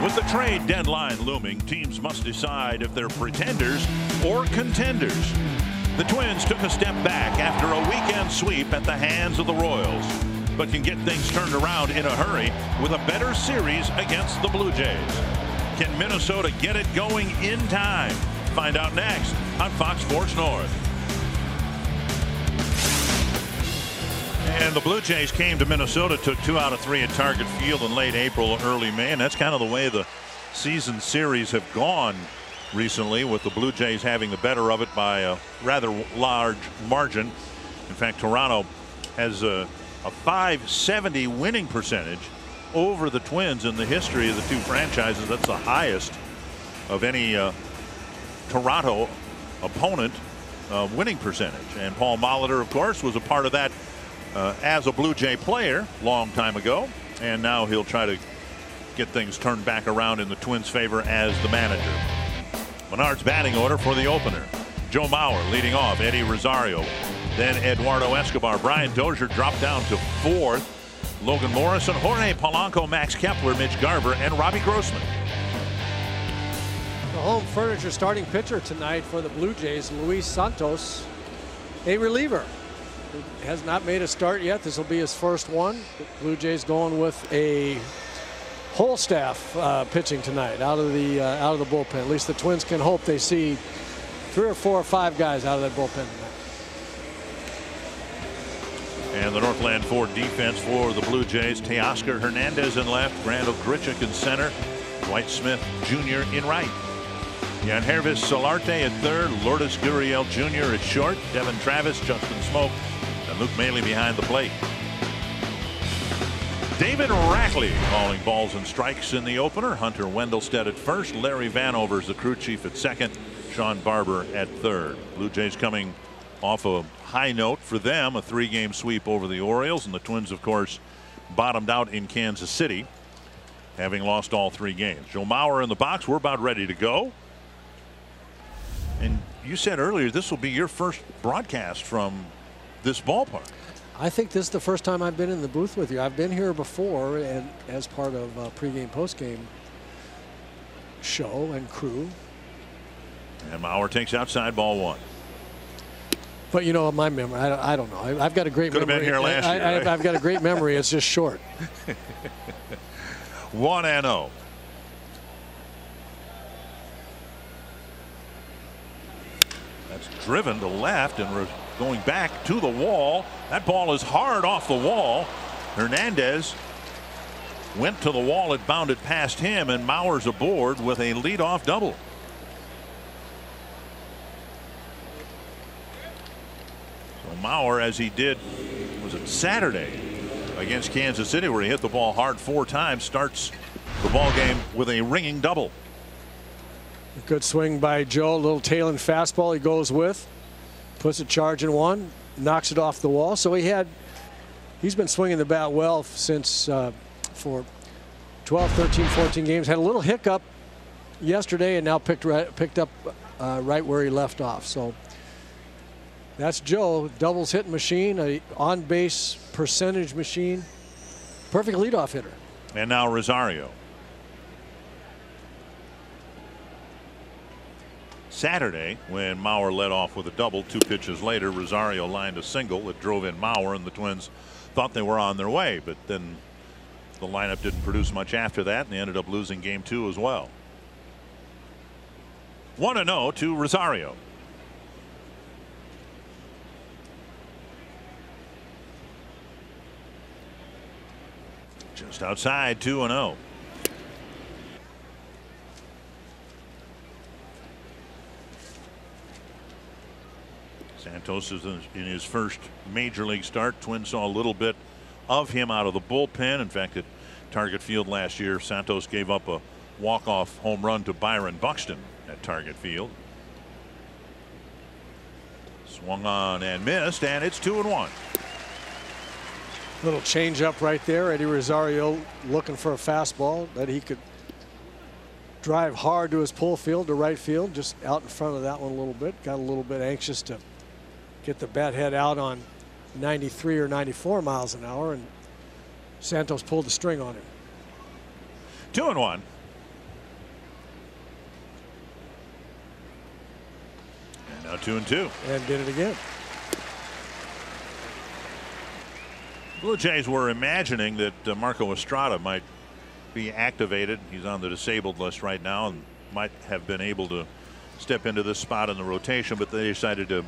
With the trade deadline looming, teams must decide if they're pretenders or contenders. The Twins took a step back after a weekend sweep at the hands of the Royals, but can get things turned around in a hurry with a better series against the Blue Jays. Can Minnesota get it going in time? Find out next on Fox Sports North. And the Blue Jays came to Minnesota, took 2 out of 3 at Target Field in late April, early May, and that's kind of the way the season series have gone recently, with the Blue Jays having the better of it by a rather large margin. In fact, Toronto has a .570 winning percentage over the Twins in the history of the two franchises. That's the highest of any Toronto opponent winning percentage. And Paul Molitor, of course, was a part of that as a Blue Jay player long time ago, and now he'll try to get things turned back around in the Twins' favor as the manager. Menard's batting order for the opener: Joe Mauer leading off, Eddie Rosario, then Eduardo Escobar. Brian Dozier dropped down to 4th. Logan Morrison, Jorge Polanco, Max Kepler, Mitch Garver, and Robbie Grossman. The home furniture starting pitcher tonight for the Blue Jays, Luis Santos, a reliever. He has not made a start yet. This will be his first one. The Blue Jays going with a whole staff pitching tonight out of the bullpen. At least the Twins can hope they see 3 or 4 or 5 guys out of that bullpen tonight. And the Northland Ford defense for the Blue Jays: Teoscar Hernandez in left, Randall Grichuk in center, Dwight Smith Jr. in right. Yangervis Solarte at third, Lourdes Gurriel Jr. at short, Devin Travis, Justin Smoke, and Luke Maile behind the plate. David Rackley calling balls and strikes in the opener. Hunter Wendelstedt at first, Larry Vanover's the crew chief at second, Sean Barber at third. Blue Jays coming off a high note for them, a 3-game sweep over the Orioles, and the Twins, of course, bottomed out in Kansas City, having lost all 3 games. Joe Mauer in the box. We're about ready to go. And you said earlier this will be your first broadcast from this ballpark. I think this is the first time I've been in the booth with you. I've been here before and as part of pregame, postgame show and crew. And Mauer takes outside, ball 1. But you know, my memory, I don't know. I've got a great memory. Could have been here last year. Right? I've got a great memory. It's just short. 1-0. That's driven to left and going back to the wall. That ball is hard off the wall. Hernandez went to the wall. It bounded past him, and Mauer's aboard with a leadoff double. So Mauer, as he did, was it Saturday against Kansas City, where he hit the ball hard 4 times, starts the ball game with a ringing double. Good swing by Joe. A little tailing fastball he goes with. Puts a charge in 1. Knocks it off the wall. So he's been swinging the bat well since for 12, 13, 14 games. Had a little hiccup yesterday and now picked up right where he left off. So that's Joe. Doubles hitting machine, a on-base percentage machine. Perfect leadoff hitter. And now Rosario. Saturday, when Mauer led off with a double, 2 pitches later, Rosario lined a single that drove in Mauer, and the Twins thought they were on their way, but then the lineup didn't produce much after that, and they ended up losing game 2 as well. 1-0 to Rosario. Just outside, 2-0. Santos is in his first major league start. Twins saw a little bit of him out of the bullpen. In fact, at Target Field last year, Santos gave up a walk-off home run to Byron Buxton at Target Field. Swung on and missed, and it's 2-1. Little change up right there. Eddie Rosario looking for a fastball that he could drive hard to his pull field to right field, just out in front of that one a little bit. Got a little bit anxious to get the bat head out on 93 or 94 miles an hour, and Santos pulled the string on him. 2-1. Now 2-2. And did it again. Blue Jays were imagining that Marco Estrada might be activated. He's on the disabled list right now and might have been able to step into this spot in the rotation, but they decided to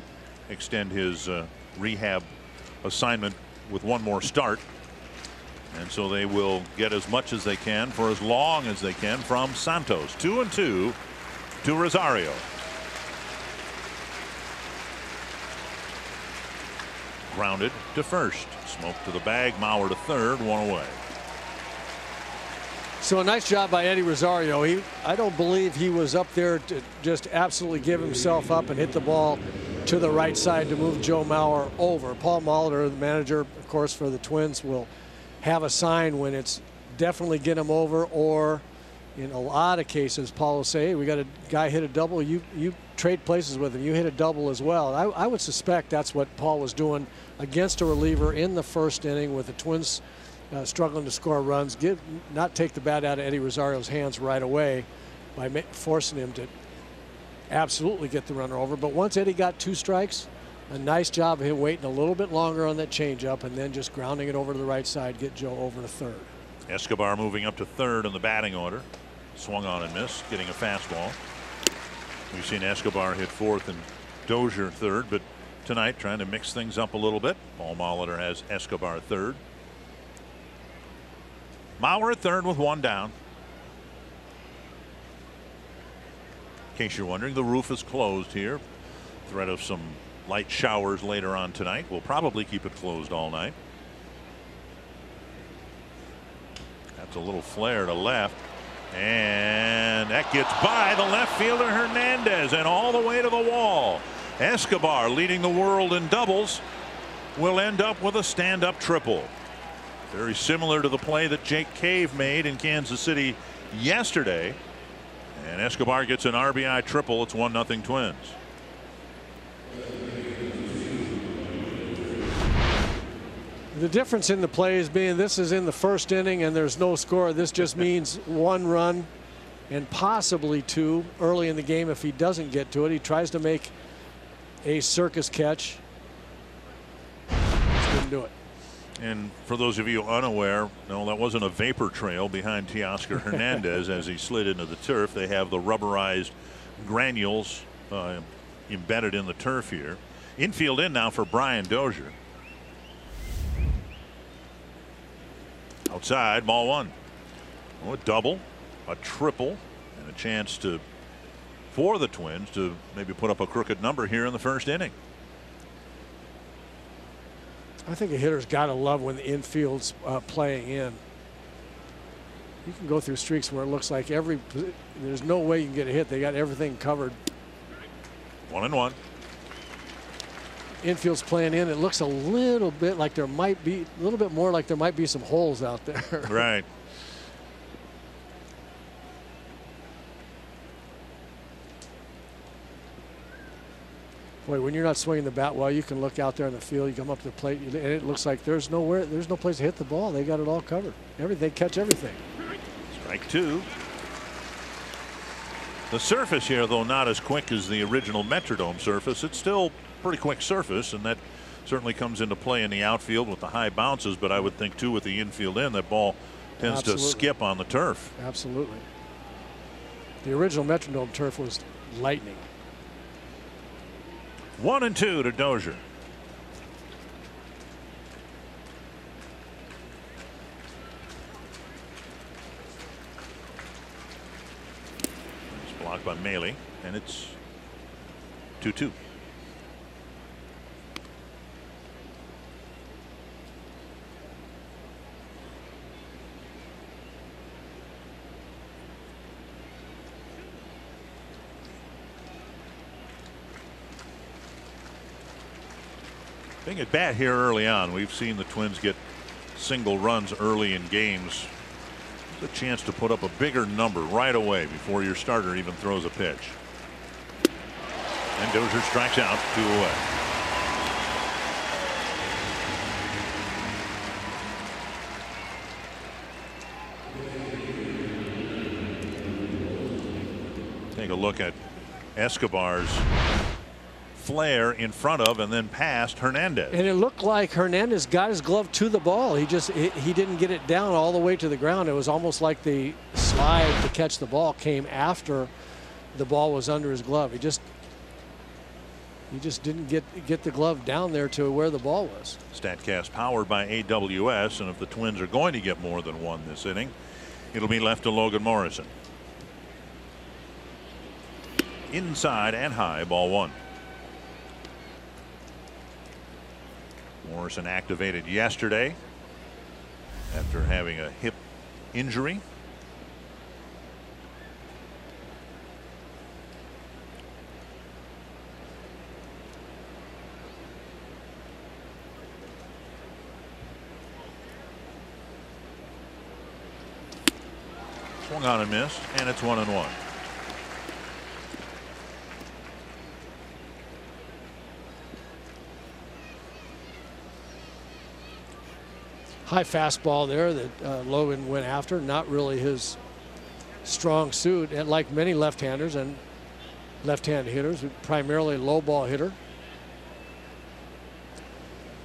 extend his rehab assignment with one more start. And so they will get as much as they can for as long as they can from Santos. 2-2 to Rosario. Grounded to first. Smoke to the bag. Mauer to third. One away. So a nice job by Eddie Rosario. I don't believe he was up there to just absolutely give himself up and hit the ball to the right side to move Joe Mauer over. Paul Molitor, the manager, of course, for the Twins, will have a sign when it's definitely get him over, or in a lot of cases, Paul will say, hey, we got a guy hit a double. You trade places with him. You hit a double as well. I would suspect that's what Paul was doing against a reliever in the first inning with the Twins struggling to score runs. Not take the bat out of Eddie Rosario's hands right away by forcing him to absolutely get the runner over. But once Eddie got 2 strikes, a nice job of him waiting a little bit longer on that changeup and then just grounding it over to the right side, get Joe over to third. Escobar moving up to third in the batting order. Swung on and missed, getting a fastball. We've seen Escobar hit fourth and Dozier third, but tonight trying to mix things up a little bit. Paul Molitor has Escobar third. Mauer at third with one down. In case you're wondering, the roof is closed here. Threat of some light showers later on tonight. We'll probably keep it closed all night. That's a little flare to left. And that gets by the left fielder Hernandez and all the way to the wall. Escobar, leading the world in doubles, will end up with a stand-up triple. Very similar to the play that Jake Cave made in Kansas City yesterday. And Escobar gets an RBI triple. It's 1-0 Twins. The difference in the plays being this is in the first inning and there's no score. This just means 1 run and possibly 2 early in the game. If he doesn't get to it, he tries to make a circus catch. Just didn't do it. And for those of you unaware, no, that wasn't a vapor trail behind Teoscar Hernandez as he slid into the turf. They have the rubberized granules embedded in the turf here. Infield in now for Brian Dozier. Outside, ball 1. Oh, a double, a triple, and a chance for the Twins to maybe put up a crooked number here in the first inning. I think a hitter's got to love when the infield's playing in. You can go through streaks where it looks like there's no way you can get a hit. They got everything covered. 1-1. Infield's playing in. It looks a little bit like there might be a little bit more like there might be some holes out there. Right. Boy, when you're not swinging the bat well, you can look out there in the field. You come up to the plate, and it looks like there's no place to hit the ball. They got it all covered. They catch everything. Strike 2. The surface here, though not as quick as the original Metrodome surface, it's still pretty quick surface, and that certainly comes into play in the outfield with the high bounces. But I would think too with the infield in, that ball tends to skip on the turf. Absolutely. The original Metrodome turf was lightning. 1-2 to Dozier. It's blocked by Maley, and it's 2-2. Being at bat here early on, we've seen the Twins get single runs early in games. There's a chance to put up a bigger number right away before your starter even throws a pitch. And Dozier strikes out, 2 away. Take a look at Escobar's flare in front of and then past Hernandez. And it looked like Hernandez got his glove to the ball. He didn't get it down all the way to the ground. It was almost like the slide to catch the ball came after the ball was under his glove. He just didn't get the glove down there to where the ball was. StatCast powered by AWS, and if the Twins are going to get more than one this inning, it'll be left to Logan Morrison. Inside and high, ball one. Morrison activated yesterday after having a hip injury. Swung on and missed, and it's 1-1. High fastball there that Logan went after. Not really his strong suit, and like many left-handers and left-hand hitters, primarily low ball hitter.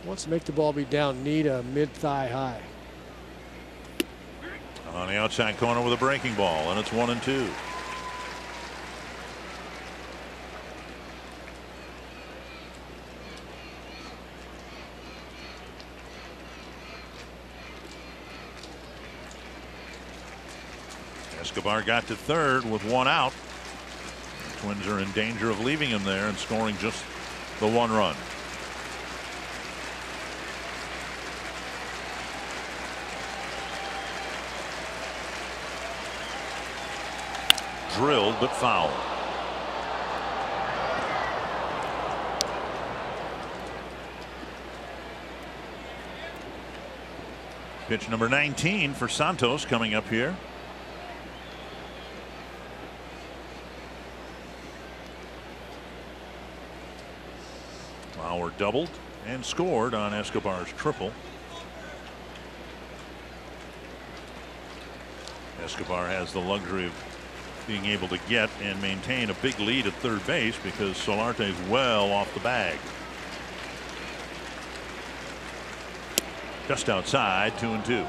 Wants to make the ball be down, need a mid-thigh high. On the outside corner with a breaking ball, and it's 1-2. Escobar got to third with one out. The Twins are in danger of leaving him there and scoring just the one run. Drilled but foul. Pitch number 19 for Santos coming up here. Bauer doubled and scored on Escobar's triple. Escobar has the luxury of being able to get and maintain a big lead at third base because Solarte is well off the bag. Just outside, 2-2.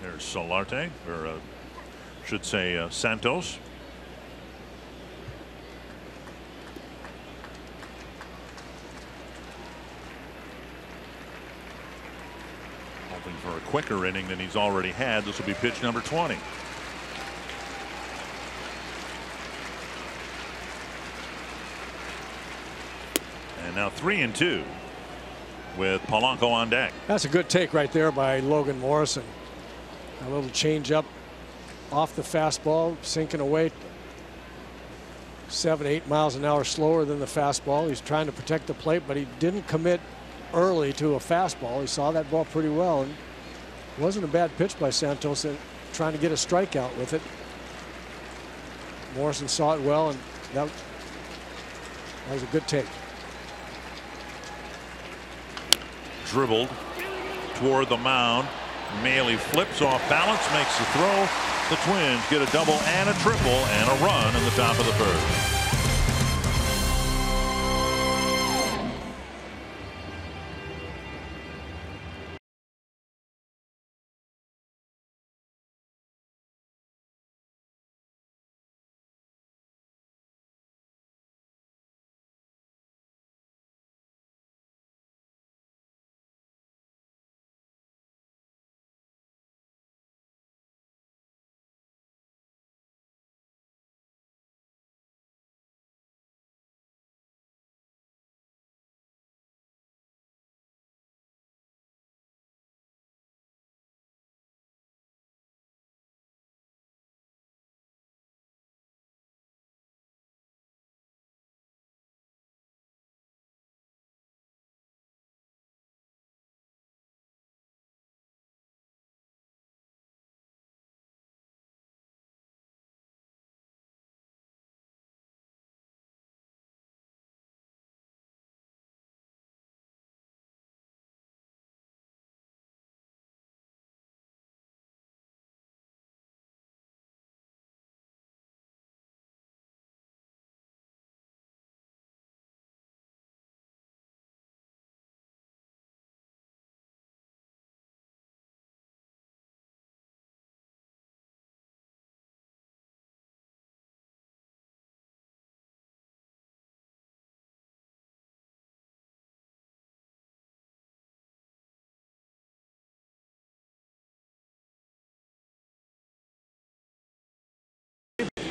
There's Solarte, or should say Santos. Hoping for a quicker inning than he's already had. This will be pitch number 20. And now 3-2 with Polanco on deck. That's a good take right there by Logan Morrison. A little change up off the fastball, sinking away 7-8 miles an hour slower than the fastball. He's trying to protect the plate, but he didn't commit early to a fastball. He saw that ball pretty well, and it wasn't a bad pitch by Santos trying to get a strikeout with it. Morrison saw it well, and that was a good take. Dribbled toward the mound. Mailey flips off balance, makes the throw. The Twins get a double and a triple and a run in the top of the third.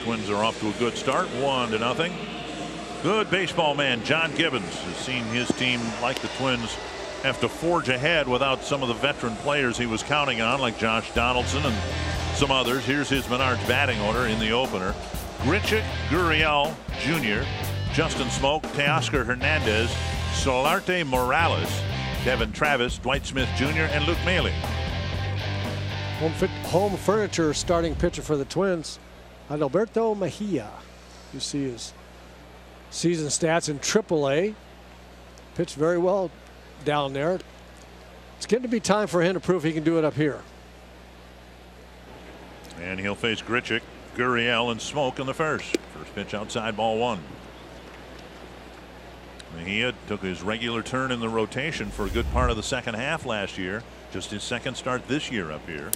Twins are off to a good start, 1-0. Good baseball man John Gibbons has seen his team, like the Twins, have to forge ahead without some of the veteran players he was counting on, like Josh Donaldson and some others. Here's his Menards batting order in the opener: Grichuk, Gurriel Jr., Justin Smoke, Teoscar Hernandez, Solarte Morales, Devin Travis, Dwight Smith Jr., and Luke Maile. Home furniture starting pitcher for the Twins, Adalberto Mejia. You see his season stats in AAA. Pitched very well down there. It's getting to be time for him to prove he can do it up here. And he'll face Grichuk, Gurriel, and Smoke in the first. First pitch outside, ball 1. Mejia took his regular turn in the rotation for a good part of the second half last year. Just his second start this year up here.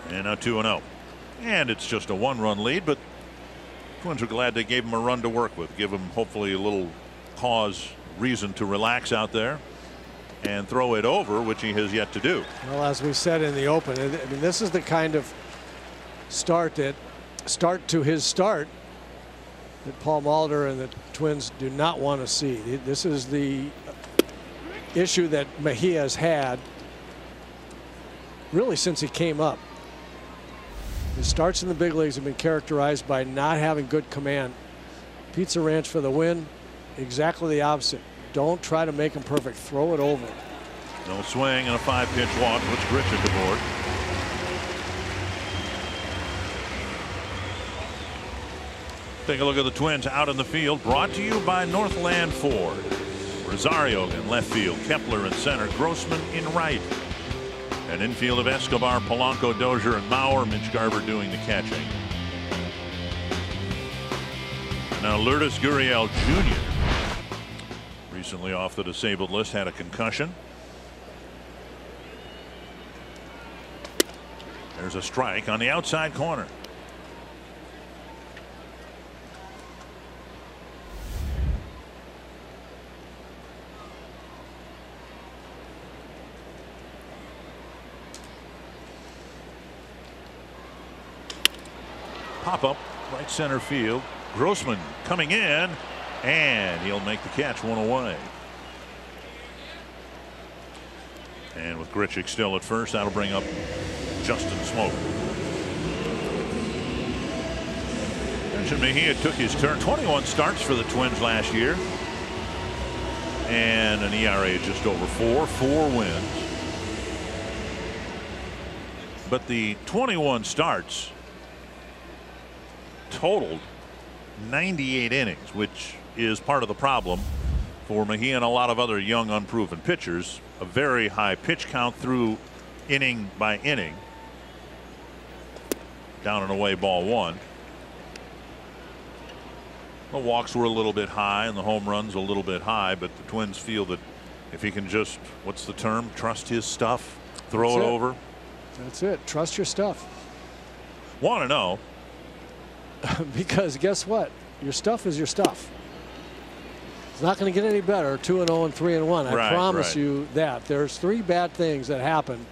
And now 2-0. And it's just a 1-run lead, but Twins are glad they gave him a run to work with. Give him hopefully a little reason to relax out there and throw it over, which he has yet to do. Well, as we said in the open, I mean, this is the kind of start to his start that Paul Molitor and the Twins do not want to see. This is the issue that Mejia has had really since he came up. His starts in the big leagues have been characterized by not having good command. Pizza Ranch for the win. Exactly the opposite. Don't try to make him perfect. Throw it over. No swing and a 5-pitch walk puts Grichuk aboard. Take a look at the Twins out in the field, brought to you by Northland Ford. Rosario in left field, Kepler in center, Grossman in right. An infield of Escobar, Polanco, Dozier, and Mauer. Mitch Garver doing the catching. Now Lourdes Gurriel Jr., recently off the disabled list, had a concussion. There's a strike on the outside corner. Pop up right center field. Grossman coming in, and he'll make the catch, 1 away. And with Grichuk still at first, that'll bring up Justin Smoke. Mentioned Mejia took his turn. 21 starts for the Twins last year, and an ERA just over 4 wins. But the 21 starts totaled 98 innings, which is part of the problem for Mejia and a lot of other young unproven pitchers. A very high pitch count through inning by inning. Down and away, ball 1. The walks were a little bit high and the home runs a little bit high, but the Twins feel that if he can just, what's the term, trust his stuff, throw it over. That's it. Trust your stuff. Want to know. Because guess what? Your stuff is your stuff. It's not going to get any better. 2-0 and 3-1. I promise you that. There's 3 bad things that happen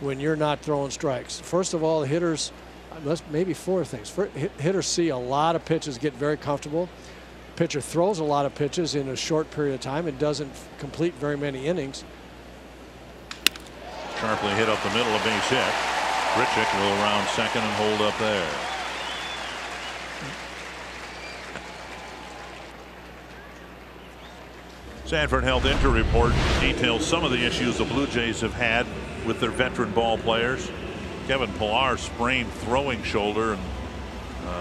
when you're not throwing strikes. First of all, the hitters, maybe 4 things. Hitters see a lot of pitches, get very comfortable. Pitcher throws a lot of pitches in a short period of time and doesn't complete very many innings. Sharply hit up the middle, a base hit. Grichuk will round second and hold up there. Sanford Health Injury Report details some of the issues the Blue Jays have had with their veteran ball players. Kevin Pillar sprained throwing shoulder, and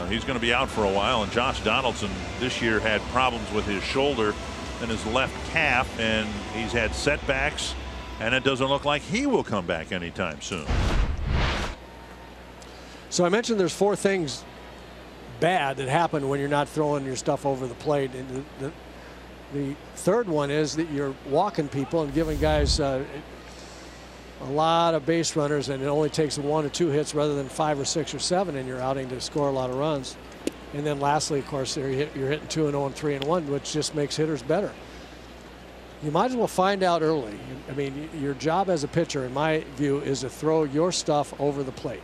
he's going to be out for a while. And Josh Donaldson this year had problems with his shoulder and his left calf, and he's had setbacks, and it doesn't look like he will come back anytime soon. So I mentioned there's 4 things bad that happen when you're not throwing your stuff over the plate. And the third one is that you're walking people and giving guys a lot of base runners, and it only takes 1 or 2 hits rather than 5 or 6 or 7 in your outing to score a lot of runs. And then lastly, of course, you're hitting 2-0 and 3-1, which just makes hitters better. You might as well find out early. I mean, your job as a pitcher, in my view, is to throw your stuff over the plate.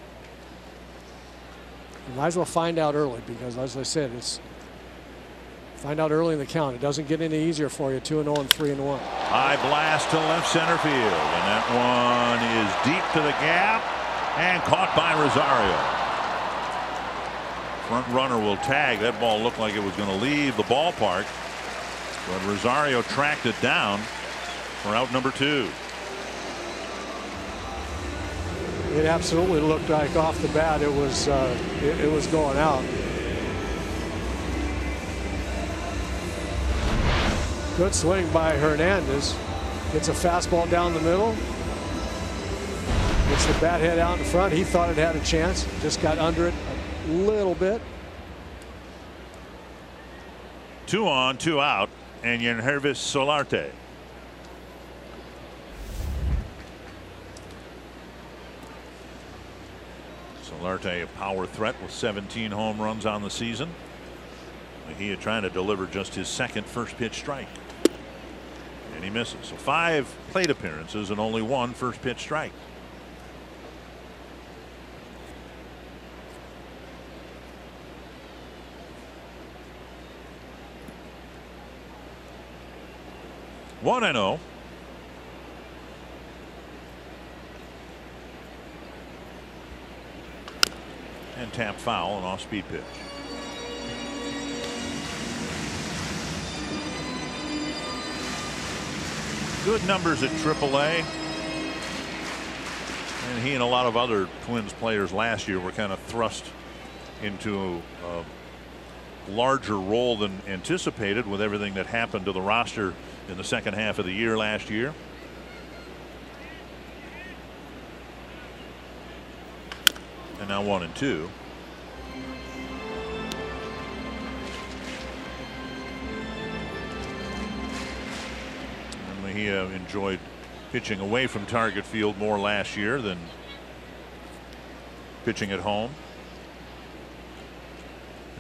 You might as well find out early because, as I said, it's find out early in the count. It doesn't get any easier for you. 2-0 and 3-1. High blast to left center field, and that one is deep to the gap and caught by Rosario. Front runner will tag. That ball looked like it was going to leave the ballpark, but Rosario tracked it down for out number 2. It absolutely looked like off the bat it was going out. Good swing by Hernandez. Gets a fastball down the middle. Gets the bat head out in front. He thought it had a chance. Just got under it a little bit. 2 on, 2 out, and Yangervis Solarte. Solarte, a power threat with 17 home runs on the season. Mejia trying to deliver just his second first pitch strike, and he misses. So 5 plate appearances and only 1 first pitch strike. One and 0. And tap foul, an off-speed pitch. Good numbers at AAA. And he and a lot of other Twins players last year were kind of thrust into a larger role than anticipated with everything that happened to the roster in the second half of the year last year. And now 1 and 2. And Mejia enjoyed pitching away from target field more last year than pitching at home.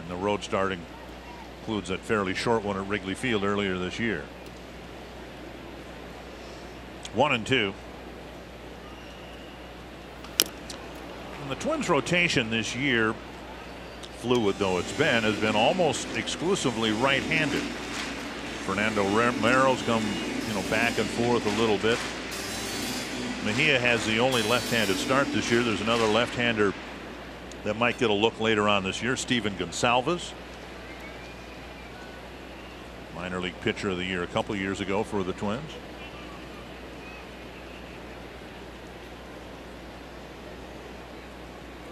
And the road starting includes that fairly short one at Wrigley Field earlier this year. 1 and 2. And the Twins rotation this year, fluid though it's been, has been almost exclusively right-handed. Fernando Romero's come back and forth a little bit. Mejia has the only left-handed start this year. There's another left-hander that might get a look later on this year, Steven Gonsalves, minor league pitcher of the year a couple years ago for the Twins.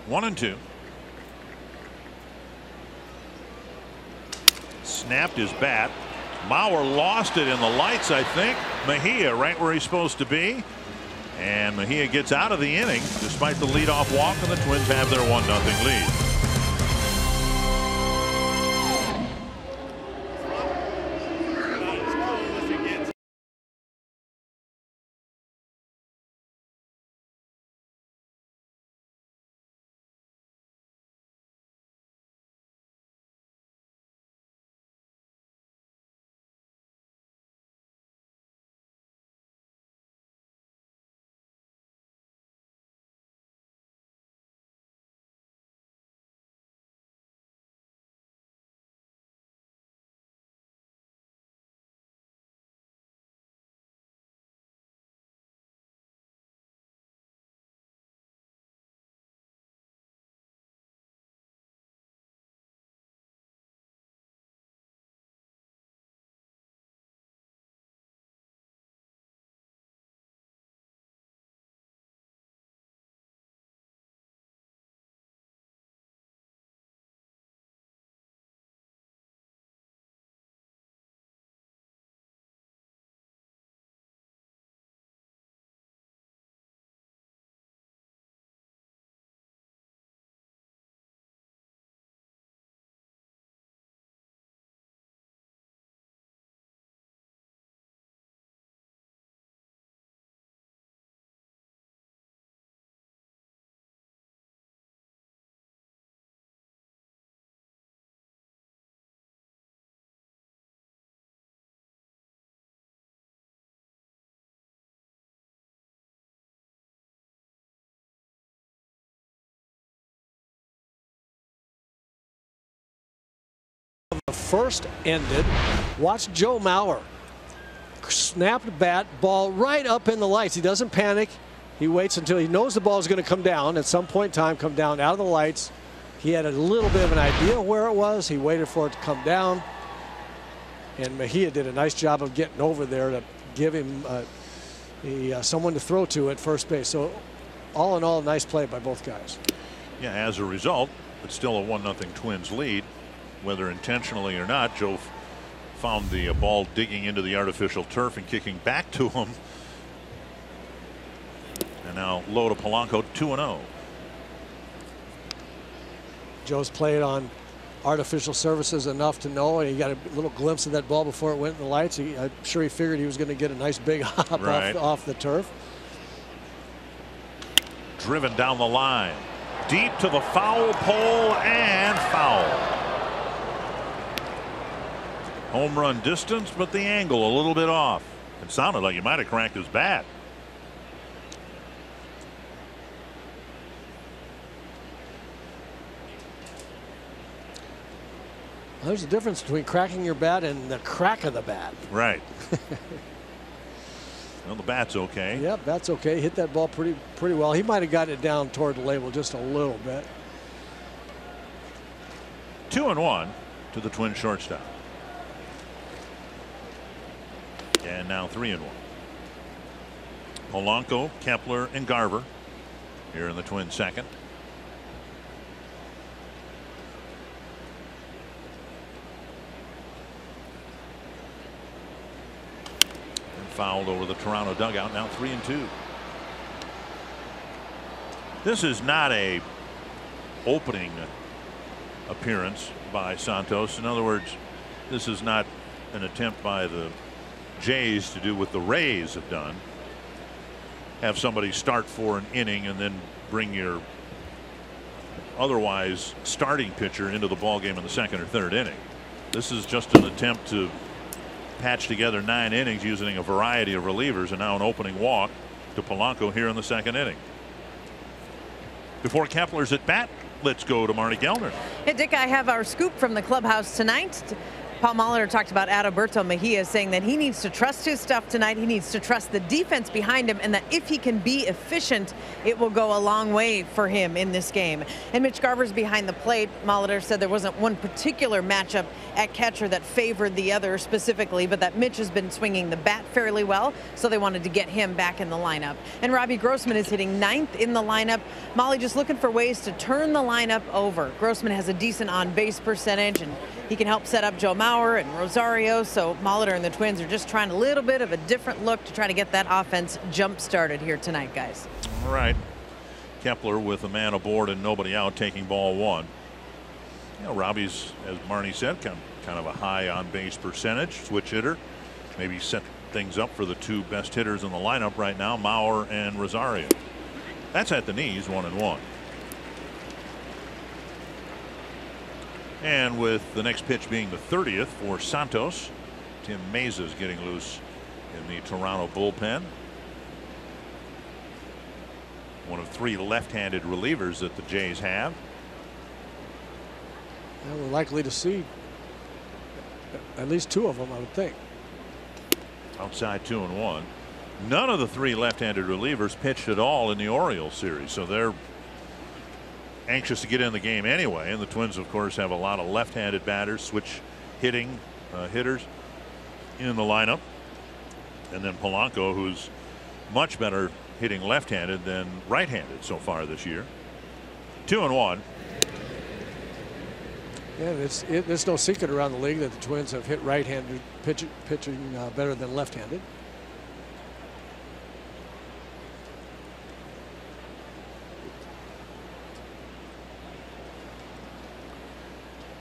One and 2. Snapped his bat. Mauer lost it in the lights, I think. Mejia right where he's supposed to be. And Mejia gets out of the inning despite the leadoff walk, and the Twins have their 1-0 lead. The first ended. Watch Joe Mauer. Snapped bat, ball right up in the lights. He doesn't panic. He waits until he knows the ball is going to come down. At some point in time, come down out of the lights. He had a little bit of an idea where it was. He waited for it to come down. And Mejia did a nice job of getting over there to give him someone to throw to at first base. So all in all, nice play by both guys. Yeah, as a result, it's still a 1-0 Twins lead. Whether intentionally or not, Joe found the ball digging into the artificial turf and kicking back to him. And now low to Polanco, 2-0. Joe's played on artificial surfaces enough to know, and he got a little glimpse of that ball before it went in the lights. I'm sure he figured he was going to get a nice big hop off the turf. Driven down the line, deep to the foul pole, and foul. Home run distance, but the angle a little bit off. It sounded like he might have cracked his bat. Well, there's a difference between cracking your bat and the crack of the bat. Right. Well, the bat's okay. Yeah, bat's okay. Hit that ball pretty well. He might have gotten it down toward the label just a little bit. 2-1 to the Twin shortstop. And now 3-1. Polanco, Kepler, and Garver here in the Twin second. And fouled over the Toronto dugout. Now 3-2. This is not a opening appearance by Santos. In other words, this is not an attempt by the Jays to do what the Rays have done. Have somebody start for an inning and then bring your otherwise starting pitcher into the ball game in the second or third inning. This is just an attempt to patch together 9 innings using a variety of relievers, and now an opening walk to Polanco here in the second inning. Before Kepler's at bat, let's go to Marty Gellner. Hey, Dick, I have our scoop from the clubhouse tonight. Paul Molitor talked about Adalberto Mejia, saying that he needs to trust his stuff tonight. He needs to trust the defense behind him, and that if he can be efficient, it will go a long way for him in this game. And Mitch Garver's behind the plate. Molitor said there wasn't one particular matchup at catcher that favored the other specifically, but that Mitch has been swinging the bat fairly well, so they wanted to get him back in the lineup. And Robbie Grossman is hitting 9th in the lineup. Molly just looking for ways to turn the lineup over. Grossman has a decent on-base percentage, and he can help set up Joe Mauer and Rosario. So Molitor and the Twins are just trying a little bit of a different look to try to get that offense jump started here tonight, guys. All right. Kepler with a man aboard and nobody out, taking ball 1. You know, Robbie's, as Marnie said, kind of a high on base percentage, switch hitter. Maybe set things up for the 2 best hitters in the lineup right now, Mauer and Rosario. That's at the knees, 1-1. And with the next pitch being the 30th for Santos, Tim Meza is getting loose in the Toronto bullpen. One of 3 left-handed relievers that the Jays have. Well, we're likely to see at least 2 of them, I would think. Outside 2-1. None of the 3 left-handed relievers pitched at all in the Orioles series, so they're anxious to get in the game anyway. And the Twins, of course, have a lot of left-handed batters, switch hitting hitters in the lineup. And then Polanco, who's much better hitting left-handed than right-handed so far this year. 2-1. Yeah, it's no secret around the league that the Twins have hit right-handed pitching better than left-handed.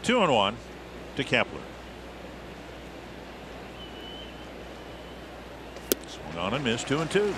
2-1 to Kepler. Swung on and missed. 2-2.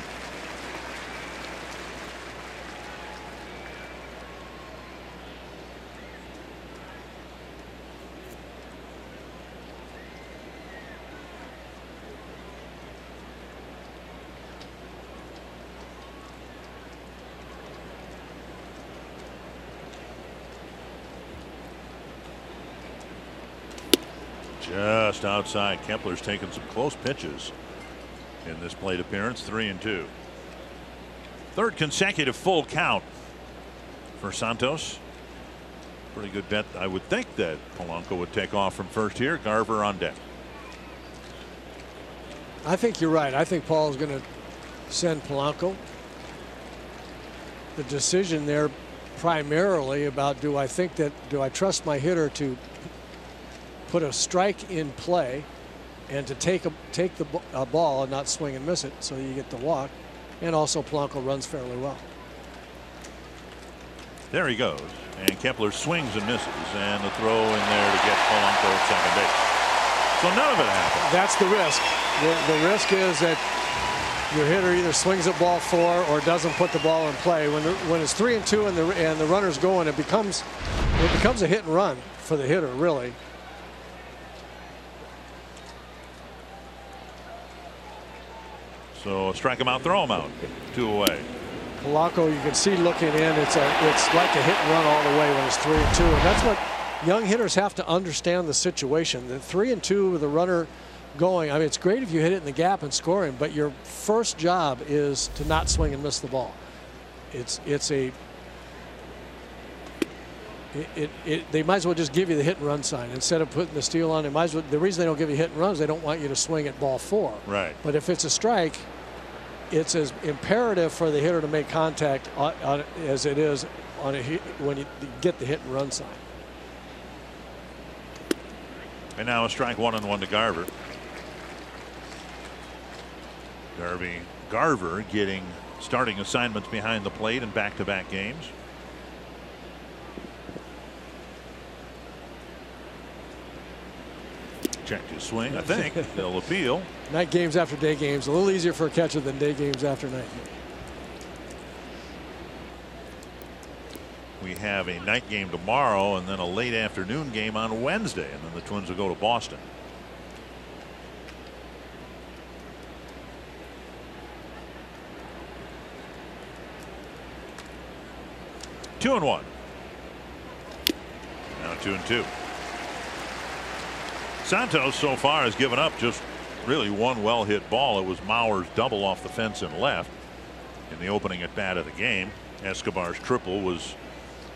Just outside. Kepler's taken some close pitches in this plate appearance. 3-2. Third consecutive full count for Santos. Pretty good bet. I would think that Polanco would take off from first here. Garver on deck. I think you're right. I think Paul is going to send Polanco. The decision there primarily about do I trust my hitter to put a strike in play and to take the ball and not swing and miss it so you get the walk, and also Polanco runs fairly well. There he goes, and Kepler swings and misses, and the throw in there to get Polanco at second base. So none of it happened. That's the risk. The risk is that your hitter either swings at ball 4 or doesn't put the ball in play. When it's 3-2 and the runner's going, it becomes a hit and run for the hitter, really. So strike him out, throw him out. 2 away. Polanco, you can see looking in, it's like a hit and run all the way when it's 3-2, and that's what young hitters have to understand the situation. The 3-2 with the runner going, I mean, it's great if you hit it in the gap and score him, but your first job is to not swing and miss the ball. They might as well just give you the hit and run sign instead of putting the steal on. The reason they don't give you hit and runs, they don't want you to swing at ball 4. Right. But if it's a strike, it's as imperative for the hitter to make contact as it is when you get the hit and run sign. And now a strike, 1-1 to Garver. Garver getting starting assignments behind the plate in back-to-back games. Checked his swing. I think they'll appeal. Night games after day games, a little easier for a catcher than day games after night. We have a night game tomorrow and then a late afternoon game on Wednesday, and then the Twins will go to Boston. Two and 1. Now 2-2. Santos so far has given up just really one well hit ball. It was Mauer's double off the fence and left in the opening at bat of the game. Escobar's triple was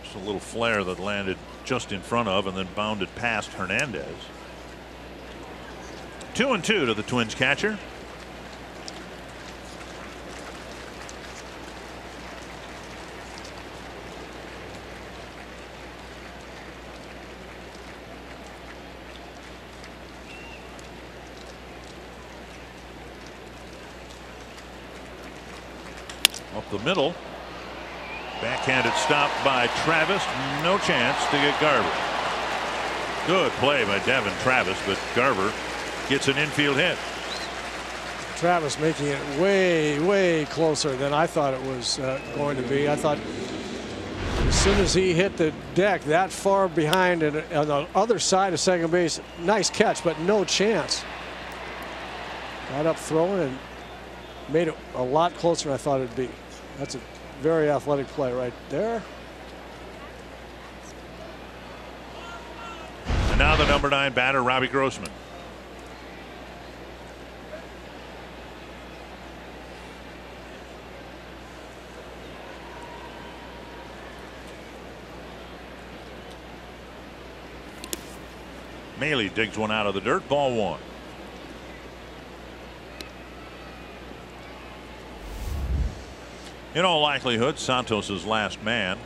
just a little flare that landed just in front of and then bounded past Hernandez. 2-2 to the Twins catcher. Up the middle. Backhanded stop by Travis. No chance to get Garver. Good play by Devin Travis, but Garver gets an infield hit. Travis making it way closer than I thought it was going to be. I thought as soon as he hit the deck that far behind and on the other side of second base, nice catch, but no chance. Got up throwing and made it a lot closer than I thought it'd be. That's a very athletic play right there. And now the number 9 batter, Robbie Grossman. Maley digs one out of the dirt. Ball 1. In all likelihood, Santos's last man.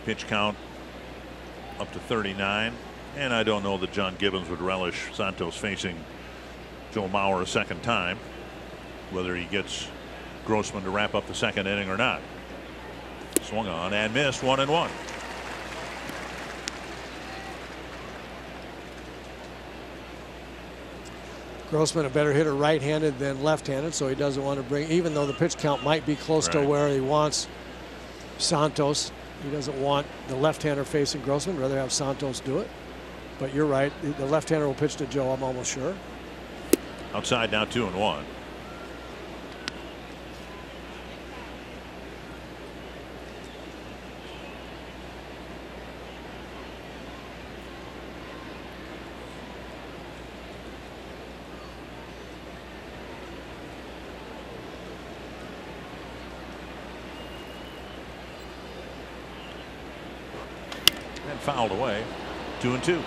Pitch count up to 39, and I don't know that John Gibbons would relish Santos facing Joe Mauer a second time, whether he gets Grossman to wrap up the second inning or not. Swung on and missed. 1-1. Grossman a better hitter right-handed than left-handed, so he doesn't want to bring, even though the pitch count might be close to where he wants Santos, he doesn't want the left-hander facing Grossman, rather have Santos do it. But you're right, the left-hander will pitch to Joe, I'm almost sure. Outside now 2-1. fouled away. 2-2.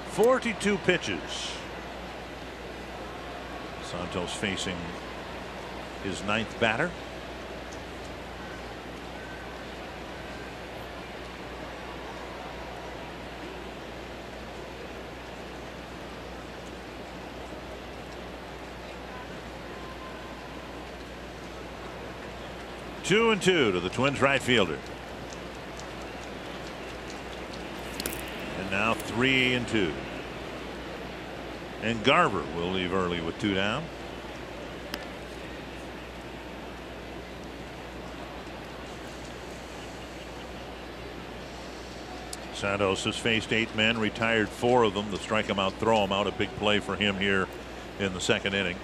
42 pitches. Santos facing his 9th batter. Two and two to the Twins right fielder. And now 3-2. And Garver will leave early with 2 down. Santos has faced 8 men, retired 4 of them. The strike him out, throw him out. A big play for him here in the 2nd inning.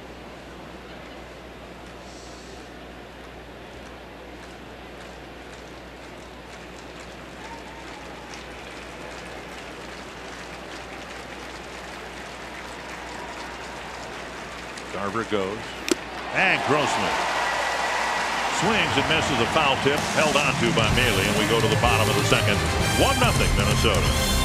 Garver goes. And Grossman swings and misses a foul tip, held on to by Maley, and we go to the bottom of the 2nd. 1-0 Minnesota.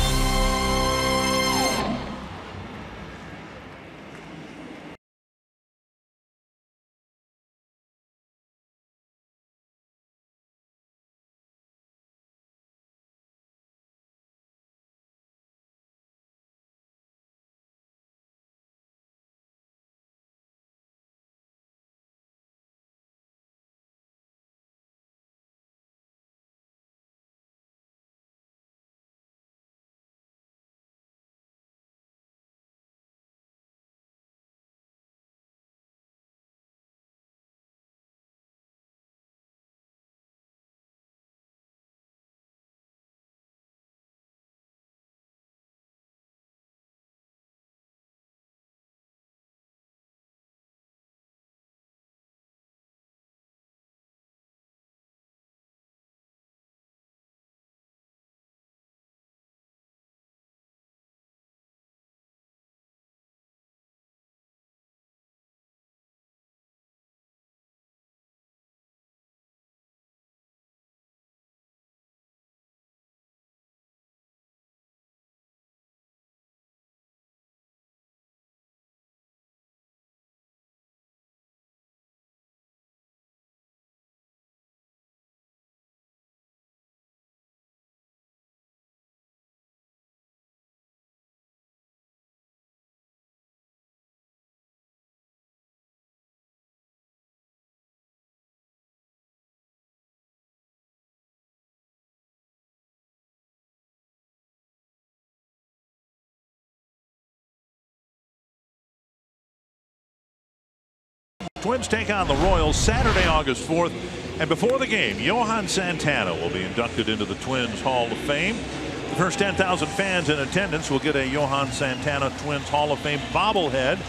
Twins take on the Royals Saturday, August 4th. And before the game, Johan Santana will be inducted into the Twins Hall of Fame. The first 10,000 fans in attendance will get a Johan Santana Twins Hall of Fame bobblehead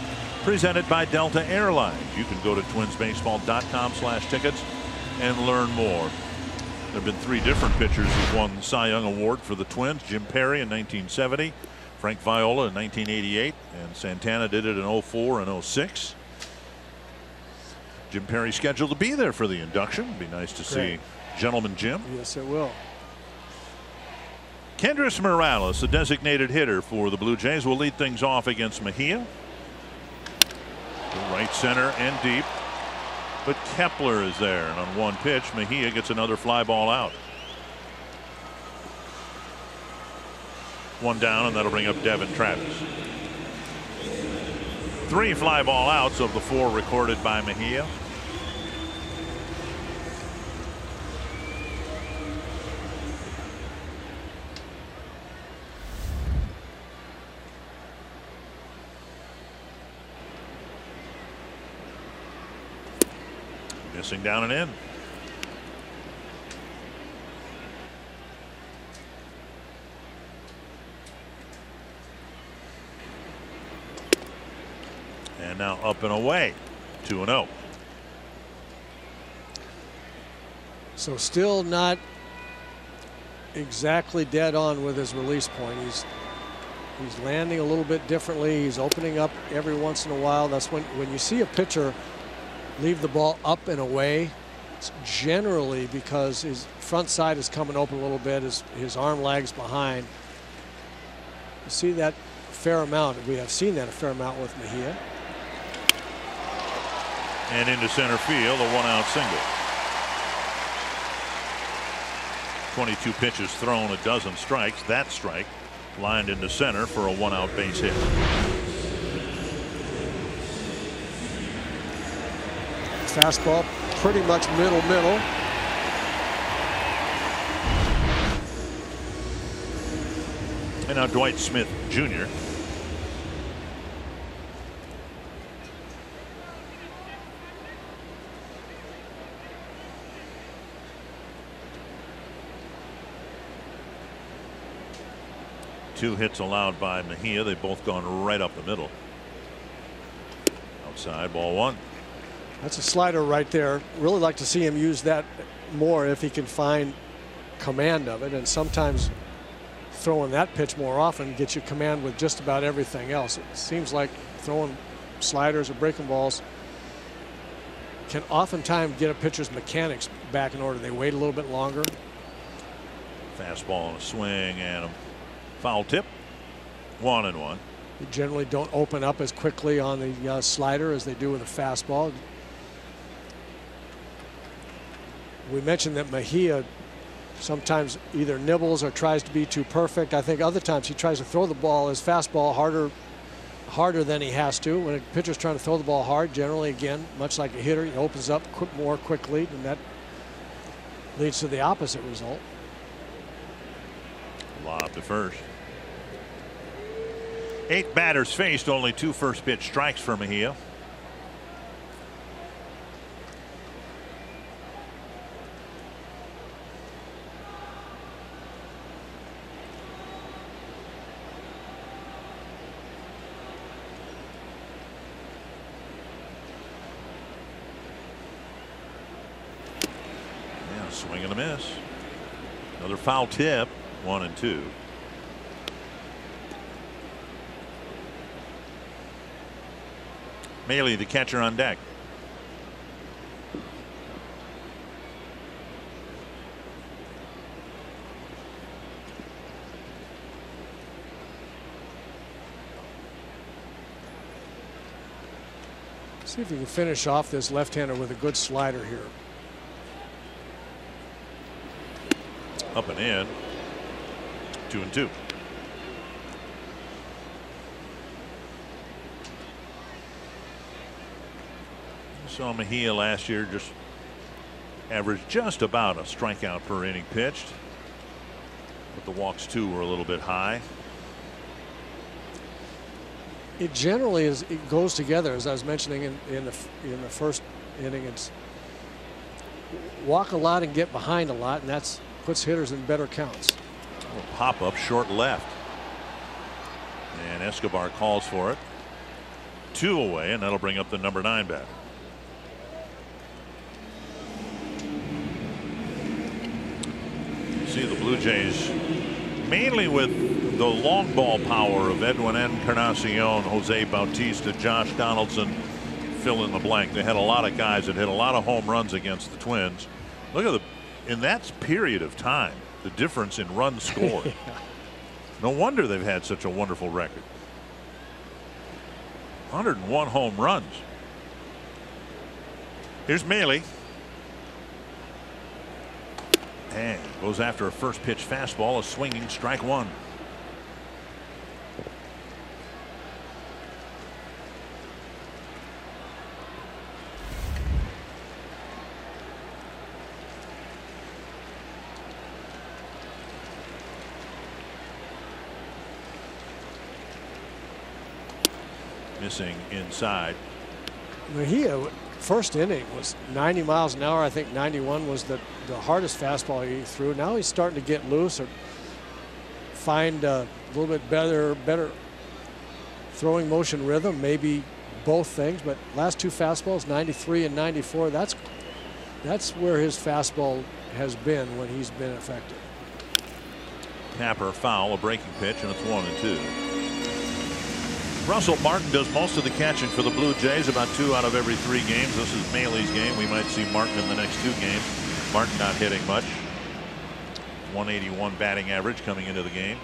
presented by Delta Airlines. You can go to twinsbaseball.com/tickets and learn more. There have been 3 different pitchers who've won the Cy Young Award for the Twins. Jim Perry in 1970, Frank Viola in 1988, and Santana did it in 04 and 06. Jim Perry scheduled to be there for the induction. It'd be nice to see Gentleman Jim. Yes, it will. Kendrys Morales, the designated hitter for the Blue Jays, will lead things off against Mejia. Right center and deep. But Kepler is there, and on 1 pitch, Mejia gets another fly ball out. 1 down, and that'll bring up Devin Travis. 3 fly ball outs of the 4 recorded by Mejia. Missing down and in. And now up and away. 2-0. So still not exactly dead on with his release point. He's landing a little bit differently. He's opening up every once in a while. That's when you see a pitcher leave the ball up and away, It's generally because his front side is coming open a little bit, his arm lags behind. You see that a fair amount. We have seen that a fair amount with Mejia. And into center field, a 1-out single. 22 pitches thrown, a dozen strikes. That strike lined into center for a 1-out base hit. Fastball pretty much middle. And now Dwight Smith Jr. Two hits allowed by Mejia. They've both gone right up the middle. Outside, ball one. That's a slider right there. Really like to see him use that more if he can find command of it. And sometimes throwing that pitch more often gets you command with just about everything else. It seems like throwing sliders or breaking balls can oftentimes get a pitcher's mechanics back in order. They wait a little bit longer. Fastball and a swing and a foul tip. 1-1. They generally don't open up as quickly on the slider as they do with a fastball. We mentioned that Mejia sometimes either nibbles or tries to be too perfect. I think other times he tries to throw the ball, his fastball harder than he has to. When a pitcher's trying to throw the ball hard, generally, again, much like a hitter, he opens up more quickly, and that leads to the opposite result. Lob to first. 8 batters faced, only 2 first pitch strikes for Mejia. Yeah, swing and a miss. Another foul tip. 1-2. Maley, the catcher, on deck. See if you can finish off this left-hander with a good slider here. Up and in. 2-2. Saw Mejia last year just averaged just about a strikeout per inning pitched, but the walks too were a little bit high. It generally is. It goes together, as I was mentioning in the first inning. It's walk a lot and get behind a lot, and that's puts hitters in better counts. Pop up short left, and Escobar calls for it. 2 away, and that'll bring up the number 9 batter. See the Blue Jays mainly with the long ball power of Edwin Encarnacion, Jose Bautista, Josh Donaldson, fill in the blank. They had a lot of guys that hit a lot of home runs against the Twins. Look at in that period of time, the difference in runs scored. Yeah. No wonder they've had such a wonderful record. 101 home runs. Here's Maley. And goes after a first pitch fastball, a swinging strike 1. Missing inside. Mejia, first inning was 90 miles an hour. I think 91 was the hardest fastball he threw. Now he's starting to get loose or find a little bit better throwing motion rhythm, maybe both things. But last 2 fastballs, 93 and 94, that's where his fastball has been when he's been effective. Tapper foul, a breaking pitch, and it's 1-2. Russell Martin does most of the catching for the Blue Jays, about 2 out of every 3 games. This is Maley's game. We might see Martin in the next 2 games. Martin not hitting much. 181 batting average coming into the game.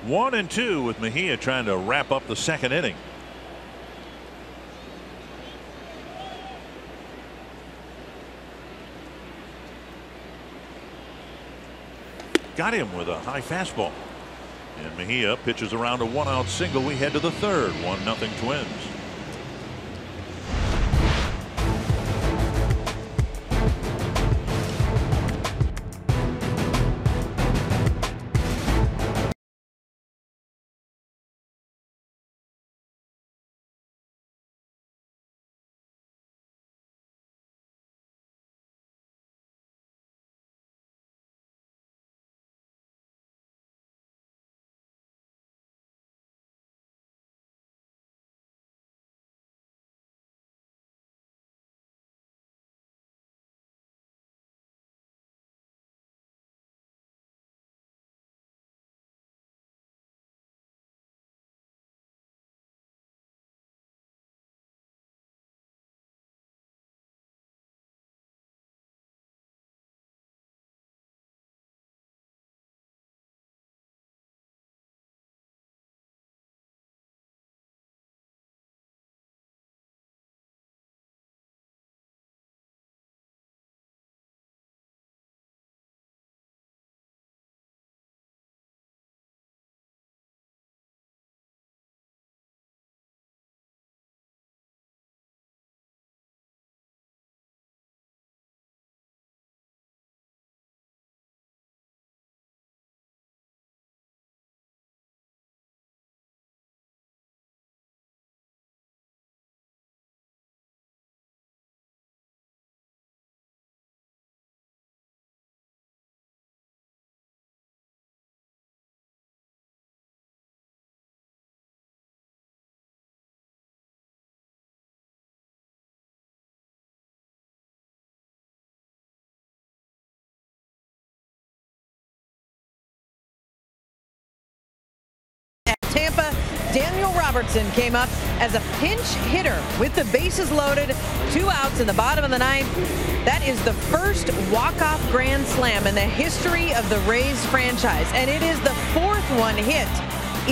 1-2 with Mejia trying to wrap up the second inning. Got him with a high fastball. And Mejia pitches around a 1-out single. We head to the third. 1-0 Twins. Tampa, Daniel Robertson came up as a pinch hitter with the bases loaded, 2 outs in the bottom of the 9th. That is the first walk-off grand slam in the history of the Rays franchise, and it is the 4th one hit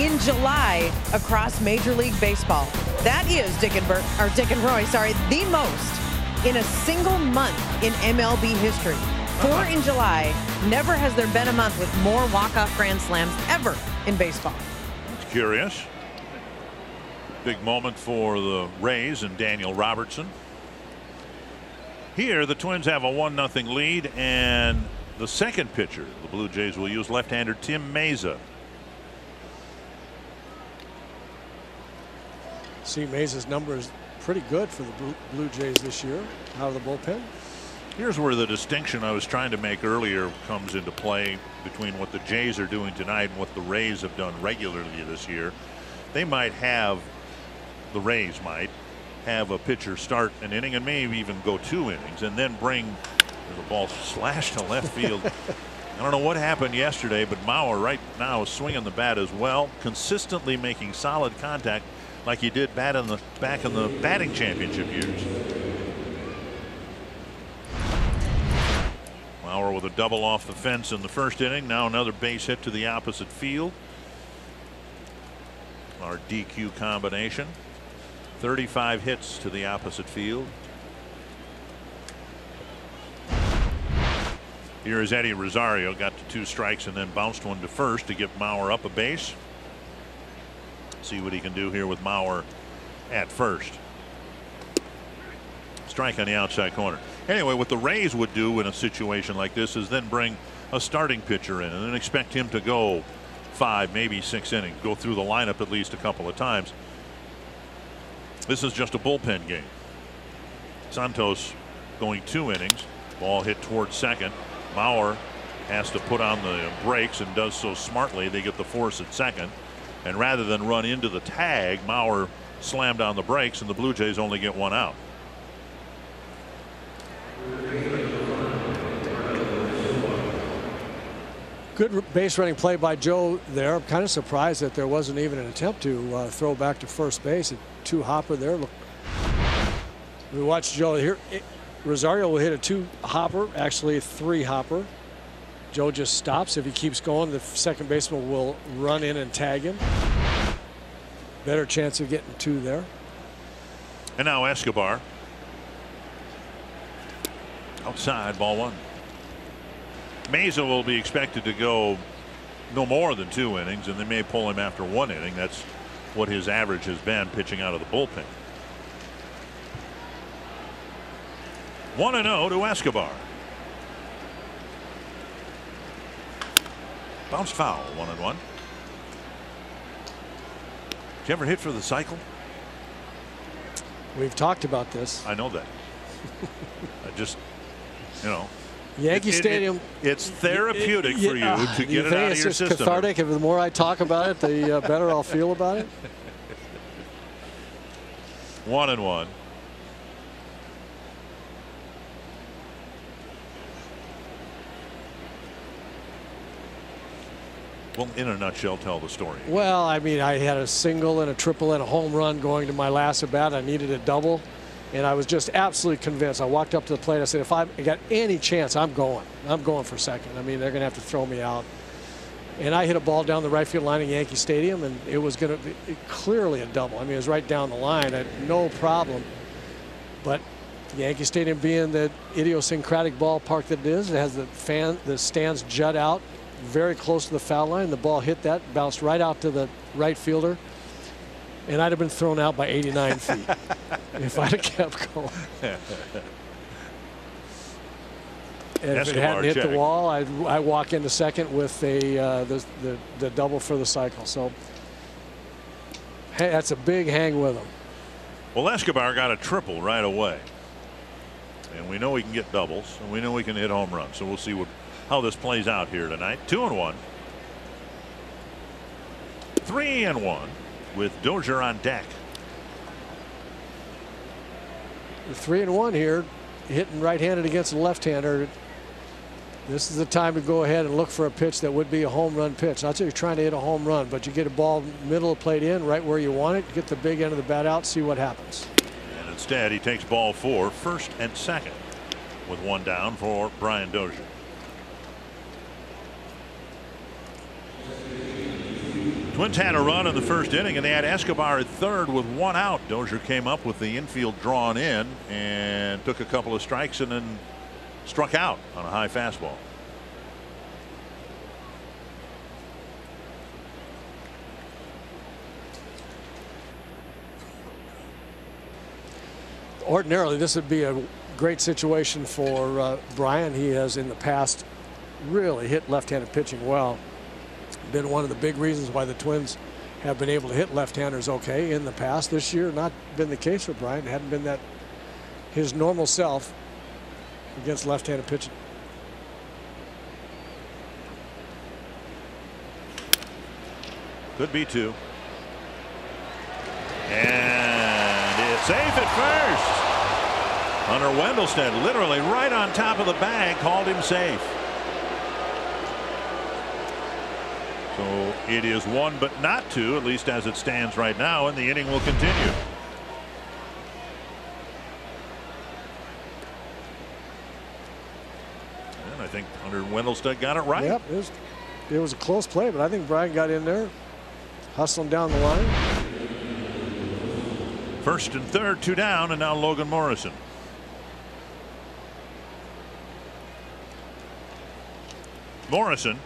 in July across Major League Baseball. That is, Dick and Roy, the most in a single month in MLB history. 4 in July. Never has there been a month with more walk-off grand slams ever in baseball. Curious. Big moment for the Rays and Daniel Robertson. Here the Twins have a 1-0 lead, and the second pitcher the Blue Jays will use left-hander Tim Meza. See, Meza's number is pretty good for the Blue Jays this year out of the bullpen. Here's where the distinction I was trying to make earlier comes into play between what the Jays are doing tonight and what the Rays have done regularly this year. The Rays might have a pitcher start an inning and maybe even go 2 innings and then bring the ball slashed to left field. I don't know what happened yesterday, but Mauer right now is swinging the bat as well, consistently making solid contact like he did back in the batting championship years. Mauer with a double off the fence in the first inning. Now another base hit to the opposite field. Our DQ combination. 35 hits to the opposite field. Here is Eddie Rosario, got to 2 strikes and then bounced one to first to get Mauer up a base. See what he can do here with Mauer at first. Strike on the outside corner. Anyway, what the Rays would do in a situation like this is then bring a starting pitcher in and then expect him to go 5, maybe 6 innings, go through the lineup at least a couple of times. This is just a bullpen game. Santos going 2 innings. Ball hit towards second. Mauer has to put on the brakes and does so smartly. They get the force at second, and rather than run into the tag, Mauer slammed on the brakes and the Blue Jays only get 1 out. Good base running play by Joe there. I'm kind of surprised that there wasn't even an attempt to throw back to first base. A 2-hopper there. Look, we watch Joe here. Rosario will hit a 2-hopper, actually a 3-hopper. Joe just stops. If he keeps going, the second baseman will run in and tag him. Better chance of getting 2 there. And now Escobar. Outside, ball 1. Mesa will be expected to go no more than 2 innings, and they may pull him after 1 inning. That's what his average has been pitching out of the bullpen. 1-0 to Escobar. Bounced foul, 1-1. Did you ever hit for the cycle? We've talked about this. I know that. I just, you know. Yankee Stadium. It's therapeutic for you to get it out of your system. It's cathartic. If the more I talk about it, the better I'll feel about it. 1-1. Well, in a nutshell, tell the story. Well, I mean, I had a single and a triple and a home run going to my last at bat. I needed a double. And I was just absolutely convinced. I walked up to the plate. I said, if I got any chance, I'm going. I'm going for second. I mean, they're going to have to throw me out. And I hit a ball down the right field line at Yankee Stadium, and it was going to be clearly a double. I mean, it was right down the line. I had no problem. But Yankee Stadium being the idiosyncratic ballpark that it is, it has the stands jut out very close to the foul line. The ball hit that, bounced right out to the right fielder. And I'd have been thrown out by 89 feet if I'd have kept going. And if it hadn't hit the wall, I walk into second with the double for the cycle. So hey, that's a big hang with him. Well, Escobar got a triple right away, and we know he can get doubles, and we know he can hit home runs. So we'll see how this plays out here tonight. 2-1, 3-1. With Dozier on deck. 3-1 here, hitting right-handed against a left-hander. This is the time to go ahead and look for a pitch that would be a home run pitch. Not that you're trying to hit a home run, but you get a ball middle of the plate in, right where you want it, get the big end of the bat out, see what happens. And instead, he takes ball 4, first and second, with 1 down for Brian Dozier. Twins had a run in the first inning, and they had Escobar at third with 1 out. Dozier came up with the infield drawn in and took a couple of strikes and then struck out on a high fastball. Ordinarily, this would be a great situation for Brian. He has in the past really hit left-handed pitching well. Been one of the big reasons why the Twins have been able to hit left-handers okay in the past. This year, not been the case for Brian. Hadn't been that his normal self against left-handed pitching. Could be 2. And it's safe at first. Hunter Wendelstedt, literally right on top of the bag, called him safe. So it is 1 but not 2, at least as it stands right now, and the inning will continue. And I think Hunter Wendelstedt got it right. Yep, it was a close play, but I think Brian got in there, hustling down the line. First and third, 2 down, and now Logan Morrison. Morrison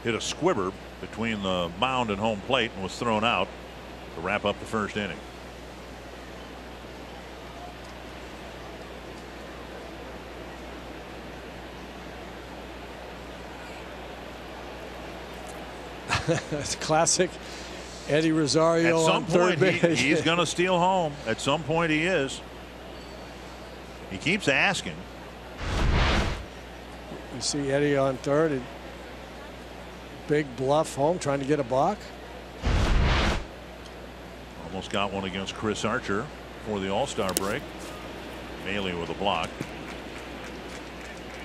hit a squibber between the mound and home plate and was thrown out to wrap up the first inning. That's classic Eddie Rosario. At some on third point base. he's going to steal home. At some point he is. He keeps asking. You see Eddie on third. And big bluff home, trying to get a balk. Almost got one against Chris Archer for the All-Star break. Bailey with a block.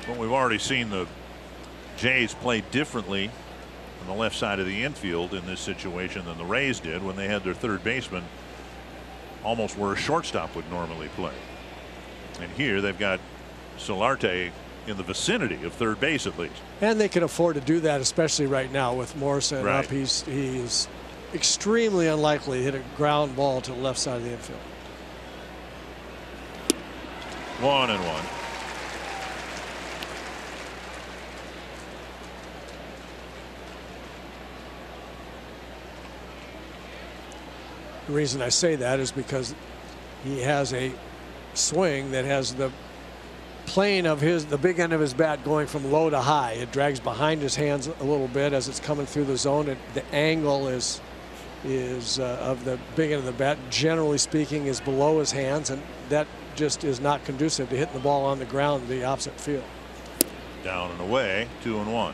But we've already seen the Jays play differently on the left side of the infield in this situation than the Rays did when they had their third baseman almost where a shortstop would normally play. And here they've got Solarte in the vicinity of third base at least. And they can afford to do that, especially right now with Morrison Right. up. He's extremely unlikely to hit a ground ball to the left side of the infield. 1-1. The reason I say that is because he has a swing that has the plane of the big end of his bat going from low to high. It drags behind his hands a little bit as it's coming through the zone. The angle is of the big end of the bat, generally speaking, is below his hands, and that just is not conducive to hitting the ball on the ground in the opposite field. Down and away, 2-1.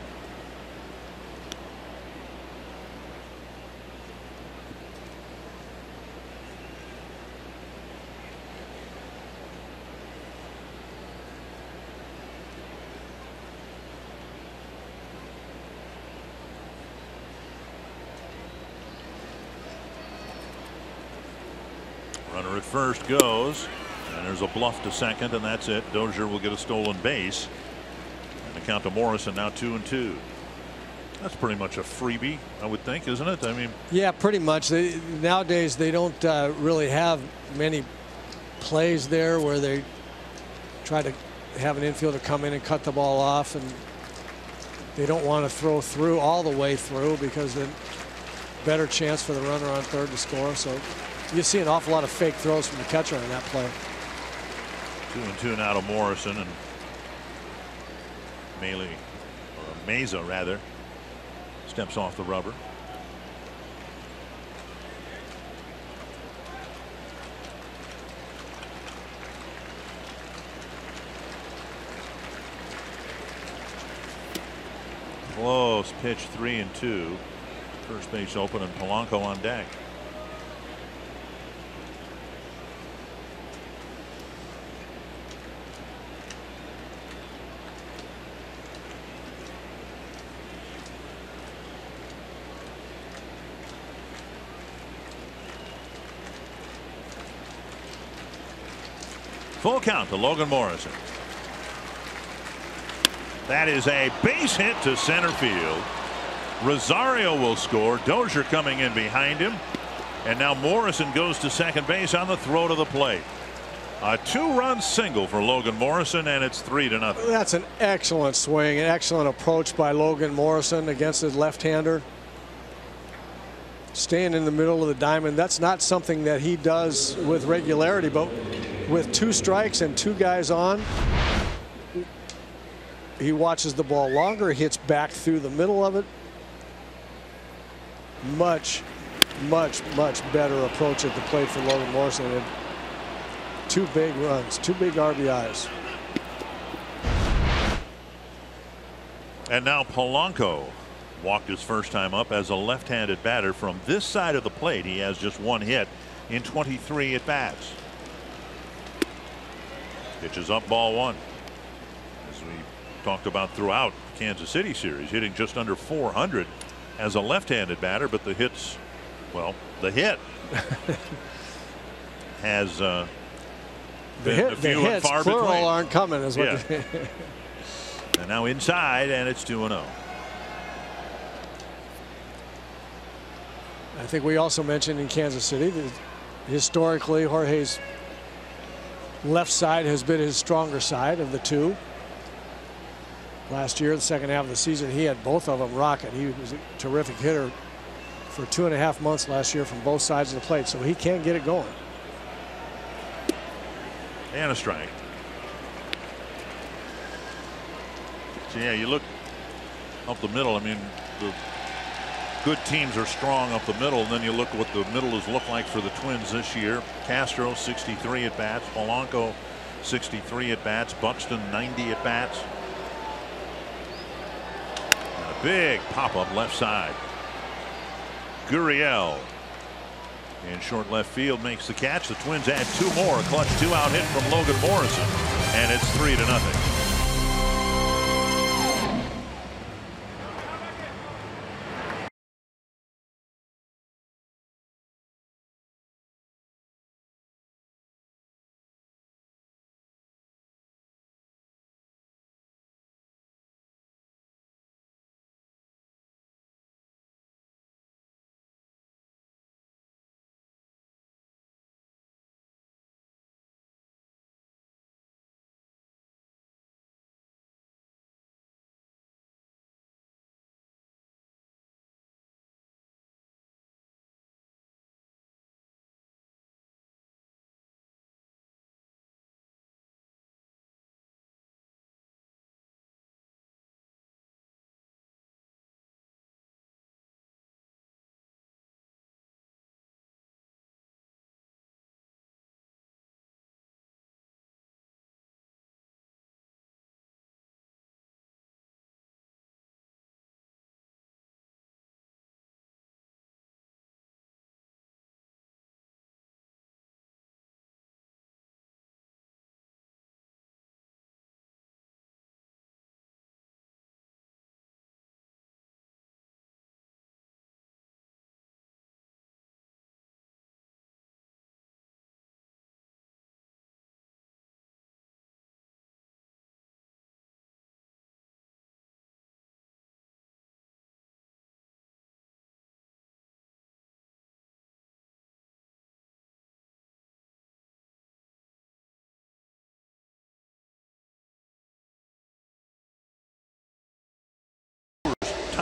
Runner at first goes, and there's a bluff to second, and that's it. Dozier will get a stolen base. And the count to Morrison now 2-2. That's pretty much a freebie, I would think, isn't it? I mean, yeah, pretty much. Nowadays they don't really have many plays there where they try to have an infielder come in and cut the ball off, and they don't want to throw through all the way through because then better chance for the runner on third to score. So you see an awful lot of fake throws from the catcher on that play. 2-2 now to Morrison, and Meza rather steps off the rubber. Close pitch, 3-2. First base open and Polanco on deck. Full count to Logan Morrison. That is a base hit to center field. Rosario will score. Dozier coming in behind him. And now Morrison goes to second base on the throw to the plate. A two-run single for Logan Morrison, and it's 3-0. That's an excellent swing, an excellent approach by Logan Morrison against his left-hander. Staying in the middle of the diamond. That's not something that he does with regularity, but with 2 strikes and 2 guys on, he watches the ball longer, hits back through the middle of it. Much better approach at the plate for Logan Morrison. And 2 big runs, 2 big RBIs. And now Polanco walked his first time up as a left-handed batter. From this side of the plate, he has just 1 hit in 23 at bats. Pitches up, ball 1. As we talked about throughout the Kansas City series, hitting just under 400 as a left-handed batter, but the hits, well, the hit has been a few and far plural between. aren't coming, is what. Yeah. And now inside, and it's 2-0. I think we also mentioned in Kansas City that historically Jorge's left side has been his stronger side of the 2. Last year, the second half of the season, he had both of them rocking. He was a terrific hitter for 2.5 months last year from both sides of the plate, so he can get it going. And a strike. So yeah, you look up the middle. I mean, the good teams are strong up the middle, and then you look at what the middle has looked like for the Twins this year. Castro 63 at bats, Polanco 63 at bats, Buxton 90 at bats. And a big pop up left side. Gurriel in short left field makes the catch. The Twins add 2 more. A clutch 2-out hit from Logan Morrison, and it's 3-0.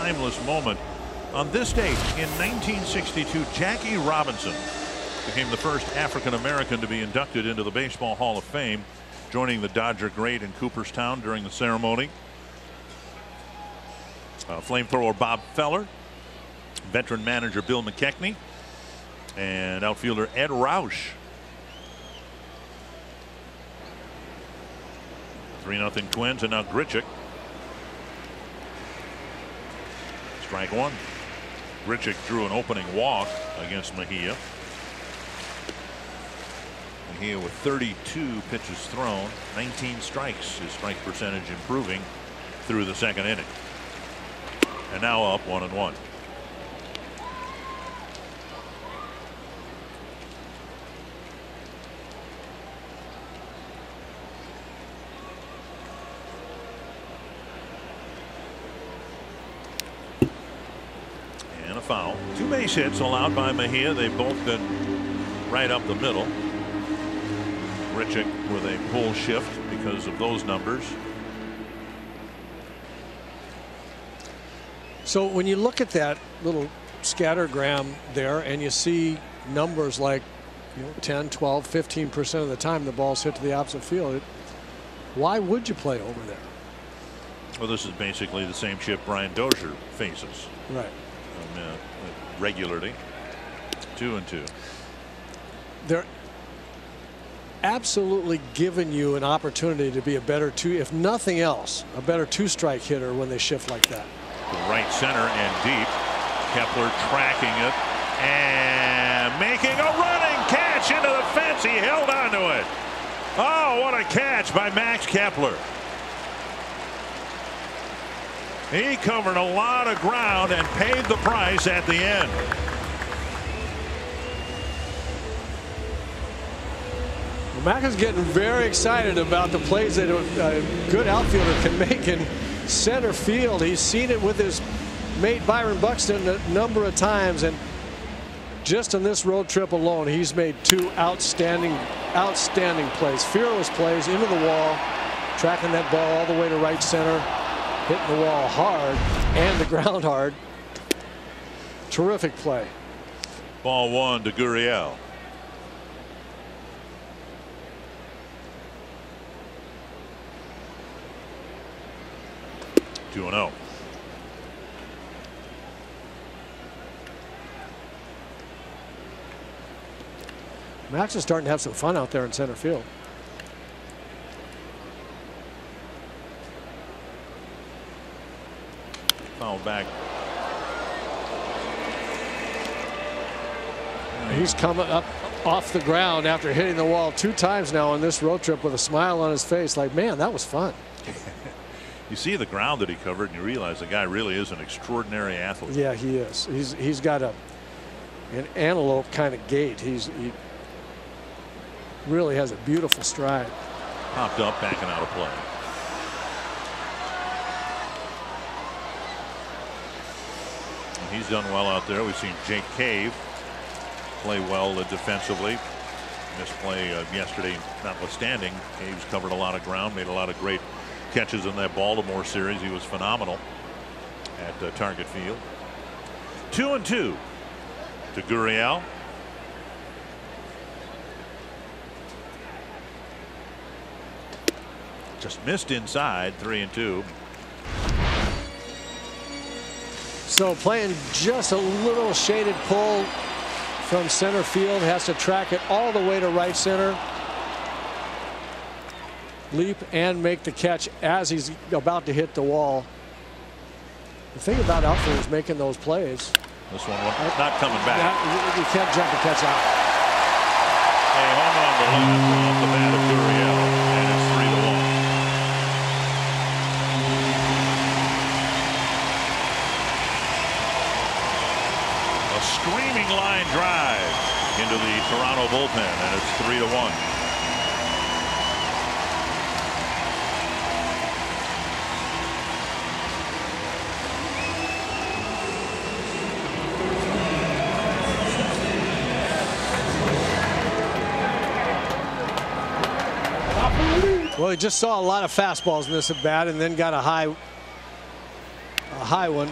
timeless moment. On this date in 1962, Jackie Robinson became the first African-American to be inducted into the Baseball Hall of Fame, joining the Dodger great in Cooperstown during the ceremony. Flamethrower Bob Feller, veteran manager Bill McKechnie, and outfielder Ed Roush. 3-0 Twins, and now Grichuk. Strike one. Grichuk drew an opening walk against Mejia. Mejia with 32 pitches thrown, 19 strikes. His strike percentage improving through the second inning. And now up 1-1. And a foul. 2 base hits allowed by Mejia. They've both been right up the middle. Grichuk with a pull shift because of those numbers. So when you look at that little scattergram there and you see numbers like 10, 12, 15% of the time the ball's hit to the opposite field, why would you play over there? Well, this is basically the same chip Brian Dozier faces. Right. Regularly. 2-2. They're absolutely giving you an opportunity to be a better if nothing else, a better 2-strike hitter when they shift like that. To right center and deep. Kepler tracking it and making a running catch into the fence. He held on to it. Oh, what a catch by Max Kepler. He covered a lot of ground and paid the price at the end. Max is getting very excited about the plays that a good outfielder can make in center field. He's seen it with his mate Byron Buxton a number of times, and just on this road trip alone he's made 2 outstanding plays, fearless plays into the wall, tracking that ball all the way to right center, hitting the wall hard and the ground hard. Terrific play. Ball 1 to Gurriel. Two and 0. Max is starting to have some fun out there in center field. Foul back. He's coming up off the ground after hitting the wall 2 times now on this road trip with a smile on his face, like, man, that was fun. You see the ground that he covered and you realize the guy really is an extraordinary athlete. Yeah, he is. He's got an antelope kind of gait. He really has a beautiful stride. Popped up, backing out of play. And he's done well out there. We've seen Jake Cave play well defensively. Misplay yesterday notwithstanding, Cave's covered a lot of ground, made a lot of great catches in that Baltimore series. He was phenomenal at Target Field. 2-2 to Gurriel. Just missed inside. 3-2. So playing just a little shaded pull from center field, has to track it all the way to right center, leap and make the catch as he's about to hit the wall. The thing about outfielders making those plays, this one not coming back. You can't jump the catch out. A home run to left off the bat of Gurriel, and it's 3-1. A screaming line drive into the Toronto bullpen, and it's 3-1. Well, he just saw a lot of fastballs in this at bat and then got a high one.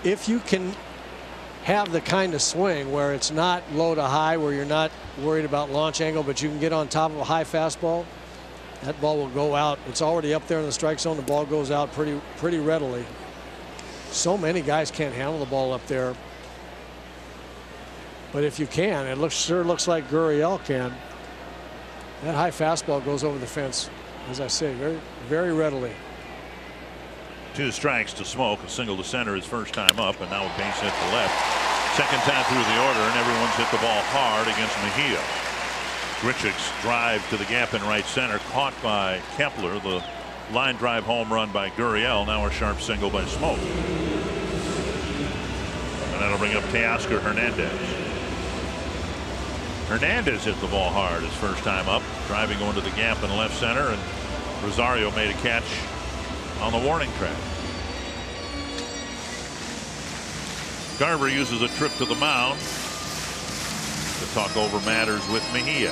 if you can have the kind of swing where it's not low to high, where you're not worried about launch angle, but you can get on top of a high fastball, that ball will go out. It's already up there in the strike zone. The ball goes out pretty readily. So many guys can't handle the ball up there. But if you can, it sure looks like Gurriel can. That high fastball goes over the fence, as I say, very readily. 2 strikes to Smoke. A single to center his first time up, and now a base hit to left. Second time through the order, and everyone's hit the ball hard against Mejia. Grichuk's drive to the gap in right center, caught by Kepler. The line drive home run by Gurriel. Now a sharp single by Smoke. And that'll bring up Teoscar Hernandez. Hernandez hit the ball hard his first time up, driving going to the gap in left center, and Rosario made a catch on the warning track. Garver uses a trip to the mound to talk over matters with Mejia.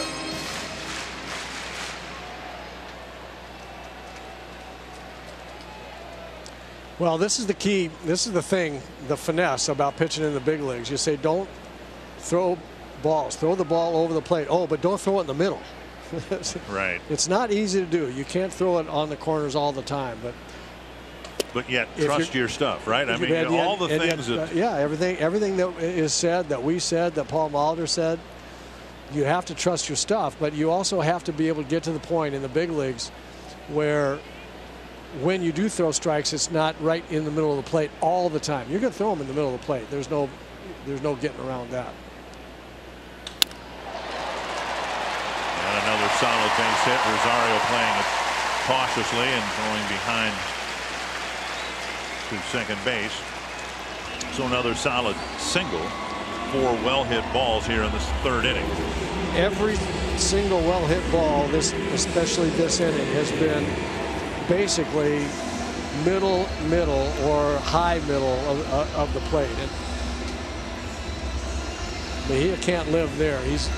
Well, this is the key. This is the thing, the finesse about pitching in the big leagues. You say don't throw balls, throw the ball over the plate. Oh, but don't throw it in the middle. Right. It's not easy to do. You can't throw it on the corners all the time, but yet trust your stuff, right? I mean, all the things that yeah, everything that is said, that we said, that Paul Molitor said, you have to trust your stuff, but you also have to be able to get to the point in the big leagues where when you do throw strikes, it's not right in the middle of the plate all the time. You're going to throw them in the middle of the plate. There's no getting around that. And another solid base hit. Rosario playing it cautiously and going behind to second base. So another solid single. 4 well-hit balls here in this third inning. Every single well-hit ball, especially this inning, has been basically middle or high middle of the plate. And Mejia can't live there. He's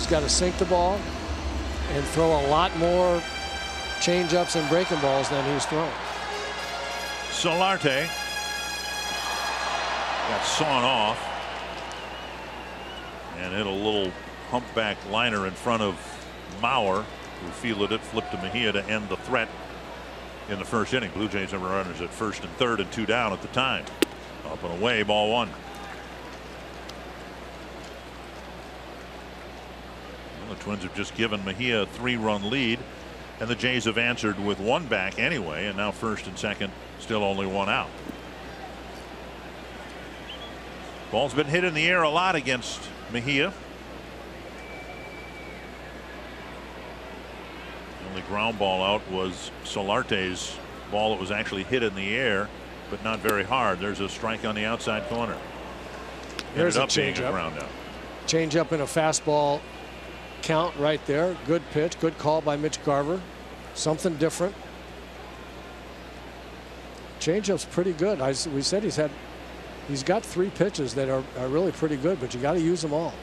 got to sink the ball and throw a lot more change-ups and breaking balls than he's thrown. Solarte got sawn off and hit a little humpback liner in front of Mauer, who fielded it, flipped to Mejia to end the threat in the first inning. Blue Jays have runners at first and third and 2 down at the time. Up and away, ball 1. Well, the Twins have just given Mejia a 3-run lead, and the Jays have answered with 1 back anyway, and now first and second, still only 1 out. Ball's been hit in the air a lot against Mejia. The only ground ball out was Solarte's ball that was actually hit in the air, but not very hard. There's a strike on the outside corner. There's Ended up a being change-up. ground out. Change-up in a fastball count right there. Good pitch, good call by Mitch Garver. Something different. Change-up's pretty good. We said he's got 3 pitches that are really pretty good, but you got to use them all.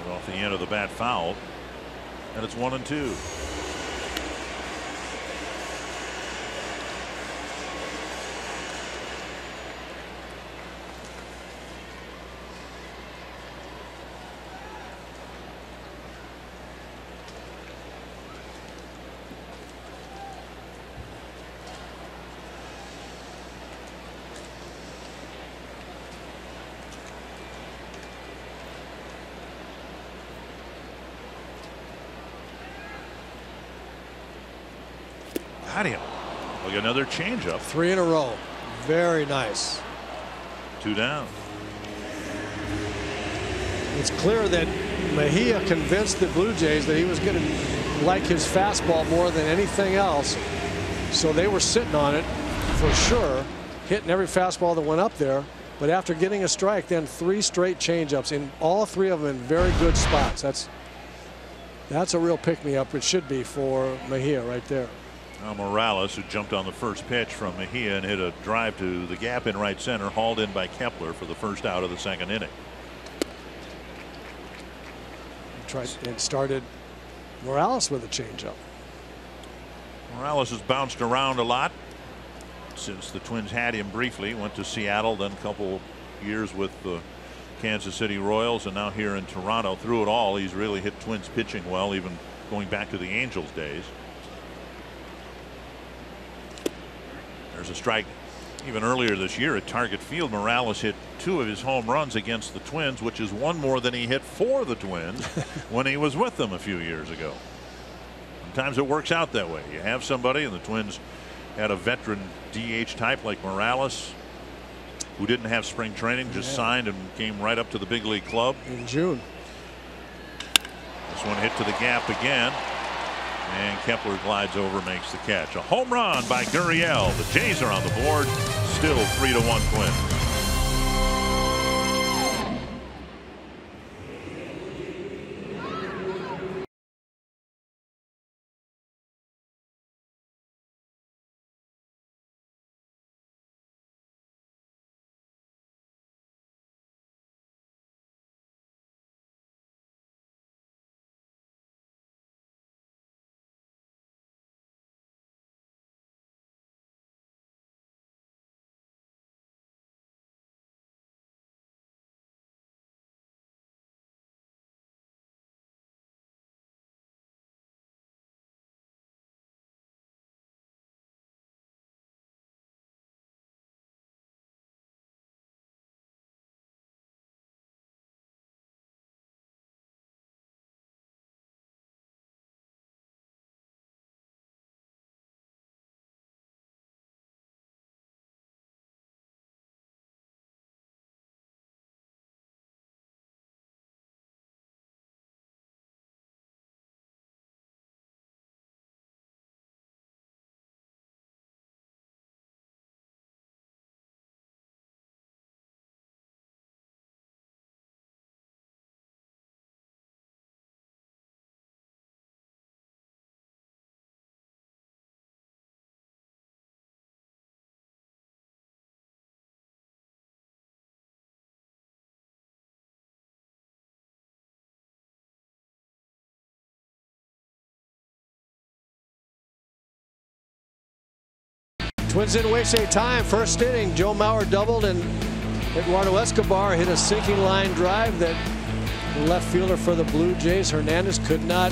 Off the end of the bat foul, and it's 1-2. Look, another changeup. 3 in a row. Very nice. 2 down. It's clear that Mejia convinced the Blue Jays that he was going to like his fastball more than anything else. So they were sitting on it for sure, hitting every fastball that went up there. But after getting a strike, then 3 straight changeups, in all 3 of them in very good spots. That's a real pick-me-up. It should be for Mejia right there. Now Morales, who jumped on the first pitch from Mejia and hit a drive to the gap in right center, hauled in by Kepler for the first out of the second inning. Tried and started Morales with a changeup. Morales has bounced around a lot. since the Twins had him briefly. Went to Seattle, then a couple years with the Kansas City Royals, and now here in Toronto. Through it all, he's really hit Twins pitching well, even going back to the Angels days. There's a strike. Even earlier this year at Target Field, Morales hit 2 of his home runs against the Twins, which is 1 more than he hit for the Twins when he was with them a few years ago. Sometimes it works out that way. You have somebody, and the Twins had a veteran DH type like Morales, who didn't have spring training, just signed and came right up to the big league club in June. This one hit to the gap again, and Kepler glides over, makes the catch. A home run by Gurriel. The Jays are on the board, still 3-1 Twins. Twins didn't waste any time. First inning, Joe Mauer doubled, and Eduardo Escobar hit a sinking line drive that the left fielder for the Blue Jays, Hernandez, could not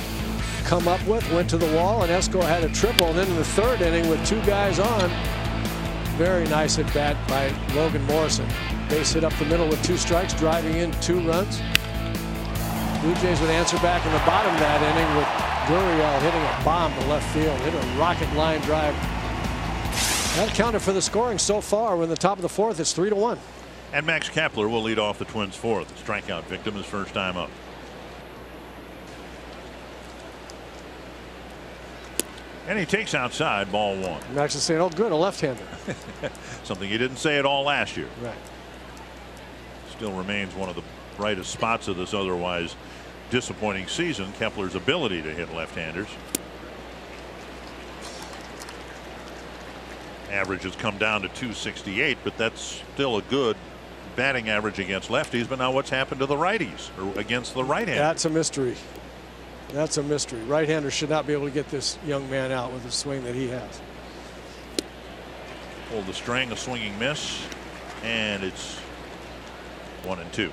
come up with. Went to the wall, and Esco had a triple. And then in the third inning, with 2 guys on, very nice at bat by Logan Morrison. Base hit up the middle with 2 strikes, driving in 2 runs. Blue Jays would answer back in the bottom of that inning with Gurriel hitting a bomb to left field, hit a rocket line drive. That counted for the scoring so far. We're in the top of the 4th. It's 3-1. And Max Kepler will lead off the Twins' 4th. Strikeout victim his first time up. And he takes outside, ball 1. Max is saying, oh good, a left-hander. Something he didn't say at all last year. Right. Still remains one of the brightest spots of this otherwise disappointing season, Kepler's ability to hit left-handers. Average has come down to .268, but that's still a good batting average against lefties. But now what's happened to the righties, or against the right-handers? That's a mystery. That's a mystery. Right-handers should not be able to get this young man out with the swing that he has. Pulled the string, a swinging miss, and it's 1-2.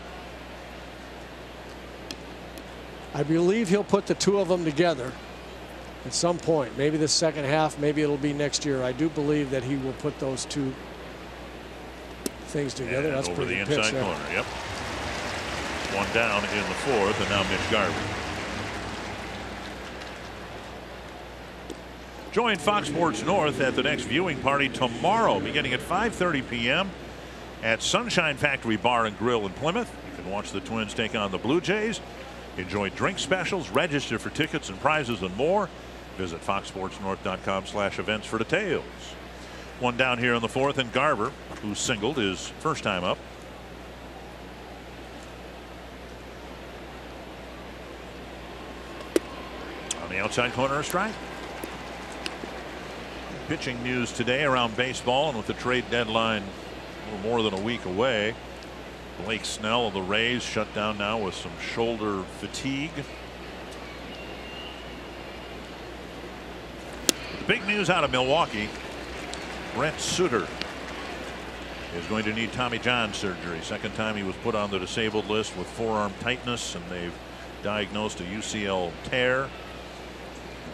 I believe he'll put the 2 of them together at some point. Maybe the second half, maybe it'll be next year. I do believe that he will put those 2 things together. And that's over the pretty inside pitch, corner. Yep. 1 down in the 4th, and now Mitch Garver. Join Fox Sports North at the next viewing party tomorrow, beginning at 5:30 p.m. at Sunshine Factory Bar and Grill in Plymouth. You can watch the Twins take on the Blue Jays. Enjoy drink specials, register for tickets and prizes and more. Visit foxsportsnorth.com/events for details. 1 down here in the 4th, and Garver, who singled his first time up. On the outside corner, a strike. Pitching news today around baseball, and with the trade deadline a little more than a week away, Blake Snell of the Rays shut down now with some shoulder fatigue. The big news out of Milwaukee, Brent Suter is going to need Tommy John surgery. Second time he was put on the disabled list with forearm tightness, and they've diagnosed a UCL tear.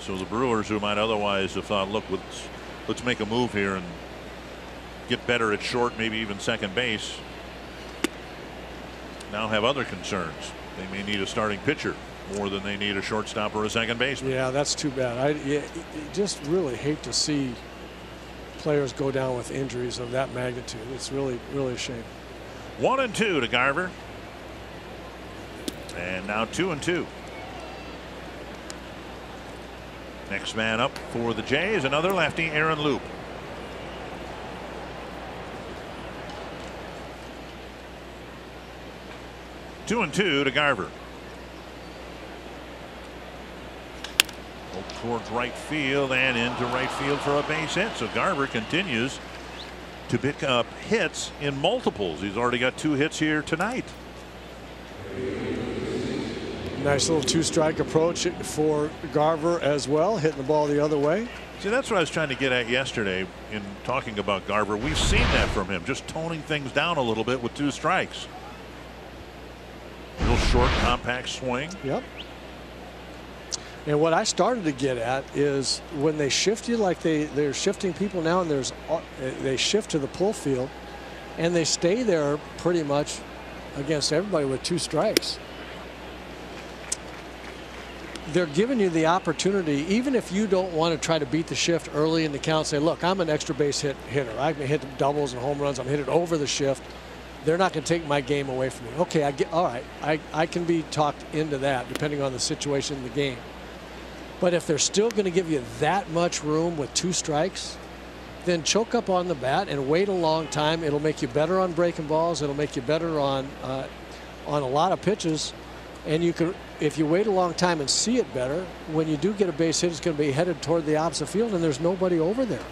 So the Brewers, who might otherwise have thought, look, let's make a move here and get better at short, maybe even second base, now have other concerns. They may need a starting pitcher more than they need a shortstop or a second baseman. Yeah, that's too bad. I just really hate to see players go down with injuries of that magnitude. It's really a shame. 1-2 to Garver. And now 2-2. Next man up for the Jays, another lefty, Aaron Loop. Two and two to Garver. Towards right field and into right field for a base hit. So Garver continues to pick up hits in multiples. He's already got 2 hits here tonight. Nice little 2-strike approach for Garver as well, hitting the ball the other way. See, that's what I was trying to get at yesterday in talking about Garver. We've seen that from him, just toning things down a little bit with 2 strikes. Real short, compact swing. Yep. And what I started to get at is when they shift you, like they're shifting people now, and they shift to the pull field, and they stay there pretty much against everybody with 2 strikes. They're giving you the opportunity, even if you don't want to try to beat the shift early in the count, say, look, I'm an extra base hitter. I can hit doubles and home runs. I'm hit it over the shift. They're not going to take my game away from me. Okay, all right. I can be talked into that depending on the situation in the game. But if they're still going to give you that much room with 2 strikes, then choke up on the bat and wait a long time. It'll make you better on breaking balls. It'll make you better on a lot of pitches. And you can, if you wait a long time and see it better, when you do get a base hit, it's going to be headed toward the opposite field, and there's nobody over there.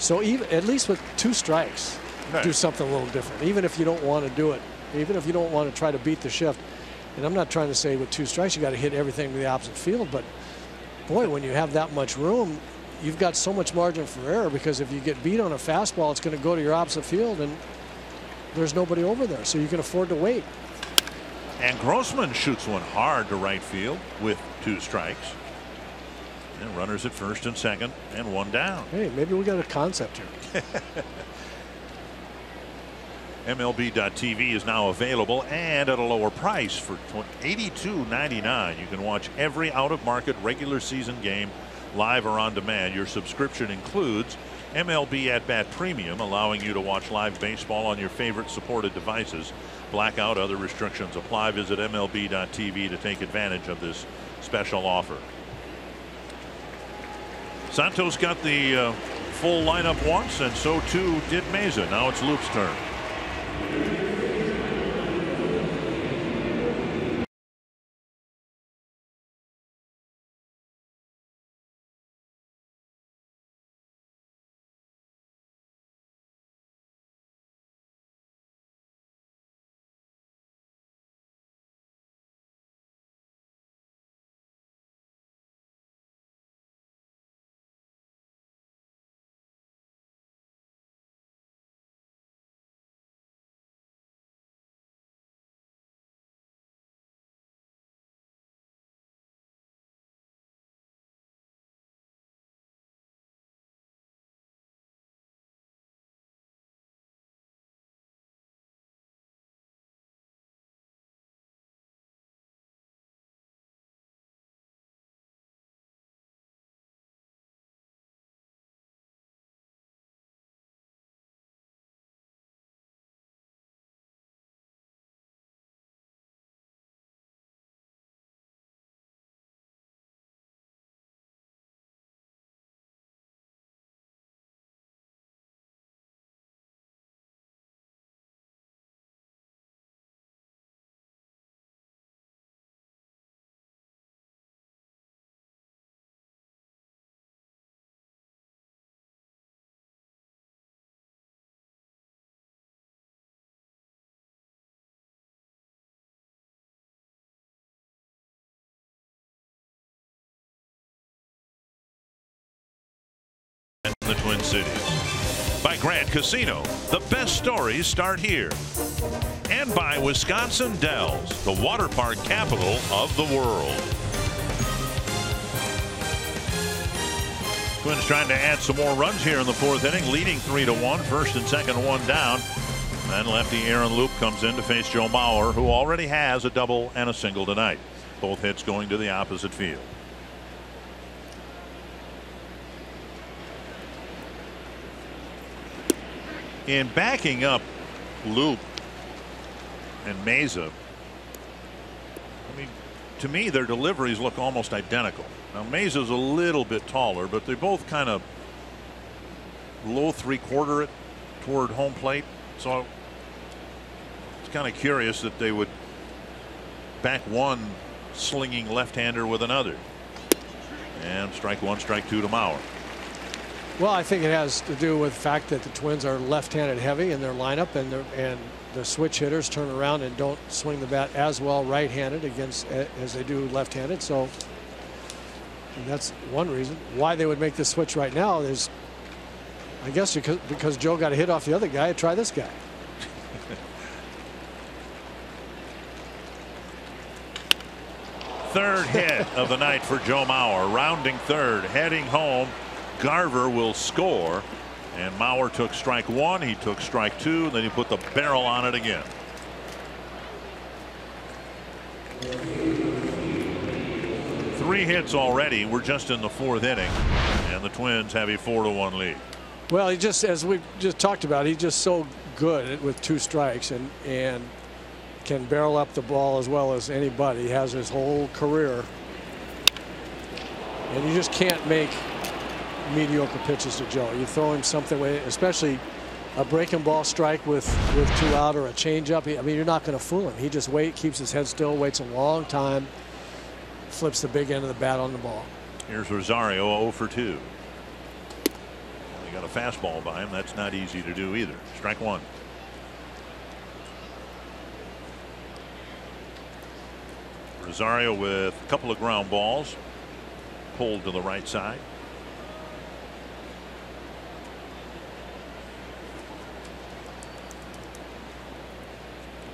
So even at least with 2 strikes, right, do something a little different. Even if you don't want to do it, even if you don't want to try to beat the shift. And I'm not trying to say with 2 strikes you got to hit everything to the opposite field, but boy, when you have that much room, you've got so much margin for error, because if you get beat on a fastball, it's going to go to your opposite field, and there's nobody over there, so you can afford to wait. And Grossman shoots one hard to right field with 2 strikes. And runners at first and second, and 1 down. Hey, maybe we got a concept here. MLB.TV is now available and at a lower price for $82.99. You can watch every out-of-market regular season game live or on demand. Your subscription includes MLB At Bat Premium, allowing you to watch live baseball on your favorite supported devices. Blackout, other restrictions apply. Visit MLB.TV to take advantage of this special offer. Santos got the full lineup once, and so too did Meza. Now it's Loop's turn. The Twin Cities. by Grand Casino. The best stories start here. And by Wisconsin Dells, the water park capital of the world. Twins trying to add some more runs here in the fourth inning, leading 3-1, first and second, one down. Then lefty Aaron Loup comes in to face Joe Mauer, who already has a double and a single tonight. Both hits going to the opposite field. In backing up Loup and Mesa, I mean, to me, their deliveries look almost identical. Now, Mesa's a little bit taller, but they both kind of low three-quarter it toward home plate. So it's kind of curious that they would back one slinging left-hander with another. And strike one, strike two to Mauer. Well, I think it has to do with the fact that the Twins are left-handed heavy in their lineup, and the switch hitters turn around and don't swing the bat as well right-handed against as they do left-handed. So that's one reason why they would make this switch right now. Is I guess because Joe got a hit off the other guy. Try this guy. Third hit of the night for Joe Mauer, rounding third, heading home. Garver will score, and Mauer took strike one, he took strike two, and then he put the barrel on it again. Three hits already. We're just in the fourth inning, and the Twins have a 4-1 lead. Well, he just, as we just talked about, he's just so good with two strikes and can barrel up the ball as well as anybody. He has his whole career, and you just can't make mediocre pitches to Joe. You throw him something, especially a breaking ball strike with two out, or a changeup. I mean, you're not going to fool him. He just keeps his head still, waits a long time, flips the big end of the bat on the ball. Here's Rosario, 0 for 2. Only got a fastball by him. That's not easy to do either. Strike one. Rosario with a couple of ground balls, pulled to the right side.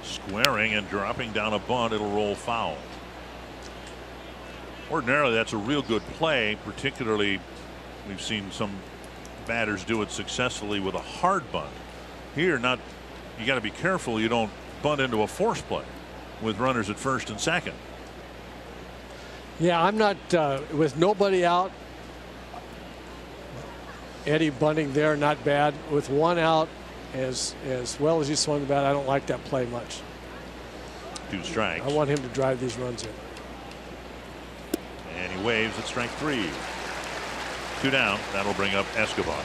Squaring and dropping down a bunt, it'll roll foul. Ordinarily, that's a real good play, particularly we've seen some batters do it successfully with a hard bunt. Here, you got to be careful you don't bunt into a force play with runners at first and second. Yeah, I'm not with nobody out. Eddie bunting there, not bad. With one out, as well as he swung the bat, I don't like that play much. 2 strikes. I want him to drive these runs in. And he waves at strike 3. 2 down. That'll bring up Escobar.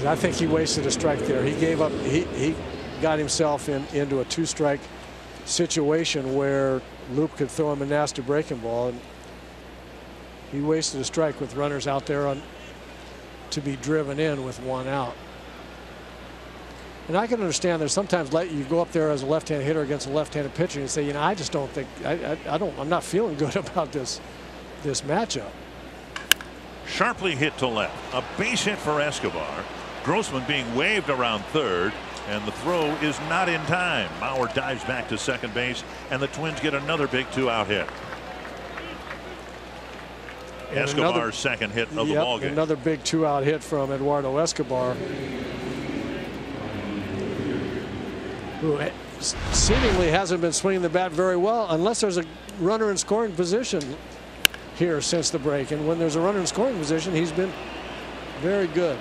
I think he wasted a strike there. He gave up. He got himself into a 2-strike situation where Loup could throw him a nasty breaking ball, and he wasted a strike with runners out there to be driven in with one out. And I can understand there's sometimes you go up there as a left-handed hitter against a left-handed pitcher and you say, you know, I just don't think I'm not feeling good about this matchup. Sharply hit to left. A base hit for Escobar. Grossman being waved around third, and the throw is not in time. Mauer dives back to second base, and the Twins get another big 2-out hit. And Escobar's second hit of the ballgame. Another big 2-out hit from Eduardo Escobar, who seemingly hasn't been swinging the bat very well, unless there's a runner in scoring position here since the break. And when there's a runner in scoring position, he's been very good.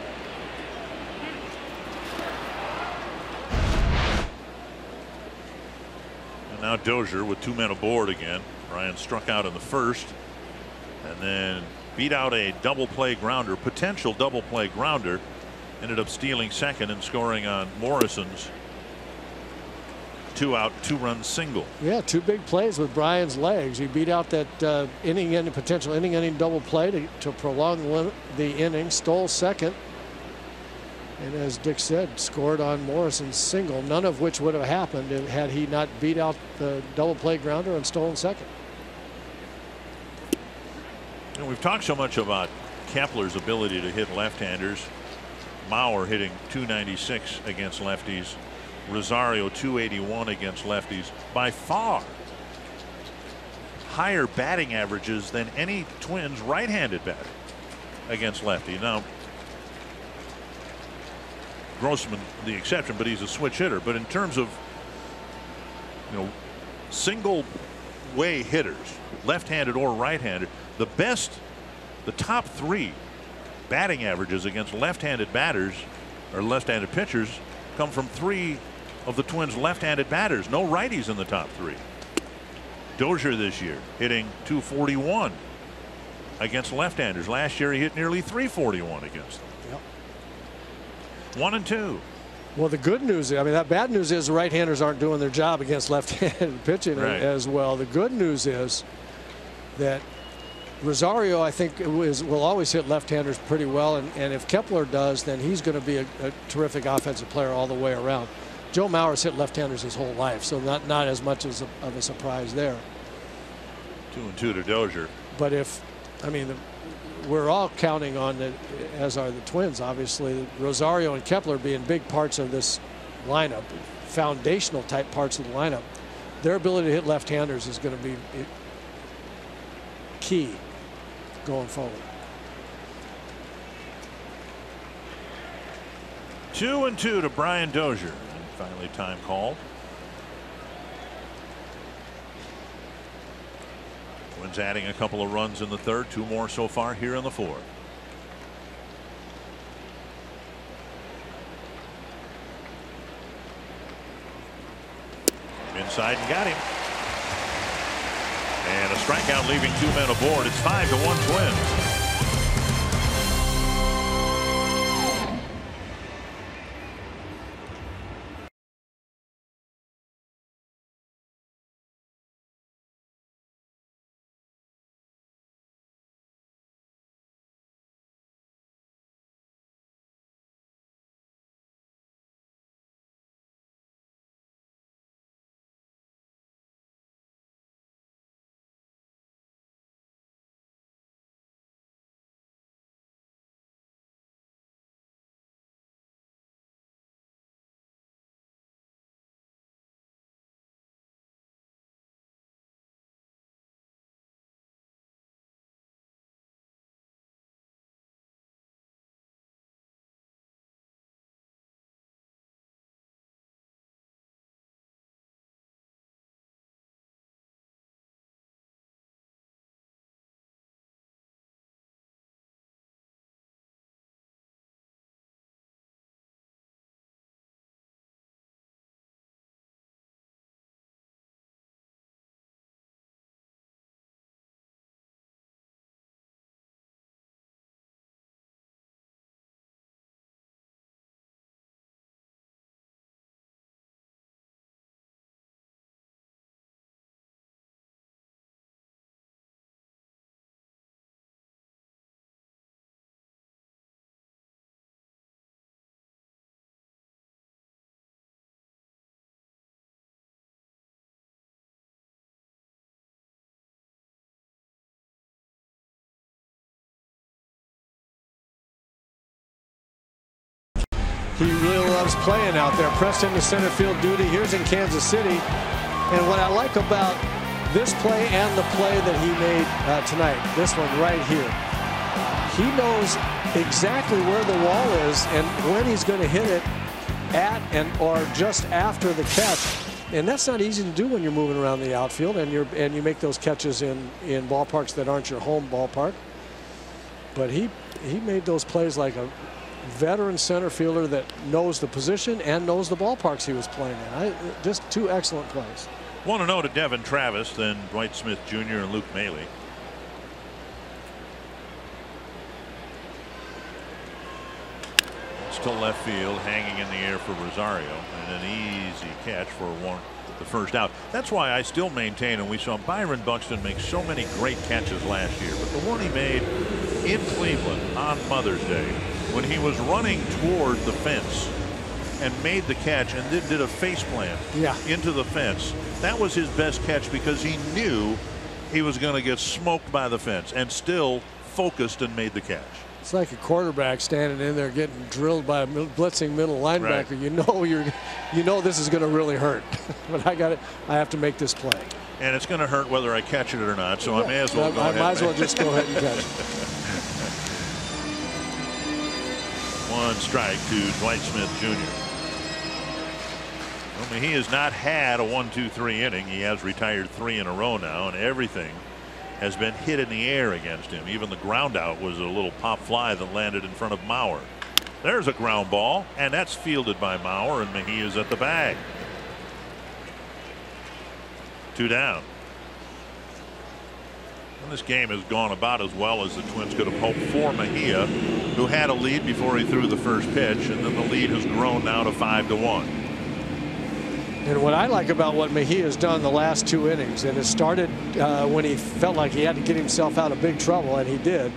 And now Dozier with 2 men aboard again. Ryan struck out in the first, and then beat out a double play grounder, potential double play grounder. Ended up stealing second and scoring on Morrison's 2-out, 2-run single. Yeah, 2 big plays with Brian's legs. He beat out that potential inning double play to prolong the inning, stole second, and as Dick said, scored on Morrison's single, none of which would have happened had he not beat out the double play grounder and stolen second. We've talked so much about Kepler's ability to hit left-handers. Mauer hitting .296 against lefties. Rosario .281 against lefties. By far higher batting averages than any Twins right-handed batter against lefty. Now Grossman the exception, but he's a switch hitter. But in terms of single way hitters, left-handed or right-handed, the top three batting averages against left-handed batters or left-handed pitchers come from three of the Twins left-handed batters. No righties in the top three. Dozier this year hitting .241 against left-handers. Last year he hit nearly .341 against them. Yep. 1 and 2. Well, the good news, that bad news is the right-handers aren't doing their job against left-handed pitching as well. The good news is that Rosario, I think, will always hit left-handers pretty well, and if Kepler does, then he's going to be a terrific offensive player all the way around. Joe Mauer's hit left-handers his whole life, so not as much of a surprise there. 2 and 2 to Dozier. But we're all counting on it, as are the Twins, obviously. Rosario and Kepler being big parts of this lineup, foundational type parts of the lineup. Their ability to hit left-handers is going to be key going forward. 2 and 2 to Brian Dozier. And finally time called. Twins adding a couple of runs in the third, 2 more so far here in the fourth. Inside and got him. And a strikeout, leaving 2 men aboard. It's 5-1 Twins. He really loves playing out there. Pressed into center field duty. Here's in Kansas City. And what I like about this play and the play that he made tonight, this one right here, he knows exactly where the wall is and when he's going to hit it at or just after the catch. And that's not easy to do when you're moving around the outfield and you make those catches in ballparks that aren't your home ballpark. But he made those plays like a veteran center fielder that knows the position and knows the ballparks he was playing in. Just 2 excellent plays. 1-0 to Devin Travis, then Dwight Smith Jr. and Luke Maile. To left field, hanging in the air for Rosario, and an easy catch for the first out. That's why I still maintain, and we saw Byron Buxton make so many great catches last year, but the one he made in Cleveland on Mother's Day, when he was running toward the fence and made the catch and then did a face plant into the fence, that was his best catch because he knew he was going to get smoked by the fence and still focused and made the catch. It's like a quarterback standing in there getting drilled by a blitzing middle linebacker. Right. You know this is going to really hurt. But I have to make this play. And it's going to hurt whether I catch it or not, so I may as well go ahead. I might as well just go ahead and catch it. 1 strike to Dwight Smith Jr. I mean, he has not had a 1-2-3 inning. He has retired 3 in a row now, and everything has been hit in the air against him. Even the ground out was a little pop fly that landed in front of Mauer. There's a ground ball, and that's fielded by Mauer, and Mejia's at the bag. 2 down. And this game has gone about as well as the Twins could have hoped for Mejia, who had a lead before he threw the first pitch, and then the lead has grown now to 5-1. And what I like about what Mejia has done the last 2 innings, and it started when he felt like he had to get himself out of big trouble, and he did.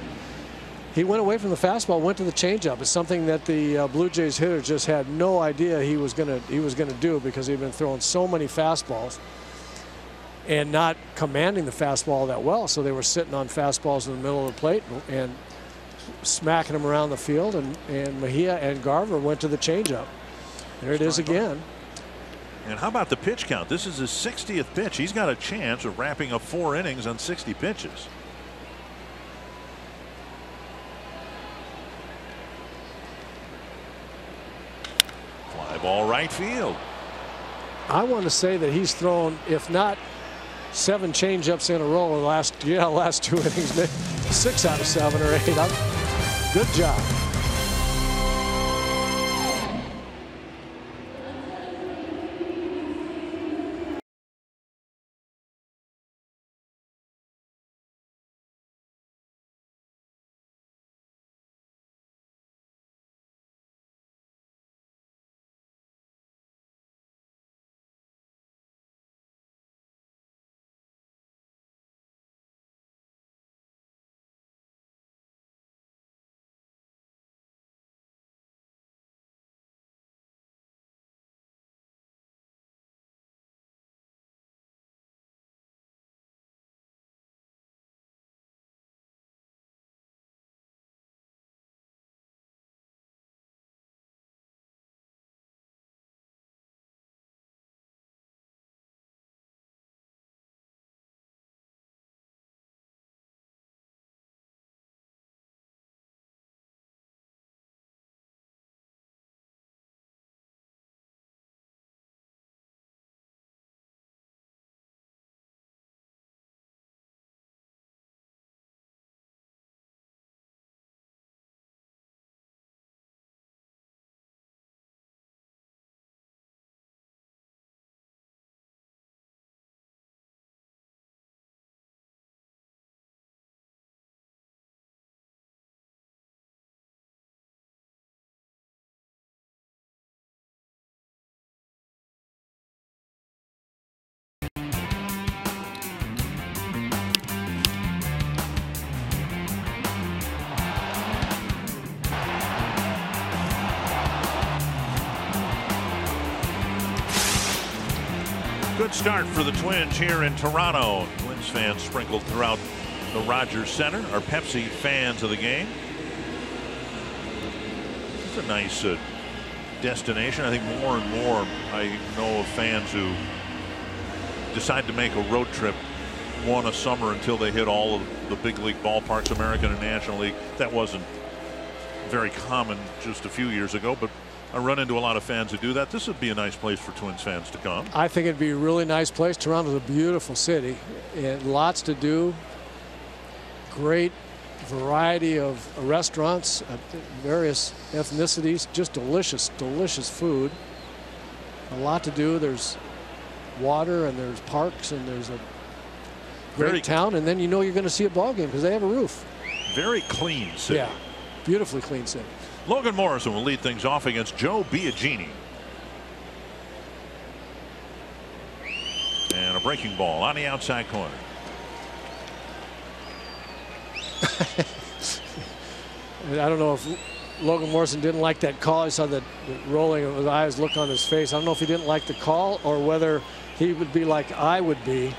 He went away from the fastball, went to the changeup. It's something that the Blue Jays hitter just had no idea he was going to do, because he'd been throwing so many fastballs and not commanding the fastball that well. So they were sitting on fastballs in the middle of the plate and smacking them around the field. And Mejia and Garver went to the changeup. There it is again. And how about the pitch count? This is his 60th pitch. He's got a chance of wrapping up 4 innings on 60 pitches. Fly ball right field. I want to say that he's thrown, if not 7 changeups in a row in the last 2 innings, 6 out of 7 or 8. Good job. Good start for the Twins here in Toronto. Twins fans sprinkled throughout the Rogers Center are Pepsi fans of the game. It's a nice destination. I think more and more I know of fans who decide to make a road trip one a summer until they hit all of the big league ballparks, American and National League. That wasn't very common just a few years ago, but I run into a lot of fans who do that. This would be a nice place for Twins fans to come. I think it'd be a really nice place. Toronto's a beautiful city and lots to do. Great variety of restaurants, various ethnicities, just delicious, delicious food. A lot to do. There's water and there's parks and there's a great town, and then you know you're going to see a ball game because they have a roof. Very clean city. Yeah, beautifully clean city. Logan Morrison will lead things off against Joe Biagini. And a breaking ball on the outside corner. I don't know if Logan Morrison didn't like that call. I saw the rolling of his eyes, look on his face. I don't know if he didn't like the call or whether he would be like I would be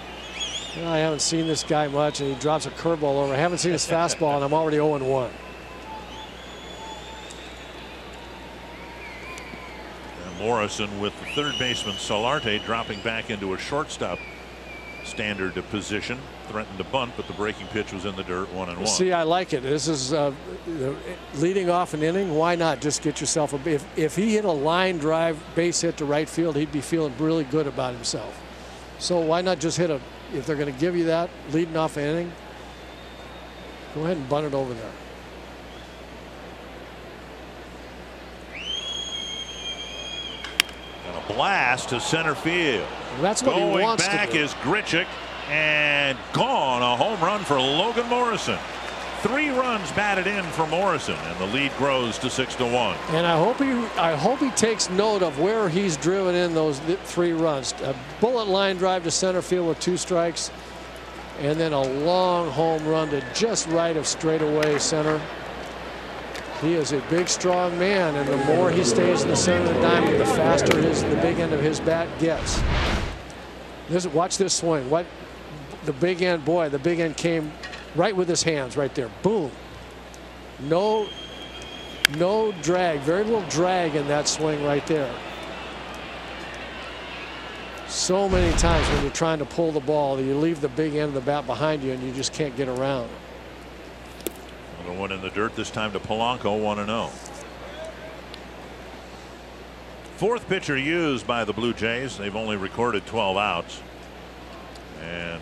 You know, I haven't seen this guy much, and he drops a curveball over. I haven't seen his fastball, and I'm already 0-1. And Morrison with the third baseman Solarte dropping back into a shortstop standard position. Threatened to bunt, but the breaking pitch was in the dirt, 1-1. See, I like it. This is leading off an inning. Why not just get yourself a? If he hit a line drive base hit to right field, he'd be feeling really good about himself. So why not just hit a? If they're going to give you that leading off an inning, go ahead and bunt it over there. And a blast to center field. Well, that's what he wants to do. Going back is Grichuk. And gone. A home run for Logan Morrison. 3 runs batted in for Morrison, and the lead grows to 6-1. And I hope he takes note of where he's driven in those 3 runs. A bullet line drive to center field with 2 strikes, and then a long home run to just right of straightaway center. He is a big, strong man, and the more he stays in the center of the diamond, the faster the big end of his bat gets. Watch this swing. The big end, boy, the big end came right with his hands right there. Boom. No drag, very little drag in that swing right there. So many times when you're trying to pull the ball, you leave the big end of the bat behind you and you just can't get around. Another one in the dirt, this time to Polanco, 1-0. 4th pitcher used by the Blue Jays. They've only recorded 12 outs. And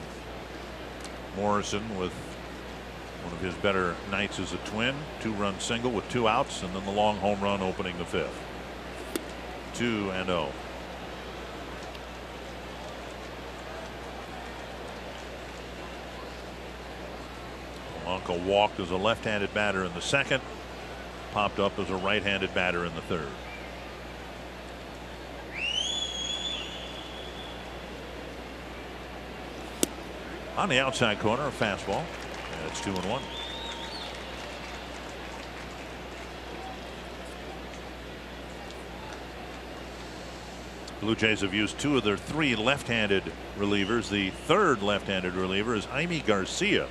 Morrison with one of his better nights as a Twin. 2-run single with 2 outs, and then the long home run opening the 5th. 2-0. Polanco walked as a left-handed batter in the 2nd. Popped up as a right-handed batter in the 3rd. On the outside corner, a fastball, and it's 2-1. Blue Jays have used 2 of their 3 left-handed relievers. The 3rd left-handed reliever is Jaime Garcia,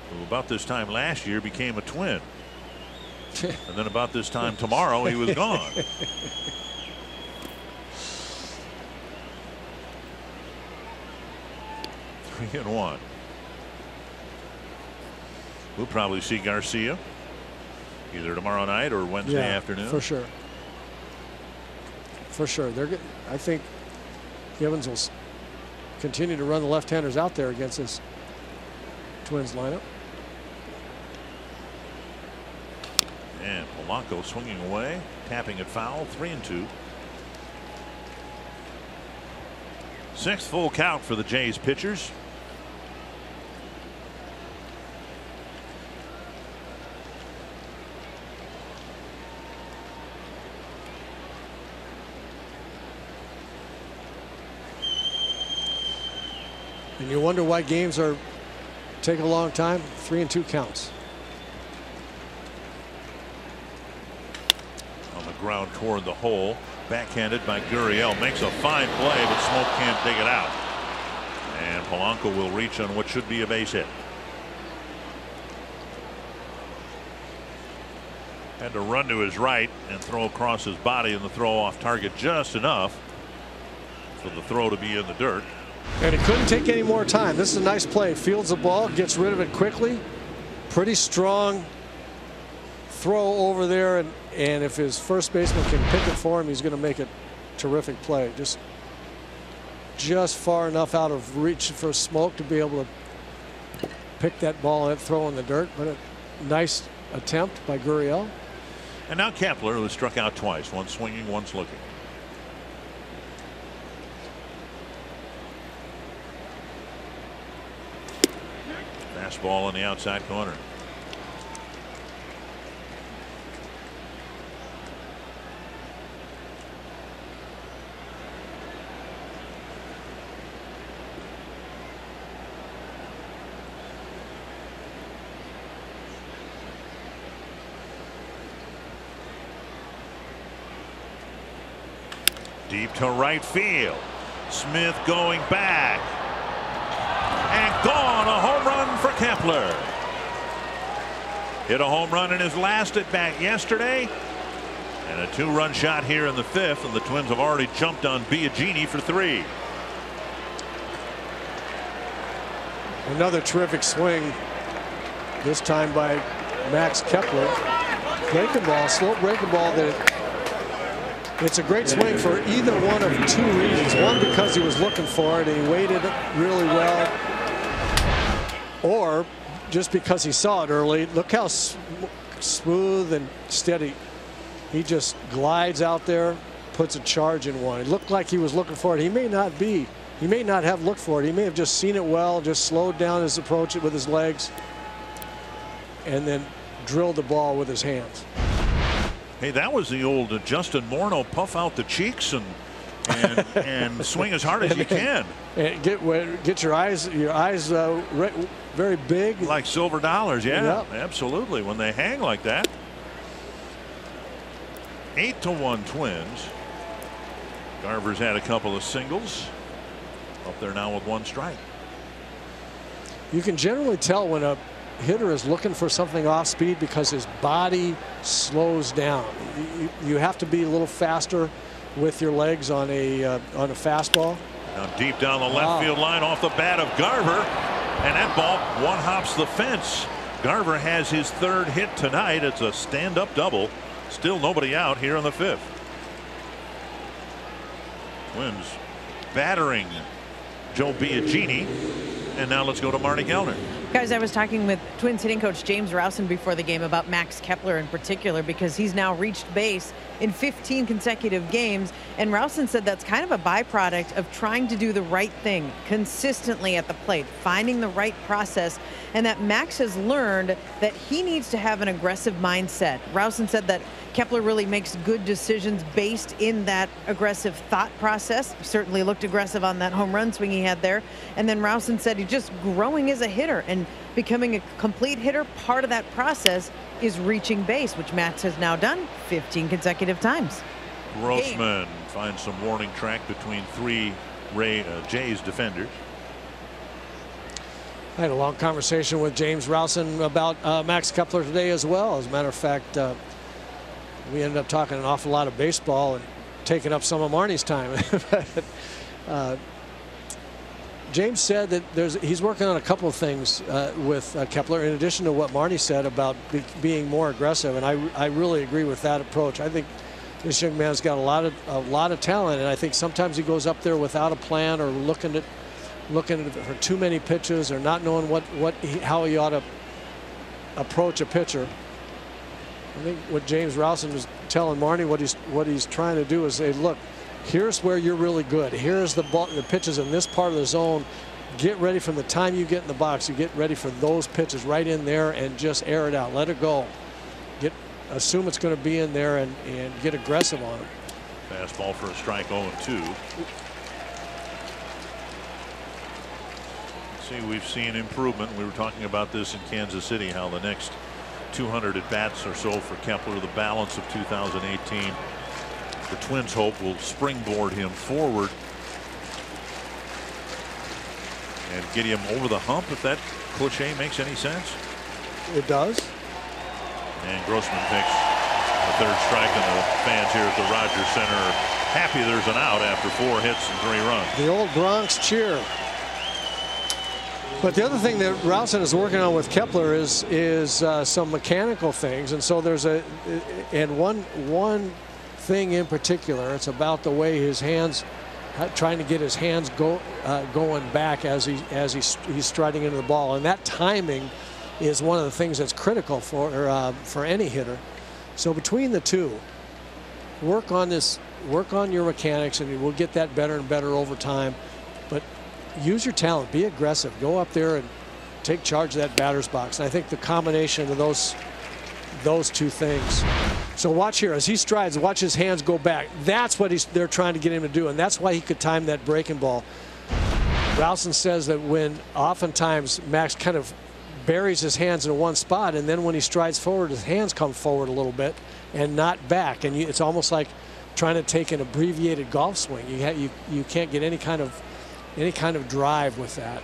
who about this time last year became a Twin. And then about this time tomorrow, he was gone. 3-1. We'll probably see Garcia either tomorrow night or Wednesday afternoon. For sure. For sure. I think Gibbons will continue to run the left-handers out there against this Twins lineup. And Polanco swinging away, tapping it foul, 3-2. 6th full count for the Jays pitchers. And you wonder why games take a long time. 3-2 counts. On the ground toward the hole, backhanded by Gurriel, makes a fine play, but Smoke can't dig it out. And Polanco will reach on what should be a base hit. Had to run to his right and throw across his body, and the throw off target just enough for the throw to be in the dirt. And it couldn't take any more time. This is a nice play. Fields the ball, gets rid of it quickly. Pretty strong throw over there, and if his first baseman can pick it for him, he's going to make a terrific play. Just far enough out of reach for Smoke to be able to pick that ball and throw in the dirt. But a nice attempt by Gurriel. And now Kepler, who struck out twice, once swinging, once looking. Fastball on the outside corner. Deep to right field. Smith going back. Gone. A home run for Kepler. Hit a home run in his last at bat yesterday. And a 2-run shot here in the 5th. And the Twins have already jumped on Biagini for 3. Another terrific swing. This time by Max Kepler. Breaking ball, slow breaking ball. It's a great swing for either one of 2 reasons. One, because he was looking for it and he waited really well. Or just because he saw it early. Look how smooth and steady. He just glides out there, puts a charge in one. It looked like he was looking for it. He may not be. He may not have looked for it. He may have just seen it well, just slowed down his approach with his legs, and then drilled the ball with his hands. Hey, that was the old Justin Morneau, puff out the cheeks and swing as hard as you can. And get your eyes very big. Like silver dollars, yeah, yep. Absolutely. When they hang like that. 8-1 Twins. Garver's had a couple of singles. Up there now with 1 strike. You can generally tell when a hitter is looking for something off speed because his body slows down. You have to be a little faster with your legs on a fastball. Now deep down the left field line off the bat of Garver, and that ball one-hops the fence. Garver has his 3rd hit tonight. It's a stand-up double. Still nobody out here in the 5th. Twins battering Joe Biagini, and now let's go to Marty Gellner. Guys, I was talking with Twins hitting coach James Rowson before the game about Max Kepler in particular, because he's now reached base in 15 consecutive games. And Rowson said that's kind of a byproduct of trying to do the right thing consistently at the plate, finding the right process, and that Max has learned that he needs to have an aggressive mindset. Rowson said that Kepler really makes good decisions based in that aggressive thought process. Certainly looked aggressive on that home run swing he had there. And then Rowson said he's just growing as a hitter and becoming a complete hitter. Part of that process is reaching base, which Max has now done 15 consecutive times. Grossman finds some warning track between 3 Jays defenders. I had a long conversation with James Rowson about Max Kepler today as well. As a matter of fact, we ended up talking an awful lot of baseball and taking up some of Marnie's time. James said that he's working on a couple of things with Kepler, in addition to what Marnie said about being more aggressive, and I really agree with that approach. I think this young man's got a lot of talent, and I think sometimes he goes up there without a plan or looking at for too many pitches or not knowing how he ought to approach a pitcher. I think what James Rowson was telling Marnie, what he's trying to do is say, look, here's where you're really good. Here's the pitches in this part of the zone. Get ready from the time you get in the box. You get ready for those pitches right in there and just air it out. Let it go. Assume it's going to be in there and get aggressive on it. Fastball for a strike, 0-2. See, we've seen improvement. We were talking about this in Kansas City, how the next 200 at bats or so for Kepler, the balance of 2018. The Twins hope will springboard him forward and get him over the hump, if that cliche makes any sense. It does. And Grossman takes the 3rd strike, and the fans here at the Rogers Center are happy there's an out after 4 hits and 3 runs. The old Bronx cheer. But the other thing that Rowson is working on with Kepler is some mechanical things, and so there's one thing in particular. It's about the way his hands, trying to get his hands going back as he's striding into the ball, and that timing is one of the things that's critical for any hitter. So between the two, work on your mechanics, and we'll get that better and better over time. But use your talent, be aggressive, go up there and take charge of that batter's box. And I think the combination of those 2 things. So watch here as he strides, watch his hands go back. That's what they're trying to get him to do, and that's why he could time that breaking ball. Rowson says that when oftentimes Max kind of buries his hands in one spot, and then when he strides forward, his hands come forward a little bit and not back, and it's almost like trying to take an abbreviated golf swing. You can't get any kind of drive with that.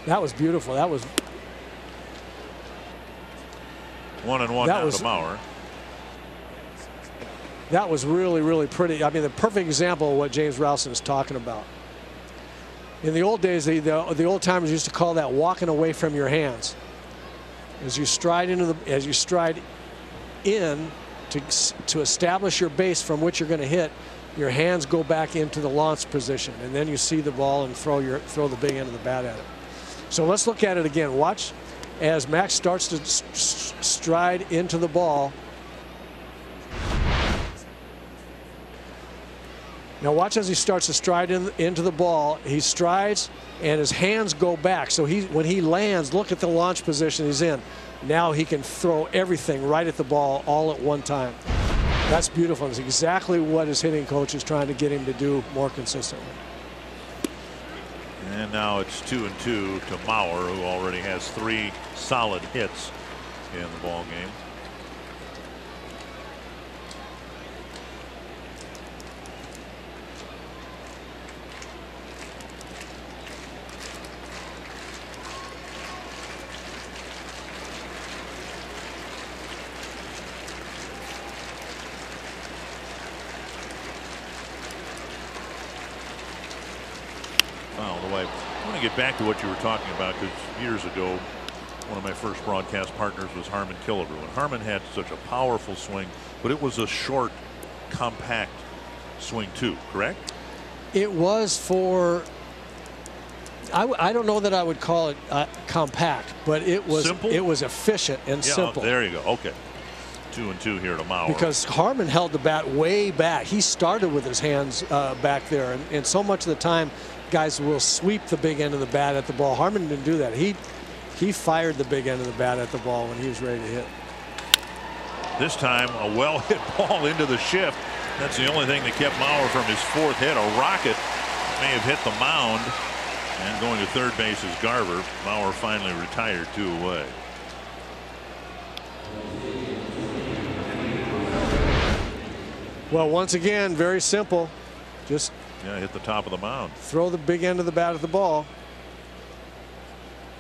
That was beautiful. That was 1-1 now to Maurer. That was really, really pretty. I mean, the perfect example of what James Rowson is talking about. In the old days, the old timers used to call that walking away from your hands. As you stride in to establish your base from which you're going to hit, your hands go back into the launch position, and then you see the ball and throw the big end of the bat at it. So let's look at it again. Watch as Max starts to stride into the ball. Now watch as he starts to stride into the ball. He strides and his hands go back. So when he lands, look at the launch position he's in. Now he can throw everything right at the ball all at one time. That's beautiful. It's exactly what his hitting coach is trying to get him to do more consistently. And now it's 2-2 to Maurer, who already has 3 solid hits in the ball game. I want to get back to what you were talking about, because years ago, one of my first broadcast partners was Harmon Killebrew. And Harmon had such a powerful swing, but it was a short, compact swing too, correct? It was for, I don't know that I would call it compact, but it was simple? It was efficient and simple. There you go. Okay. 2-2 here to Maurer. Because Harmon held the bat way back. He started with his hands back there, and so much of the time guys will sweep the big end of the bat at the ball. Harmon didn't do that. He fired the big end of the bat at the ball when he was ready to hit. This time a well hit ball into the shift. That's the only thing that kept Maurer from his 4th hit. A rocket may have hit the mound, and going to third base is Garver. Maurer finally retired 2 away. Well, once again, very simple. Just hit the top of the mound. Throw the big end of the bat at the ball.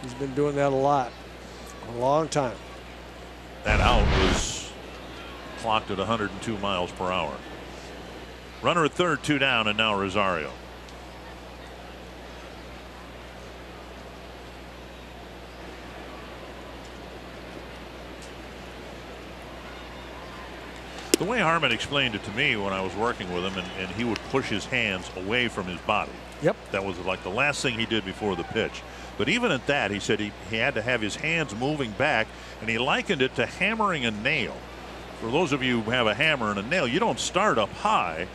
He's been doing that a lot, a long time. That out was clocked at 102 miles per hour. Runner at third, 2 down, and now Rosario. The way Harmon explained it to me when I was working with him, and he would push his hands away from his body. Yep. That was like the last thing he did before the pitch. But even at that, he said he had to have his hands moving back, and he likened it to hammering a nail. For those of you who have a hammer and a nail, you don't start up high.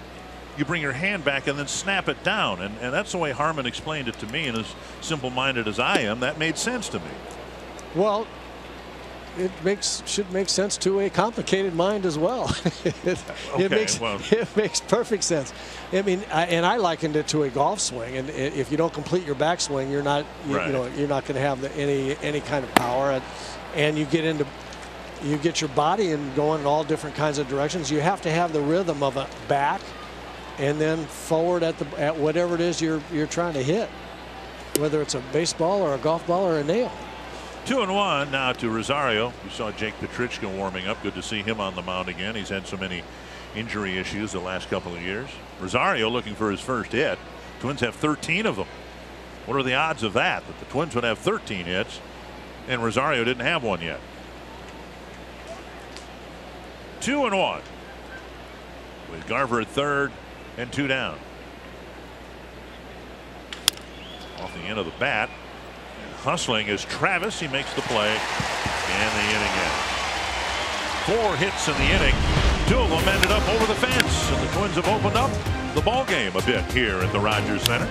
You bring your hand back and then snap it down. And that's the way Harmon explained it to me, and as simple-minded as I am, that made sense to me. Well, it should make sense to a complicated mind as well. It makes perfect sense. I mean, I likened it to a golf swing, and if you don't complete your backswing, you're not you're not going to have any kind of power, and you get your body and going in all different kinds of directions. You have to have the rhythm of a back and then forward at whatever it is you're trying to hit, whether it's a baseball or a golf ball or a nail. 2-1 now to Rosario. We saw Jake Petrichka warming up. Good to see him on the mound again. He's had so many injury issues the last couple of years. Rosario looking for his first hit. Twins have 13 of them. What are the odds of that the Twins would have 13 hits and Rosario didn't have one yet? 2-1 with Garver at third and 2 down. Off the end of the bat. Hustling is Travis. He makes the play, and the inning ends. 4 hits in the inning. 2 of them ended up over the fence, and the Twins have opened up the ball game a bit here at the Rogers Center.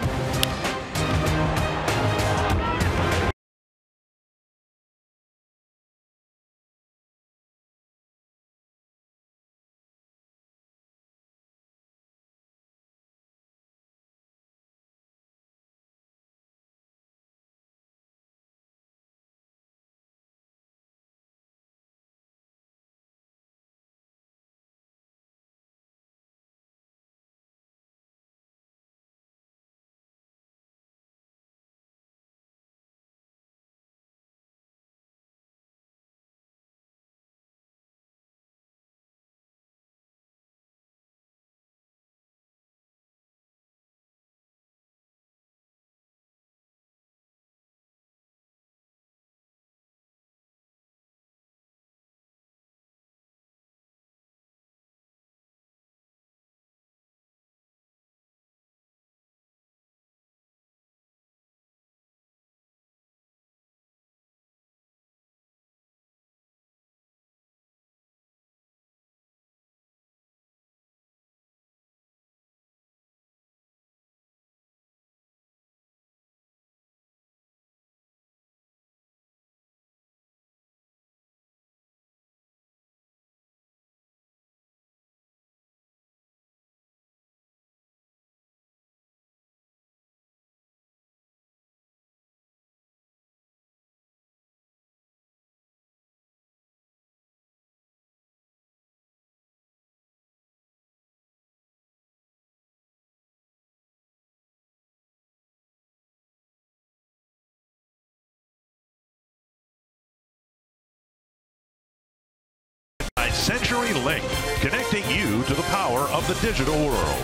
Century Link, connecting you to the power of the digital world.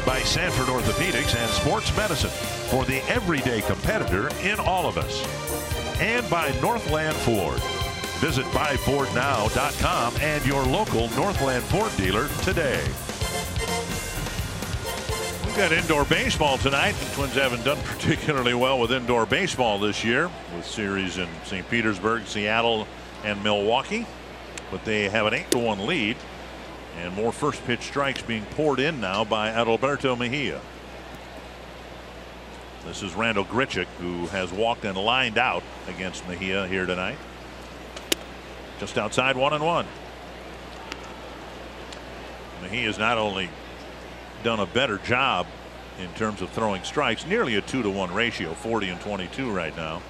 By Sanford Orthopedics and Sports Medicine, for the everyday competitor in all of us. And by Northland Ford. Visit buyfordnow.com and your local Northland Ford dealer today. We've got indoor baseball tonight. The Twins haven't done particularly well with indoor baseball this year, with series in St. Petersburg, Seattle, and Milwaukee. But they have an 8-1 lead, and more first pitch strikes being poured in now by Adalberto Mejia. This is Randall Grichuk, who has walked and lined out against Mejia here tonight. Just outside 1-1. Mejia's not only done a better job in terms of throwing strikes, nearly a 2-to-1 ratio, 40 and 22 right now,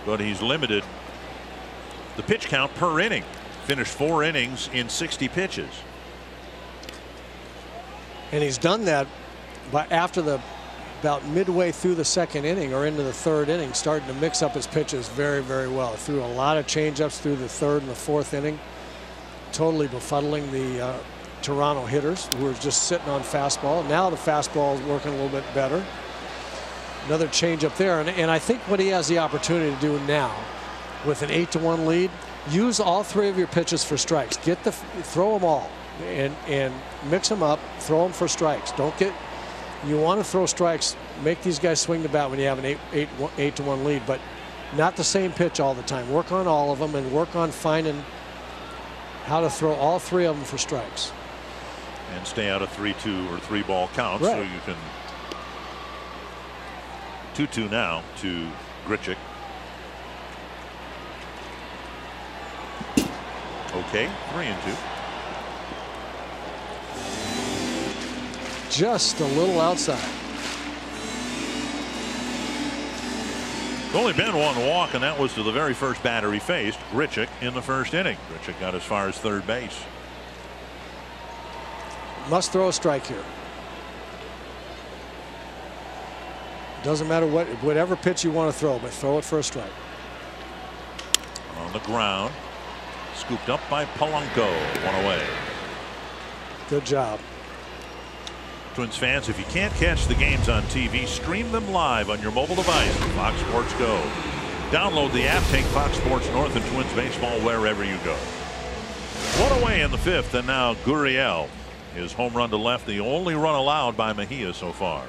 but he's limited the pitch count per inning. Finished 4 innings in 60 pitches. And he's done that by about midway through the second inning or into the third inning, starting to mix up his pitches very, very well. Threw a lot of changeups through the third and the fourth inning, totally befuddling the Toronto hitters who were just sitting on fastball. Now the fastball is working a little bit better. Another changeup there, and I think what he has the opportunity to do now, with an 8-1 lead, use all 3 of your pitches for strikes. Throw them all and mix them up. Throw them for strikes. You want to throw strikes. Make these guys swing the bat when you have an 8-1 lead, but not the same pitch all the time. Work on all of them and work on finding how to throw all 3 of them for strikes. And stay out of 3-2 or 3-ball counts, right. So you can 2-2 now to Grichuk. Okay, 3-2. Just a little outside. It's only been 1 walk, and that was to the very first batter he faced, Grichuk, in the first inning. Grichuk got as far as third base. Must throw a strike here. Doesn't matter whatever pitch you want to throw, but throw it for a strike. On the ground. Scooped up by Polanco. 1 away. Good job. Twins fans, if you can't catch the games on TV, stream them live on your mobile device with Fox Sports Go. Download the app, take Fox Sports North and Twins baseball wherever you go. 1 away in the 5th, and now Gurriel. His home run to left, the only run allowed by Mejia so far.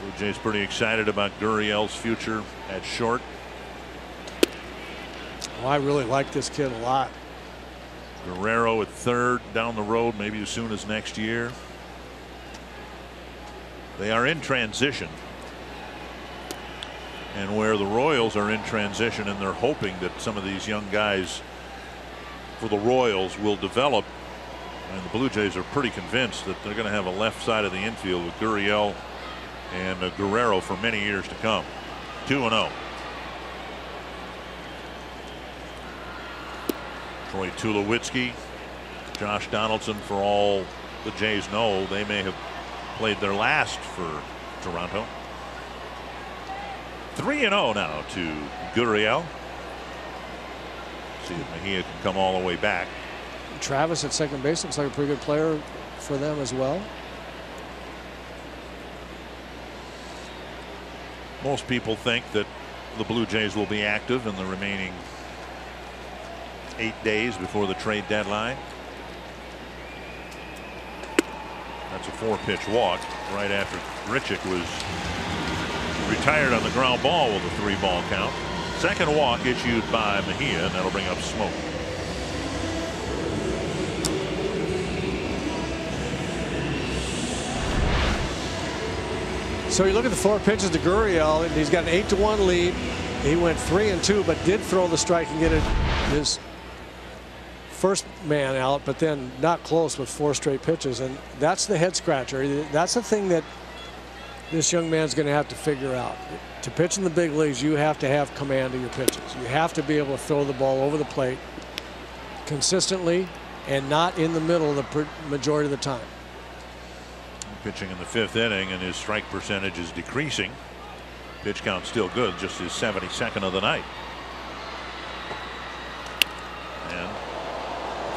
Blue Jays pretty excited about Gurriel's future at short. Oh, I really like this kid a lot. Guerrero at third down the road, maybe as soon as next year. They are in transition. And where the Royals are in transition, and they're hoping that some of these young guys for the Royals will develop, and the Blue Jays are pretty convinced that they're going to have a left side of the infield with Gurriel and Guerrero for many years to come. 2-0. Troy Tulowitzki, Josh Donaldson, for all the Jays know, they may have played their last for Toronto. 3-0 now to Gurriel. See if Mejia can come all the way back. Travis at second base looks like a pretty good player for them as well. Most people think that the Blue Jays will be active in the remaining 8 days before the trade deadline. That's a 4-pitch walk right after Grichuk was retired on the ground ball with a 3-ball count. Second walk issued by Mejia, and that'll bring up Smoke. So you look at the 4 pitches to Gurriel, and he's got an 8-1 lead. He went 3-2, but did throw the strike and get his first man out, but then not close with 4 straight pitches, and that's the head scratcher. That's the thing that this young man's going to have to figure out. To pitch in the big leagues, you have to have command of your pitches. You have to be able to throw the ball over the plate consistently and not in the middle the majority of the time. Pitching in the 5th inning, and his strike percentage is decreasing. Pitch count still good, just his 72nd of the night. And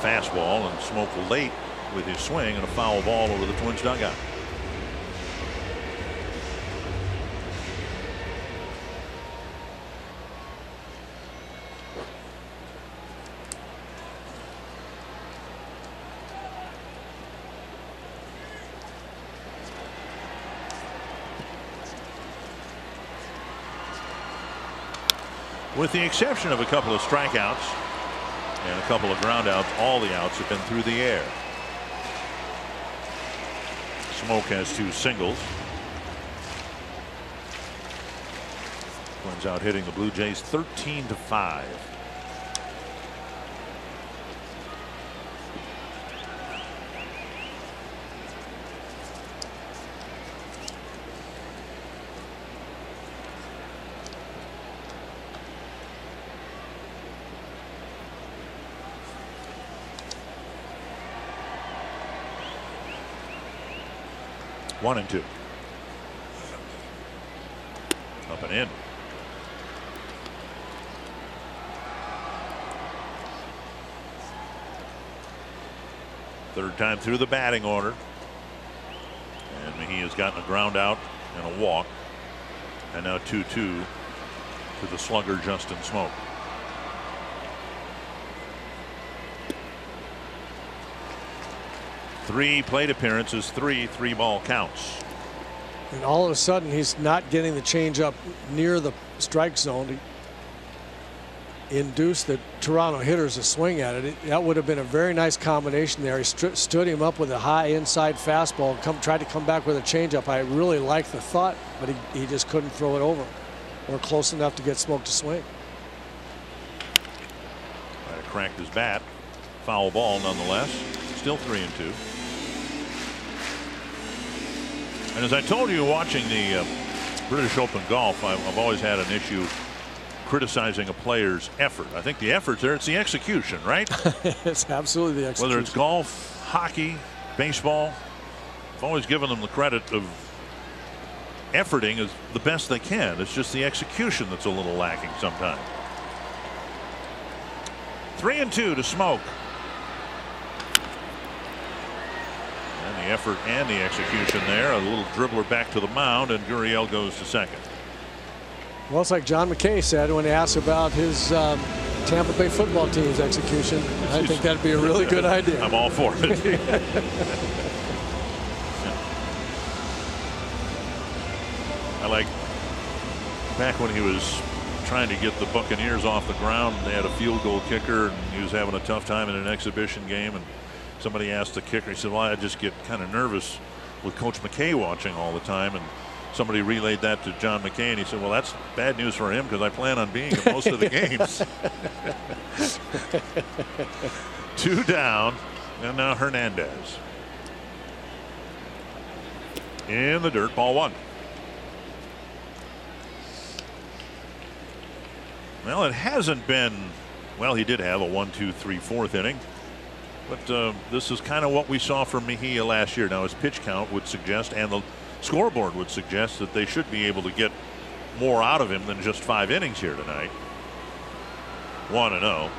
fastball, and Smoke late with his swing, and a foul ball over the Twins dugout. With the exception of a couple of strikeouts and a couple of groundouts, all the outs have been through the air. Smoke has 2 singles. Twins out hitting the Blue Jays 13-5. One and two. Up and in. Third time through the batting order. And Mejia's gotten a ground out and a walk. And now 2-2 to the slugger Justin Smoke. Three plate appearances, 3 3-ball counts. And all of a sudden he's not getting the changeup near the strike zone to induce the Toronto hitters to swing at it. That would have been a very nice combination there. He stood him up with a high inside fastball and tried to come back with a changeup. I really liked the thought, but he just couldn't throw it over or close enough to get Smoke to swing. Might have cracked his bat. Foul ball nonetheless. Still 3-2. And as I told you watching the British Open golf, I've always had an issue criticizing a player's effort. I think the effort's there. It's the execution, right? It's absolutely the execution. Whether it's golf, hockey, baseball, I've always given them the credit of efforting as the best they can. It's just the execution that's a little lacking sometimes. 3-2 to Smoke. And the effort and the execution there. A little dribbler back to the mound, and Gurriel goes to second. Well, it's like John McKay said when he asked about his Tampa Bay football team's execution. I think that'd be a really good idea. I'm all for it. I like back when he was trying to get the Buccaneers off the ground. They had a field goal kicker, and he was having a tough time in an exhibition game. And somebody asked the kicker, he said, well, I just get kind of nervous with Coach McKay watching all the time. And somebody relayed that to John McKay, and he said, well, that's bad news for him because I plan on being in most of the games. 2 down, and now Hernandez. In the dirt, ball 1. Well, it hasn't been, well, he did have a 1, 2, 3, 4th inning. But this is kind of what we saw from Mejia last year. Now his pitch count would suggest, and the scoreboard would suggest, that they should be able to get more out of him than just 5 innings here tonight. 1-0.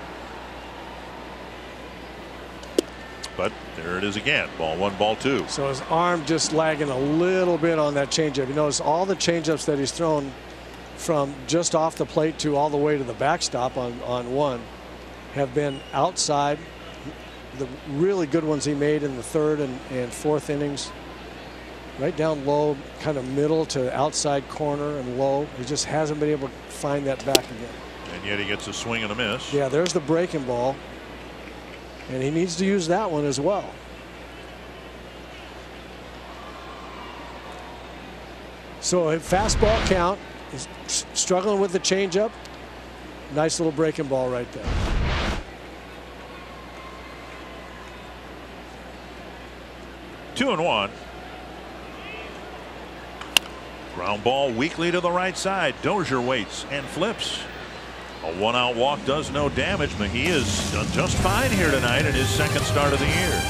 But there it is again. Ball 1, ball 2. So his arm just lagging a little bit on that changeup. You notice all the changeups that he's thrown from just off the plate to all the way to the backstop on 1 have been outside. The really good ones he made in the 3rd and 4th innings, right down low, kind of middle to outside corner and low. He just hasn't been able to find that back again. And yet he gets a swing and a miss. Yeah, there's the breaking ball, and he needs to use that one as well. So a fastball count. He's struggling with the changeup. Nice little breaking ball right there. Two and 1. Ground ball weakly to the right side. Dozier waits and flips. A 1-out walk does no damage. Mejia's done just fine here tonight in his 2nd start of the year.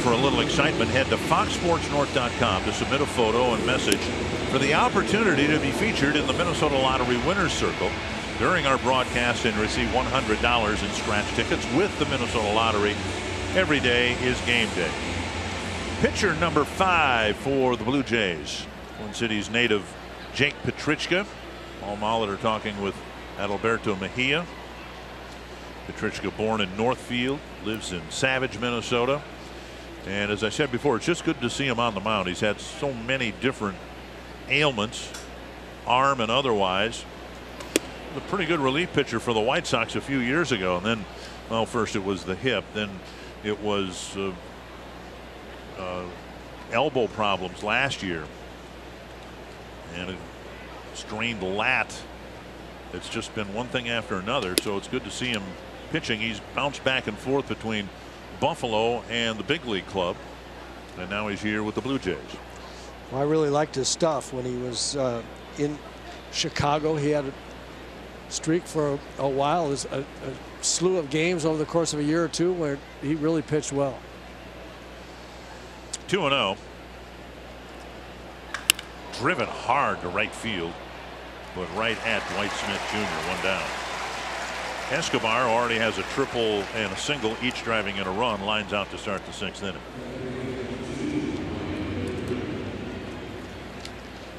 for a little excitement, head to foxsportsnorth.com to submit a photo and message for the opportunity to be featured in the Minnesota Lottery Winners Circle during our broadcast and receive $100 in scratch tickets with the Minnesota Lottery. Every day is game day. Pitcher number 5 for the Blue Jays, Twin Cities native Jake Petrichka. Paul Molitor talking with Adalberto Mejia. Petrichka, born in Northfield, lives in Savage, Minnesota. And as I said before, it's just good to see him on the mound. He's had so many different ailments, arm and otherwise. A pretty good relief pitcher for the White Sox a few years ago. And then, well, first it was the hip, then it was elbow problems last year, and a strained lat. It's just been one thing after another, so it's good to see him pitching. He's bounced back and forth between Buffalo and the big league club, and now he's here with the Blue Jays. Well, I really liked his stuff when he was in Chicago. He had a streak for a while, a slew of games over the course of a year or two where he really pitched well. 2-0. Driven hard to right field, but right at Dwight Smith Jr. One down. Escobar already has a triple and a single, each driving in a run. Lines out to start the 6th inning.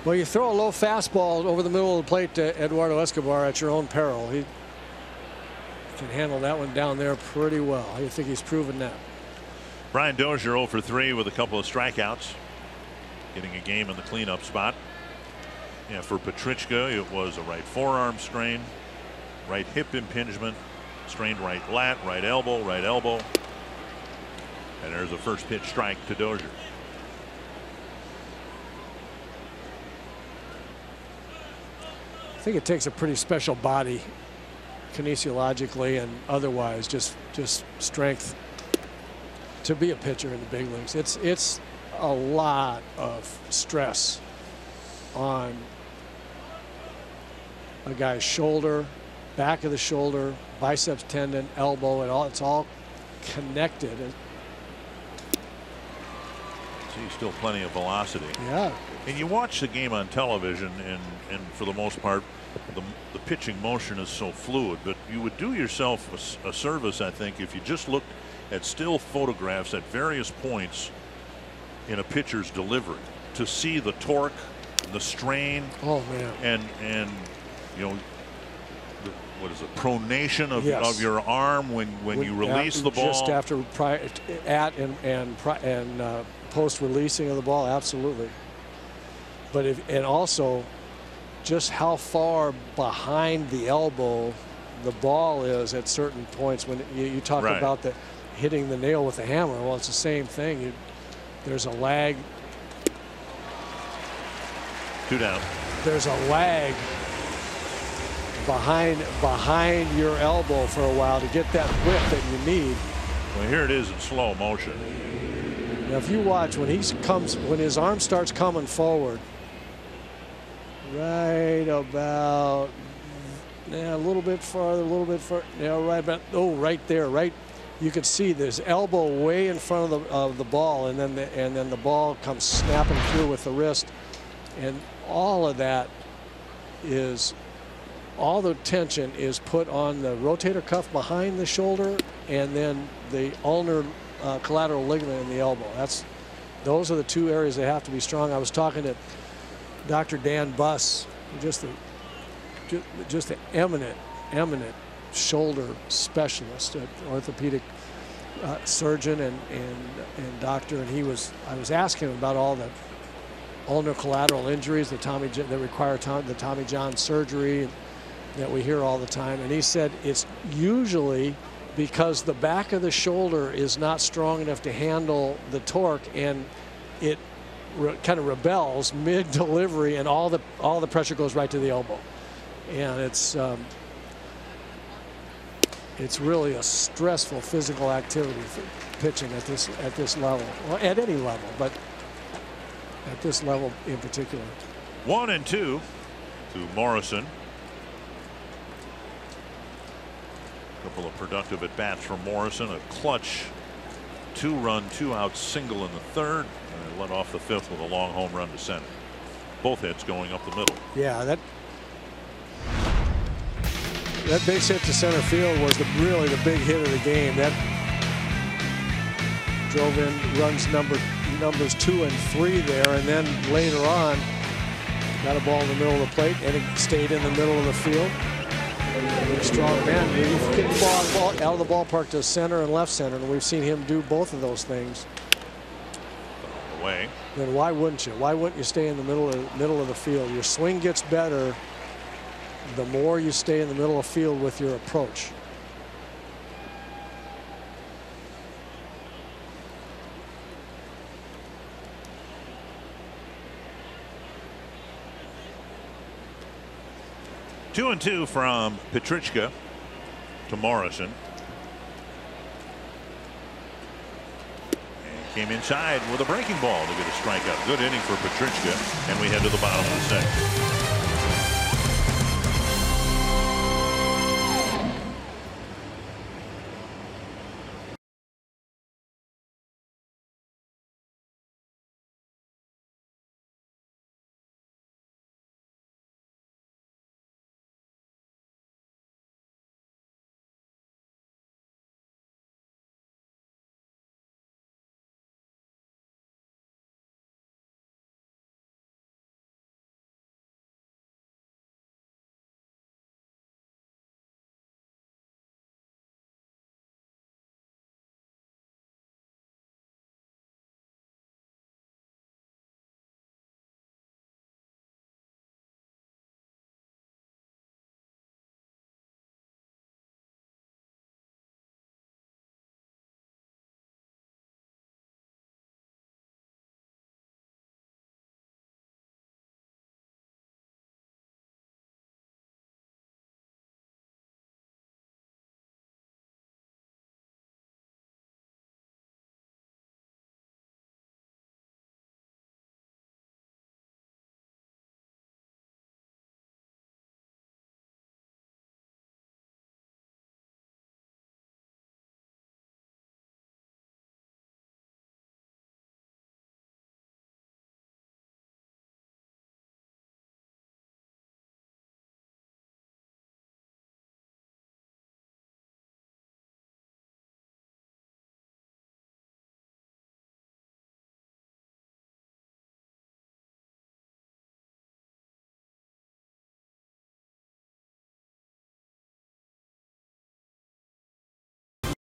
Well, you throw a low fastball over the middle of the plate to Eduardo Escobar at your own peril. He can handle that one down there pretty well. I think he's proven that. Brian Dozier 0 for 3 with a couple of strikeouts, getting a game in the cleanup spot. Yeah, for Petrichka, it was a right forearm strain, right hip impingement, strained right lat, right elbow, and there's a first pitch strike to Dozier. I think it takes a pretty special body, kinesiologically and otherwise, just strength, to be a pitcher in the big leagues. It's a lot of stress on a guy's shoulder, back of the shoulder, biceps tendon, elbow, and all. It's all connected. See, still plenty of velocity. Yeah. And you watch the game on television, and for the most part, the pitching motion is so fluid. But you would do yourself a service, I think, if you just looked at still photographs at various points in a pitcher's delivery to see the torque, the strain. Oh man. And you know, what is it, pronation of, yes, of your arm when you release the ball. Just after, post releasing of the ball, absolutely. But and also just how far behind the elbow the ball is at certain points. When you talk right about the hitting the nail with a hammer, well, it's the same thing. There's a lag. 2 down. There's a lag behind your elbow for a while to get that whip that you need. Well, here it is in slow motion. Now, if you watch when his arm starts coming forward, right about, a little bit farther, right about, right there, right. You can see this elbow way in front of the ball, and then the ball comes snapping through with the wrist, and all of that is, all the tension is put on the rotator cuff behind the shoulder, and then the ulnar collateral ligament in the elbow. Those are the two areas that have to be strong. I was talking to Dr. Dan Buss, just an eminent shoulder specialist, orthopedic surgeon and doctor, and I was asking him about all the ulnar collateral injuries that require the Tommy John surgery that we hear all the time, and he said it's usually because the back of the shoulder is not strong enough to handle the torque, and it kind of rebels mid-delivery, and all the pressure goes right to the elbow, and it's really a stressful physical activity for pitching at this level, well, at any level, but at this level in particular. 1-2 to Morrison. Couple of productive at bats from Morrison. A clutch 2-run, 2-out single in the third, and led off the fifth with a long home run to center. Both hits going up the middle. Yeah, that base hit to center field was really the big hit of the game. That drove in runs numbers 2 and 3 there, and then later on got a ball in the middle of the plate, and it stayed in the middle of the field. A strong man. You can get the ball out of the ballpark to center and left center, and we've seen him do both of those things. Away. Then why wouldn't you? Why wouldn't you stay in the middle of the field? Your swing gets better the more you stay in the middle of the field with your approach. Two and two from Petrichka to Morrison. And came inside with a breaking ball to get a strikeout. Good inning for Petrichka, and we head to the bottom of the second.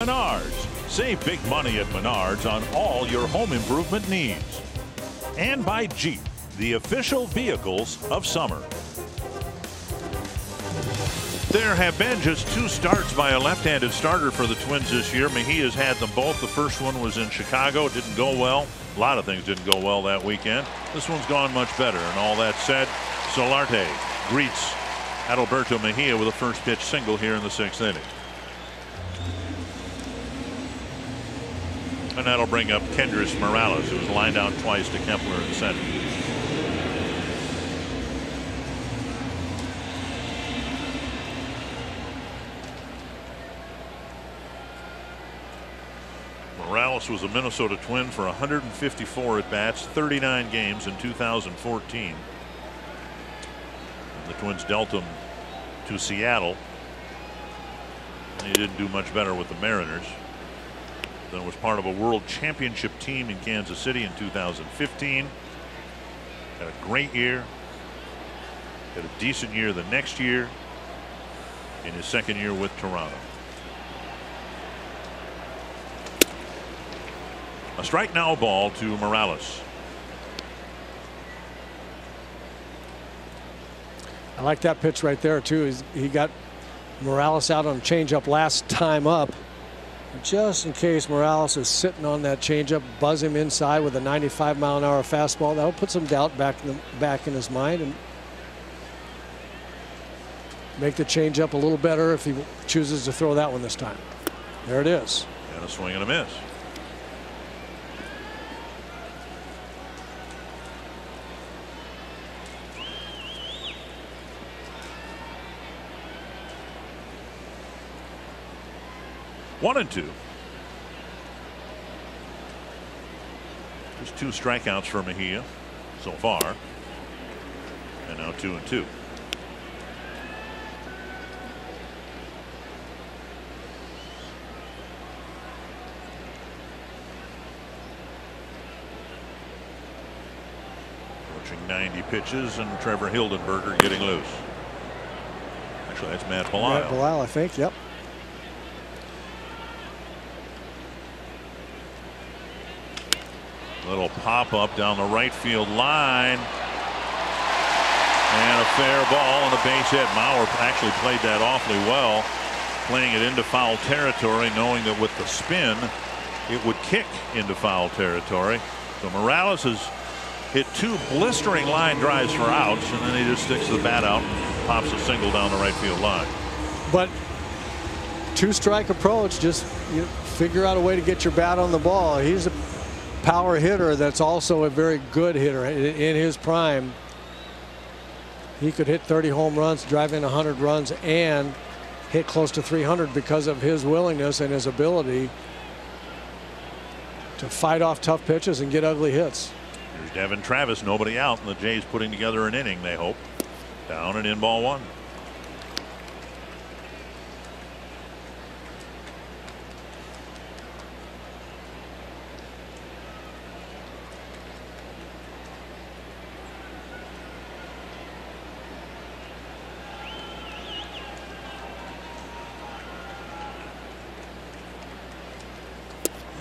Menards. Save big money at Menards on all your home improvement needs. And by Jeep, the official vehicles of summer. There have been just 2 starts by a left-handed starter for the Twins this year. Mejia's had them both. The first one was in Chicago. It didn't go well. A lot of things didn't go well that weekend. This one's gone much better. And all that said, Solarte greets Adalberto Mejia with a first pitch single here in the 6th inning. And that'll bring up Kendrys Morales, who was lined out twice to Kepler in center. Morales was a Minnesota Twin for 154 at-bats, 39 games in 2014. And the Twins dealt him to Seattle. He didn't do much better with the Mariners. Then was part of a World Championship team in Kansas City in 2015. Had a great year. Had a decent year the next year in his second year with Toronto. A strike now ball to Morales. I like that pitch right there too. He got Morales out on a changeup last time up. Just in case Morales is sitting on that changeup, buzz him inside with a 95-mile-an-hour fastball. That'll put some doubt back in his mind and make the changeup a little better if he chooses to throw that one this time. There it is. And a swing and a miss. One and two. Just 2 strikeouts for Mejia so far, and now 2-2. Approaching 90 pitches, and Trevor Hildenberger getting loose. Actually, that's Matt Belisle. Matt Belisle, I think. Yep. Little pop up down the right field line. And a fair ball and a base hit. Mauer actually played that awfully well, playing it into foul territory, knowing that with the spin, it would kick into foul territory. So Morales has hit 2 blistering line drives for outs, and then he just sticks the bat out, pops a single down the right field line. But 2-strike approach, just figure out a way to get your bat on the ball. He's a power hitter that's also a very good hitter. In his prime, he could hit 30 home runs, drive in 100 runs, and hit close to 300 because of his willingness and his ability to fight off tough pitches and get ugly hits. Here's Devin Travis, nobody out, and the Jays putting together an inning, they hope. Down and in, ball 1.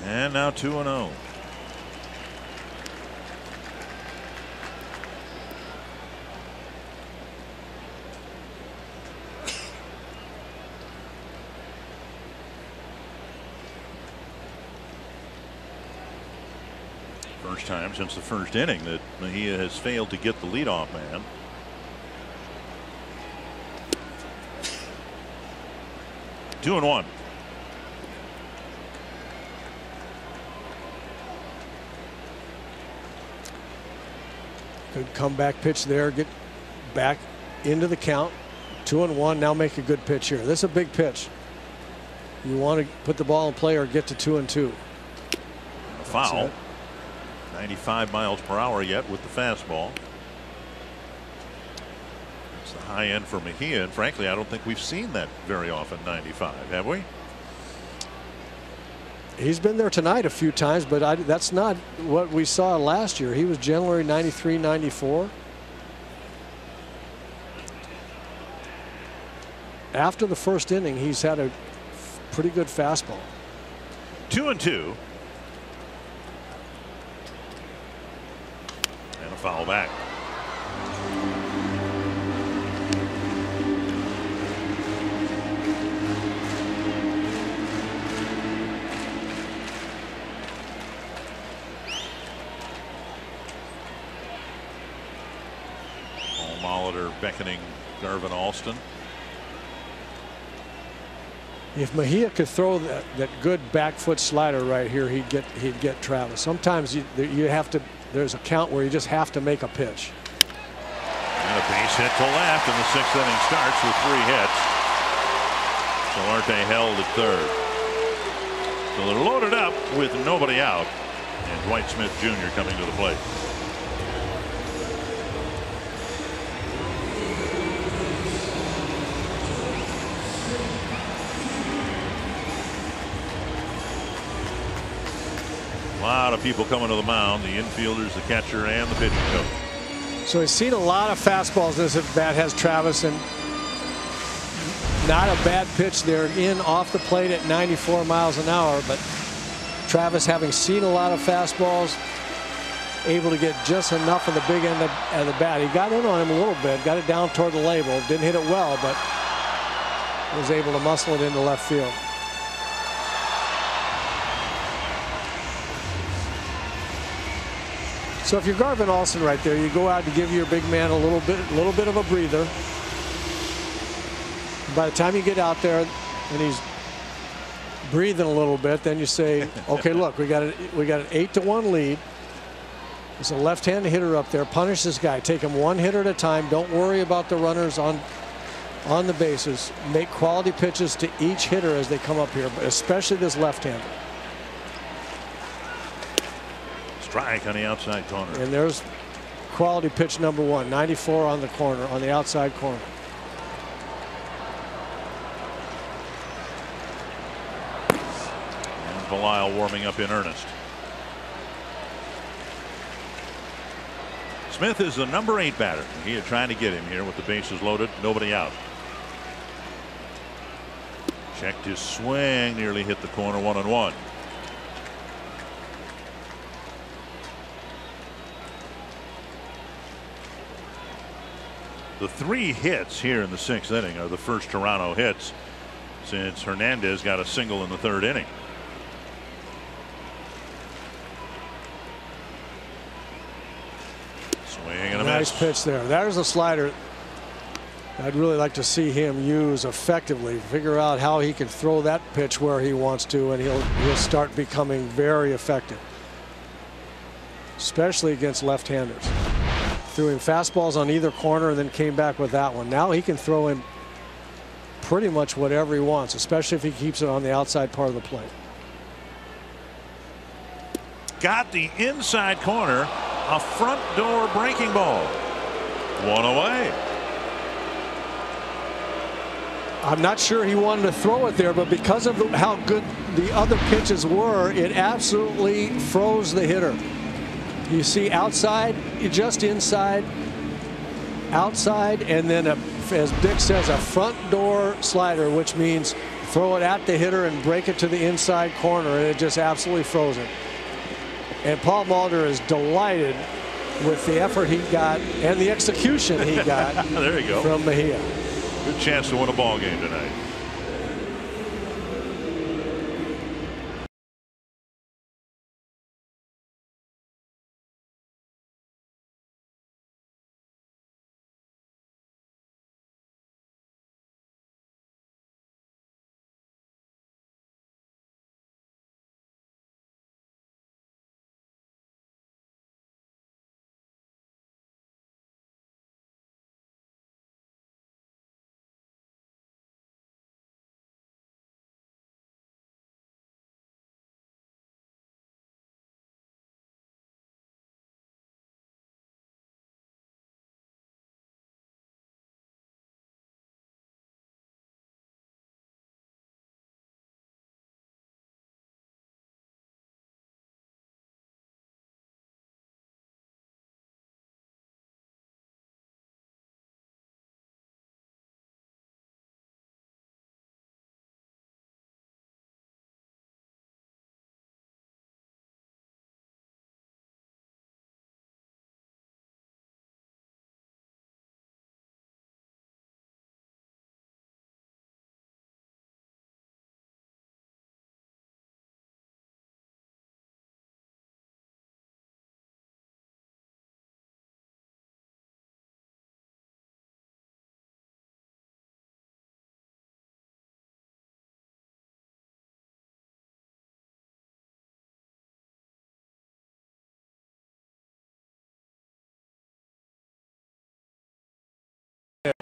And now 2-0. First time since the first inning that Mejia has failed to get the leadoff man. Two and one. Good comeback pitch there. Get back into the count. 2-1. Now make a good pitch here. This is a big pitch. You want to put the ball in play or get to 2-2. A foul. 95 miles per hour yet with the fastball. It's the high end for Mejia, and frankly, I don't think we've seen that very often. 95, have we? He's been there tonight a few times, but that's not what we saw last year. He was generally 93, 94. After the first inning, he's had a pretty good fastball. 2-2. And a foul back. Molitor beckoning Garvin Alston. If Mejia could throw that good back foot slider right here, he'd get Travis. Sometimes you have to. There's a count where you just have to make a pitch. And a base hit to left, and the 6th inning starts with 3 hits. Solarte held at third. So they're loaded up with nobody out, and Dwight Smith Jr. coming to the plate. A lot of people coming to the mound, the infielders, the catcher, and the pitching coach. So he's seen a lot of fastballs. This at bat has Travis, and not a bad pitch there in off the plate at 94 miles an hour. But Travis, having seen a lot of fastballs, able to get just enough of the big end of the bat. He got in on him a little bit, got it down toward the label, didn't hit it well, but was able to muscle it into left field. So if you're Garvin Alston right there, you go out to give your big man a little bit of a breather. By the time you get out there and he's breathing a little bit, then you say, okay, look, we got an 8-1 lead. There's a left-handed hitter up there. Punish this guy. Take him one hitter at a time. Don't worry about the runners on the bases. Make quality pitches to each hitter as they come up here, but especially this left-hander. Strike on the outside corner. And there's quality pitch number 1. 94 on the corner, on the outside corner. And Belisle warming up in earnest. Smith is the number 8 batter. He had trying to get him here with the bases loaded, nobody out. Checked his swing, nearly hit the corner, 1-1. The 3 hits here in the 6th inning are the first Toronto hits since Hernandez got a single in the 3rd inning. Swing and a nice miss. pitch there. There's a slider I'd really like to see him use effectively. Figure out how he can throw that pitch where he wants to, and he'll start becoming very effective, especially against left-handers. Threw him fastballs on either corner and then came back with that one. Now he can throw him pretty much whatever he wants, especially if he keeps it on the outside part of the plate. Got the inside corner, a front door breaking ball. 1 away. I'm not sure he wanted to throw it there, but because of how good the other pitches were, it absolutely froze the hitter. You see outside, just inside, outside, and then, as Dick says, a front door slider, which means throw it at the hitter and break it to the inside corner, and it just absolutely froze it. And Paul Molitor is delighted with the effort he got and the execution he got there you go. From Mejia. Good chance to win a ball game tonight.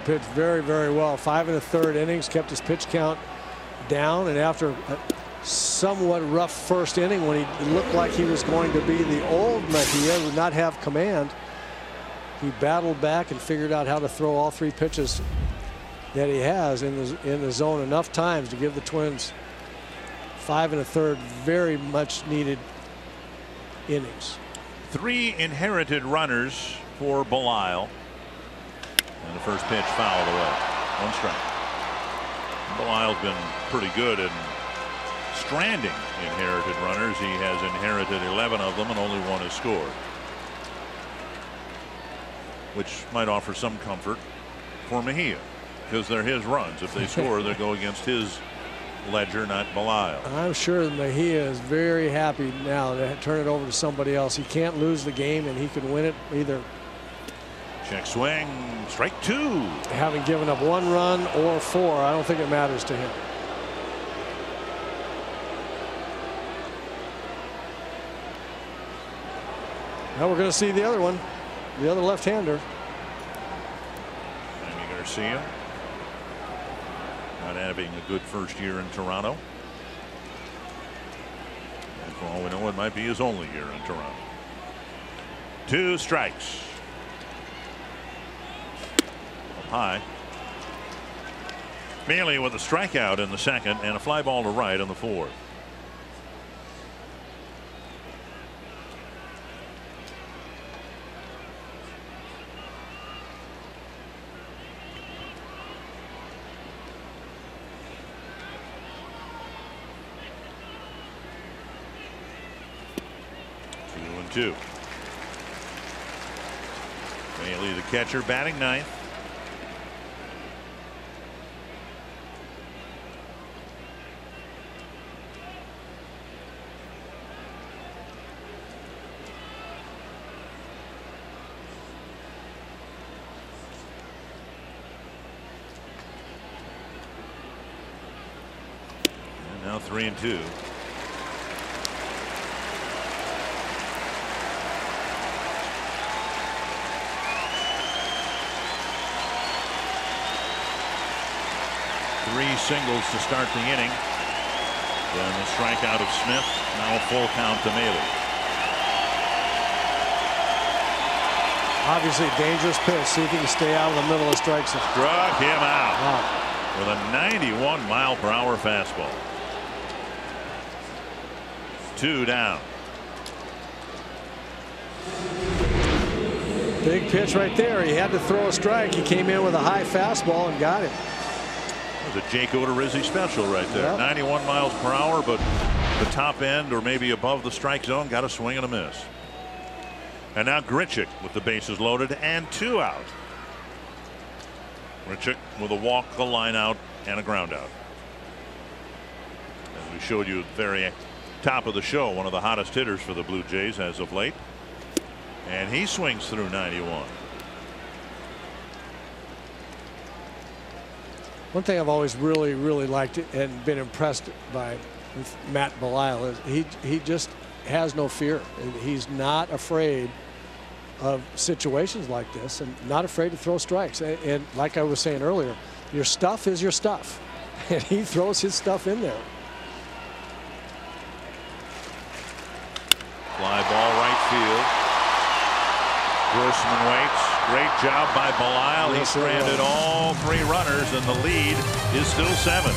Pitched very, very well. 5 1/3 innings, kept his pitch count down, and after a somewhat rough first inning when he looked like he was going to be the old Mejia, would not have command, he battled back and figured out how to throw all 3 pitches that he has in the zone enough times to give the Twins 5 1/3 very much needed innings. 3 inherited runners for Belisle. And the first pitch fouled away. 1 strike. Belisle's been pretty good in stranding inherited runners. He has inherited 11 of them and only 1 has scored, which might offer some comfort for Mejia because they're his runs. If they score, they go against his ledger, not Belisle. I'm sure Mejia is very happy now to turn it over to somebody else. He can't lose the game, and he can win it either. Check swing, strike 2. Having given up 1 run or 4, I don't think it matters to him. Now we're going to see the other one, the other left-hander. Jaime Garcia not having a good first year in Toronto. And for all we know, it might be his only year in Toronto. 2 strikes. Up high. Mealy with a strikeout in the second and a fly ball to right in the fourth. Two. Mealy, the catcher, batting ninth. And now 3-2. Three singles to start the inning. Then the strikeout of Smith. Now a full count to Mealy. Obviously a dangerous pitch. See if he can stay out of the middle of the strike zone. Struck him out with a 91-mile-per-hour fastball. 2 down. Big pitch right there. He had to throw a strike. He came in with a high fastball and got it. That was a Jake Odorizzi special right there. Yep. 91 miles per hour, but the top end or maybe above the strike zone, got a swing and a miss. And now Grichuk with the bases loaded and 2 out. Grichuk with a walk, a line out, and a ground out. As we showed you at the very top of the show, one of the hottest hitters for the Blue Jays as of late. And he swings through 91. One thing I've always really liked and been impressed by with Matt Belisle is he just has no fear. He's not afraid of situations like this and not afraid to throw strikes. And like I was saying earlier, your stuff is your stuff. And he throws his stuff in there. Fly ball right field. Grossman waits. Great job by Belisle. He stranded all 3 runners, and the lead is still 7.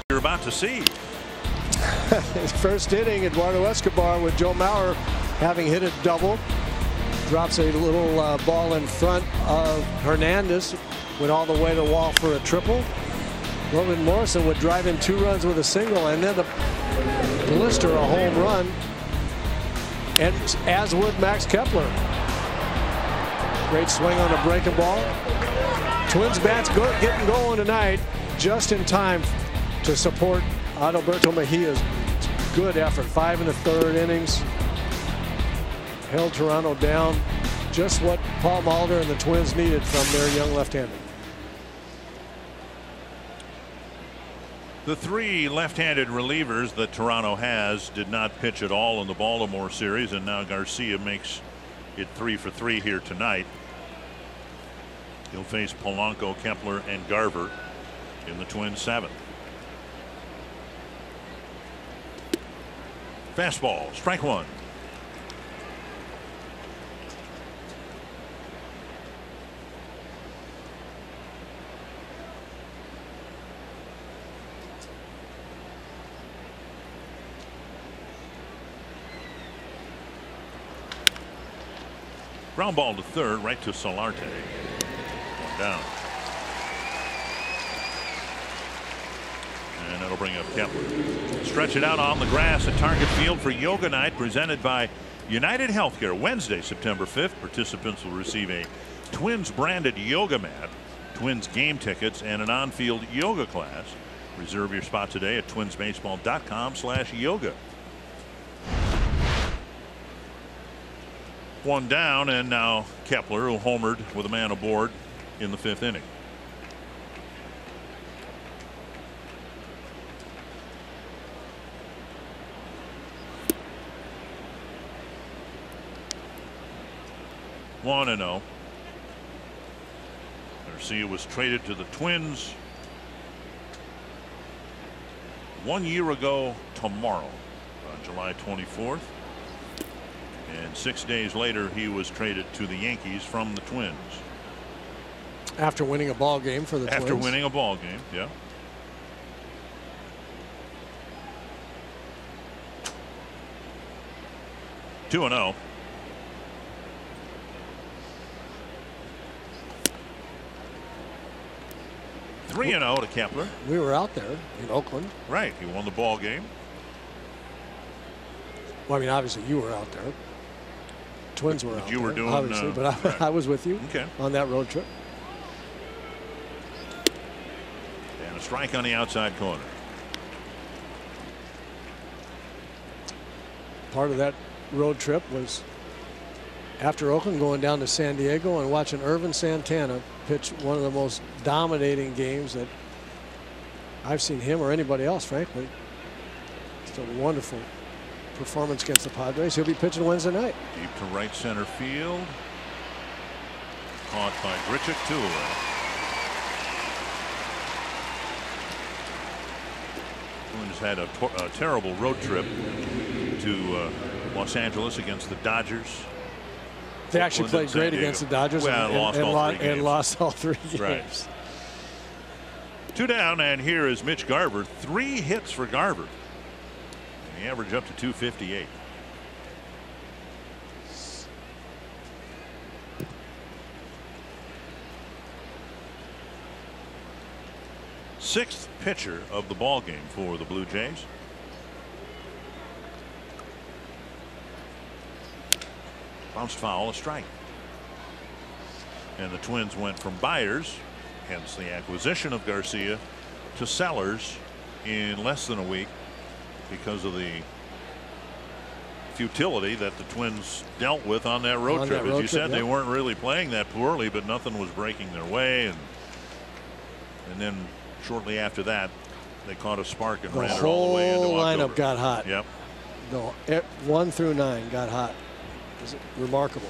You're about to see. First inning, Eduardo Escobar with Joe Mauer having hit a double. Drops a little ball in front of Hernandez. Went all the way to the wall for a triple. Logan Morrison would drive in 2 runs with a single, and then the blister a home run. And as would Max Kepler. Great swing on a breaking ball. Twins bats getting going tonight, just in time to support Adalberto Mejia's good effort. 5 1/3 innings. Held Toronto down. just what Paul Molitor and the Twins needed from their young left-hander. The three left-handed relievers that Toronto has did not pitch at all in the Baltimore series, and now Garcia makes it 3 for 3 here tonight. He'll face Polanco, Kepler, and Garver in the Twins' 7th. Fastball, strike one. Ground ball to third, right to Solarte. One down. And that'll bring up Kepler. Stretch it out on the grass at Target Field for Yoga Night, presented by United Healthcare. Wednesday, September 5th. Participants will receive a Twins branded yoga mat, Twins game tickets, and an on-field yoga class. Reserve your spot today at twinsbaseball.com/yoga. One down, and now Kepler, who homered with a man aboard in the 5th inning. One and 0. Garcia was traded to the Twins 1 year ago tomorrow, on July 24th. And 6 days later, he was traded to the Yankees from the Twins. After winning a ball game for the Twins. After winning a ball game, yeah. Two and 0. Three and 0 to Kepler. We were out there in Oakland. Right, he won the ball game. Well, I mean, obviously you were out there. Twins were out you there, were doing, obviously, but right. I was with you Okay. on that road trip. And a strike on the outside corner. Part of that road trip was after Oakland going down to San Diego and watching Irvin Santana pitch one of the most dominating games that I've seen him or anybody else, frankly. It's a wonderful performance against the Padres. He'll be pitching Wednesday night. Deep to right center field. Caught by Grichuk, two away. Twins had a terrible road trip to Los Angeles against the Dodgers. They actually played great against the Dodgers, well, and lost all three games. Right. Two down, and here is Mitch Garver. 3 hits for Garver. And he averaged up to 258. Sixth pitcher of the ball game for the Blue Jays. Bounced foul, a strike. And the Twins went from buyers, hence the acquisition of Garcia, to sellers in less than a week because of the futility that the Twins dealt with on that road trip. As you said, they weren't really playing that poorly, but nothing was breaking their way. And then shortly after that, they caught a spark and ran it all the way into October. The whole lineup got hot. Yep. No, 1 through 9 got hot. It was remarkable.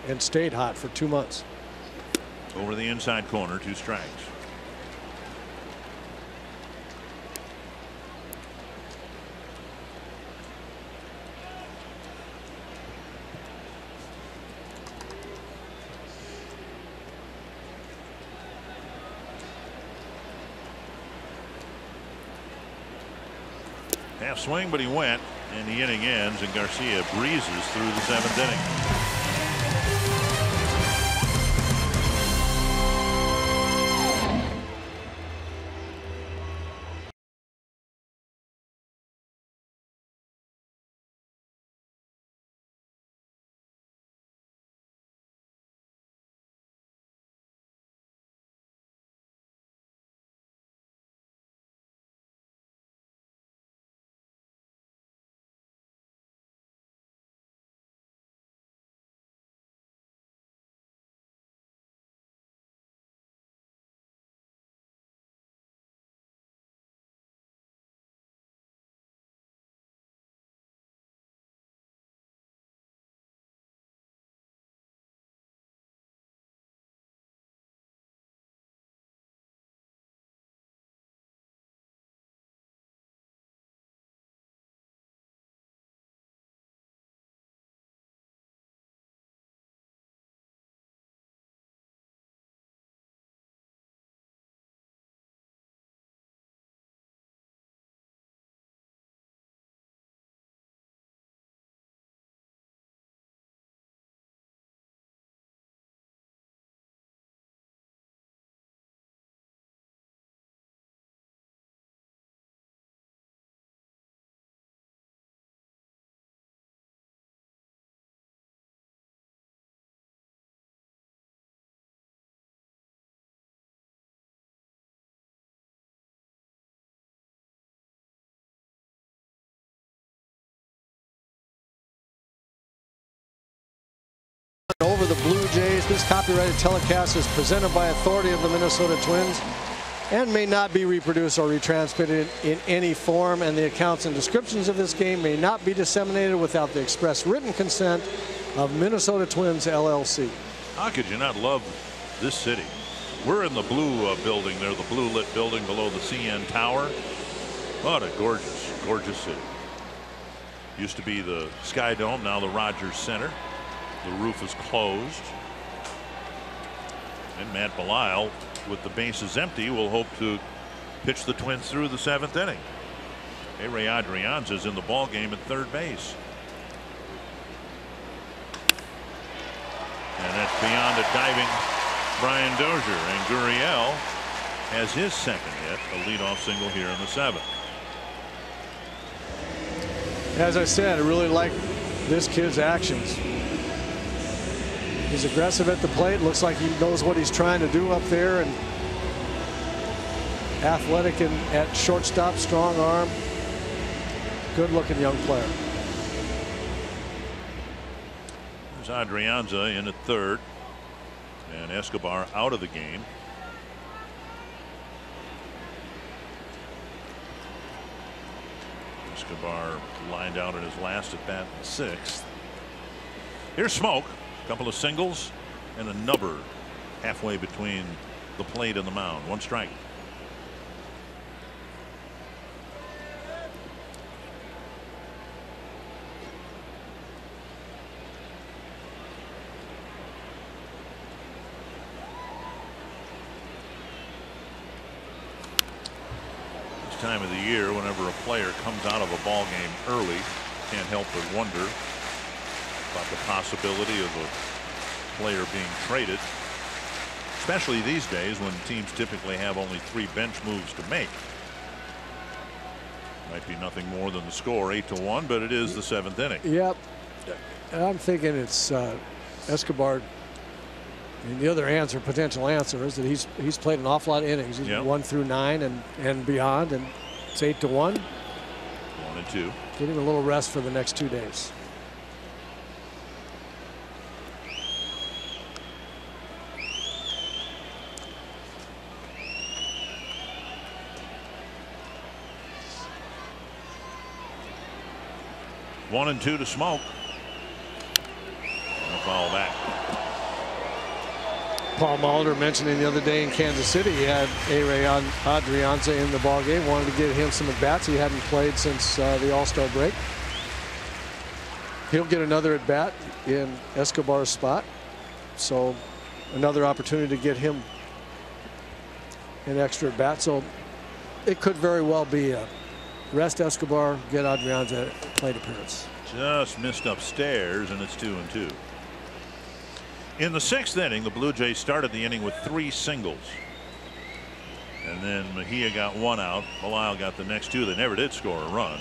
And stayed hot for 2 months. Over the inside corner, 2 strikes. Half swing, but he went, and the inning ends, and Garcia breezes through the 7th inning. the Blue Jays. This copyrighted telecast is presented by authority of the Minnesota Twins and may not be reproduced or retransmitted in any form, and the accounts and descriptions of this game may not be disseminated without the express written consent of Minnesota Twins LLC. How could you not love this city? We're in the blue building there, the blue lit building below the CN Tower. What a gorgeous, gorgeous city. Used to be the Sky Dome, now the Rogers Center. The roof is closed. And Matt Belisle, with the bases empty, will hope to pitch the Twins through the 7th inning. A-Ray Adrianza's in the ball game at third base. And that's beyond a diving Brian Dozier, and Gurriel has his second hit, a leadoff single here in the 7th. As I said, I really like this kid's actions. He's aggressive at the plate. Looks like he knows what he's trying to do up there, and athletic and at shortstop, strong arm. Good looking young player. There's Adrianza in at third, and Escobar out of the game. Escobar lined out in his last at bat in the 6th. Here's Smoke. A couple of singles and a nubber halfway between the plate and the mound. One strike. This time of the year, whenever a player comes out of a ball game early, can't help but wonder about the possibility of a player being traded, especially these days when teams typically have only 3 bench moves to make. Might be nothing more than the score, 8-1, but it is the 7th inning. Yep. I'm thinking it's Escobar. And the other answer, potential answer, is that he's played an awful lot of innings. He's 1 through 9 and beyond, and it's 8-1. 1-2. Give him a little rest for the next 2 days. One and 2 to Smoke. No foul back. Paul Molitor mentioning the other day in Kansas City, he had A-Ray Adrianza in the ball game. Wanted to get him some at bats. He hadn't played since the All-Star break. He'll get another at bat in Escobar's spot, so another opportunity to get him an extra at bat. So it could very well be a rest Escobar, get Adrianza plate appearance. Just missed upstairs, and it's 2-2. In the 6th inning, the Blue Jays started the inning with 3 singles. And then Mejia got 1 out. Belisle got the next 2. They never did score a run.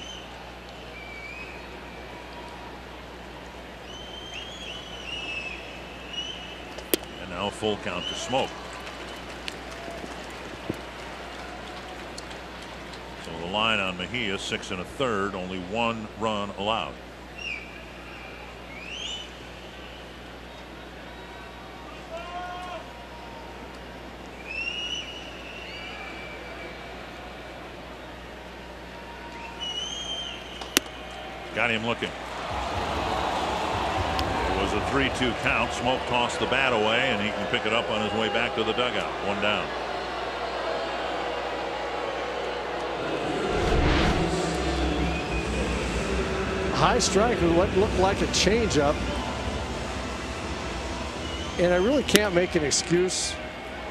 And now full count to Smoke. So the line on Mejia, 6 1/3, only 1 run allowed. Got him looking. It was a 3-2 count. Smoke tossed the bat away, and he can pick it up on his way back to the dugout. 1 down. High strike with what looked like a changeup, and I really can't make an excuse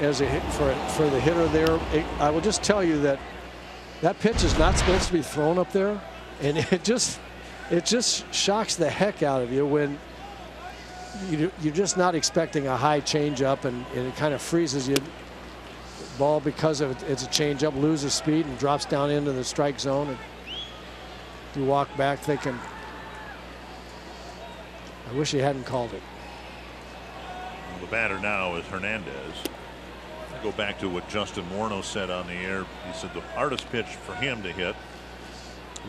as a hit for the hitter there. I will just tell you that that pitch is not supposed to be thrown up there, and it just shocks the heck out of you when you're just not expecting a high changeup, and it kind of freezes you. Ball, because of it's a changeup, loses speed and drops down into the strike zone, and you walk back thinking, I wish he hadn't called it. Well, the batter now is Hernandez. I go back to what Justin Morneau said on the air. He said the hardest pitch for him to hit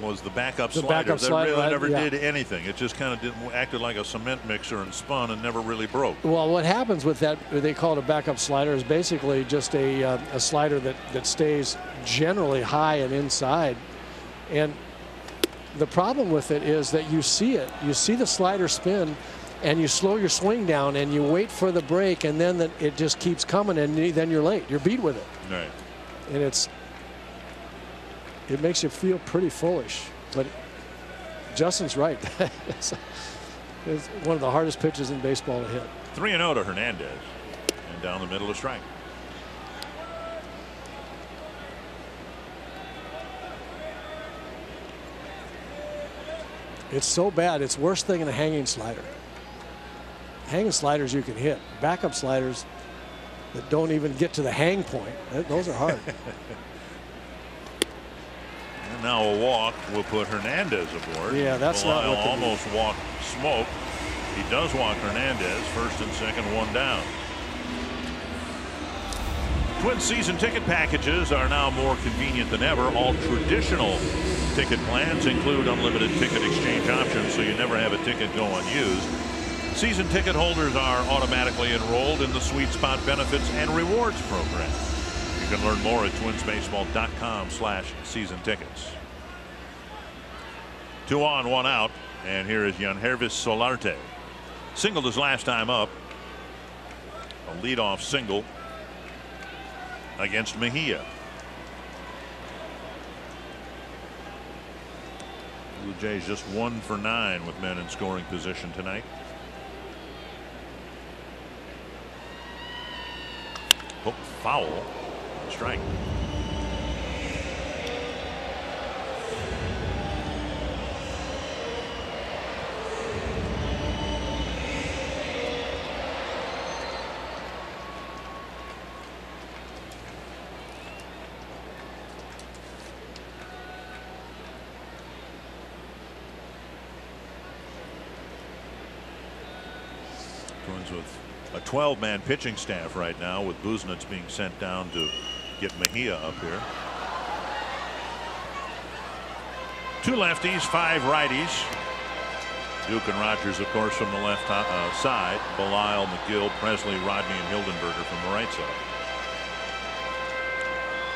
was the backup The slider backup that slider, really right? never Yeah. did anything. It just kind of acted like a cement mixer and spun and never really broke. Well, what happens with that, they call it a backup slider, is basically just a slider that stays generally high and inside. And the problem with it is that you see it. You see the slider spin, and you slow your swing down, and you wait for the break, and then it just keeps coming, and then you're late. You're beat with it. Right. And it makes you feel pretty foolish. But Justin's right. It's one of the hardest pitches in baseball to hit. 3-0 to Hernandez, and down the middle of strike. It's so bad. It's worse thing than a hanging slider. Hanging sliders you can hit. Backup sliders that don't even get to the hang point, those are hard. And now a walk will put Hernandez aboard. Yeah, that's not Belisle looking almost walked Smoke. He does walk Hernandez. First and second, one down. Twin season ticket packages are now more convenient than ever. All traditional ticket plans include unlimited ticket exchange options, so you never have a ticket go unused. Season ticket holders are automatically enrolled in the Sweet Spot Benefits and Rewards program. You can learn more at twinsbaseball.com/season tickets. 2 on, 1 out, and here is Yangervis Solarte. Singled his last time up. A leadoff single against Mejia. Blue Jays just 1 for 9 with men in scoring position tonight. Hook foul. Strike. Twins with a 12-man pitching staff right now, with Buznitz being sent down to get Mejia up here. 2 lefties, 5 righties. Duke and Rogers, of course, from the left side. Belisle, McGill, Presley, Rodney, and Hildenberger from the right side.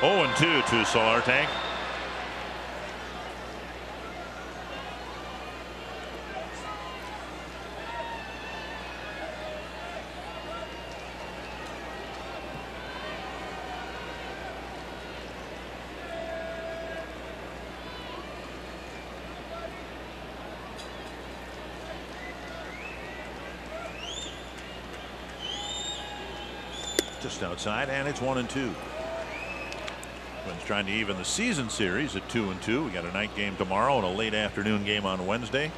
0-2 to Solarte. Just outside, and it's 1-2. Twins trying to even the season series at 2-2. We got a night game tomorrow and a late afternoon game on Wednesday. And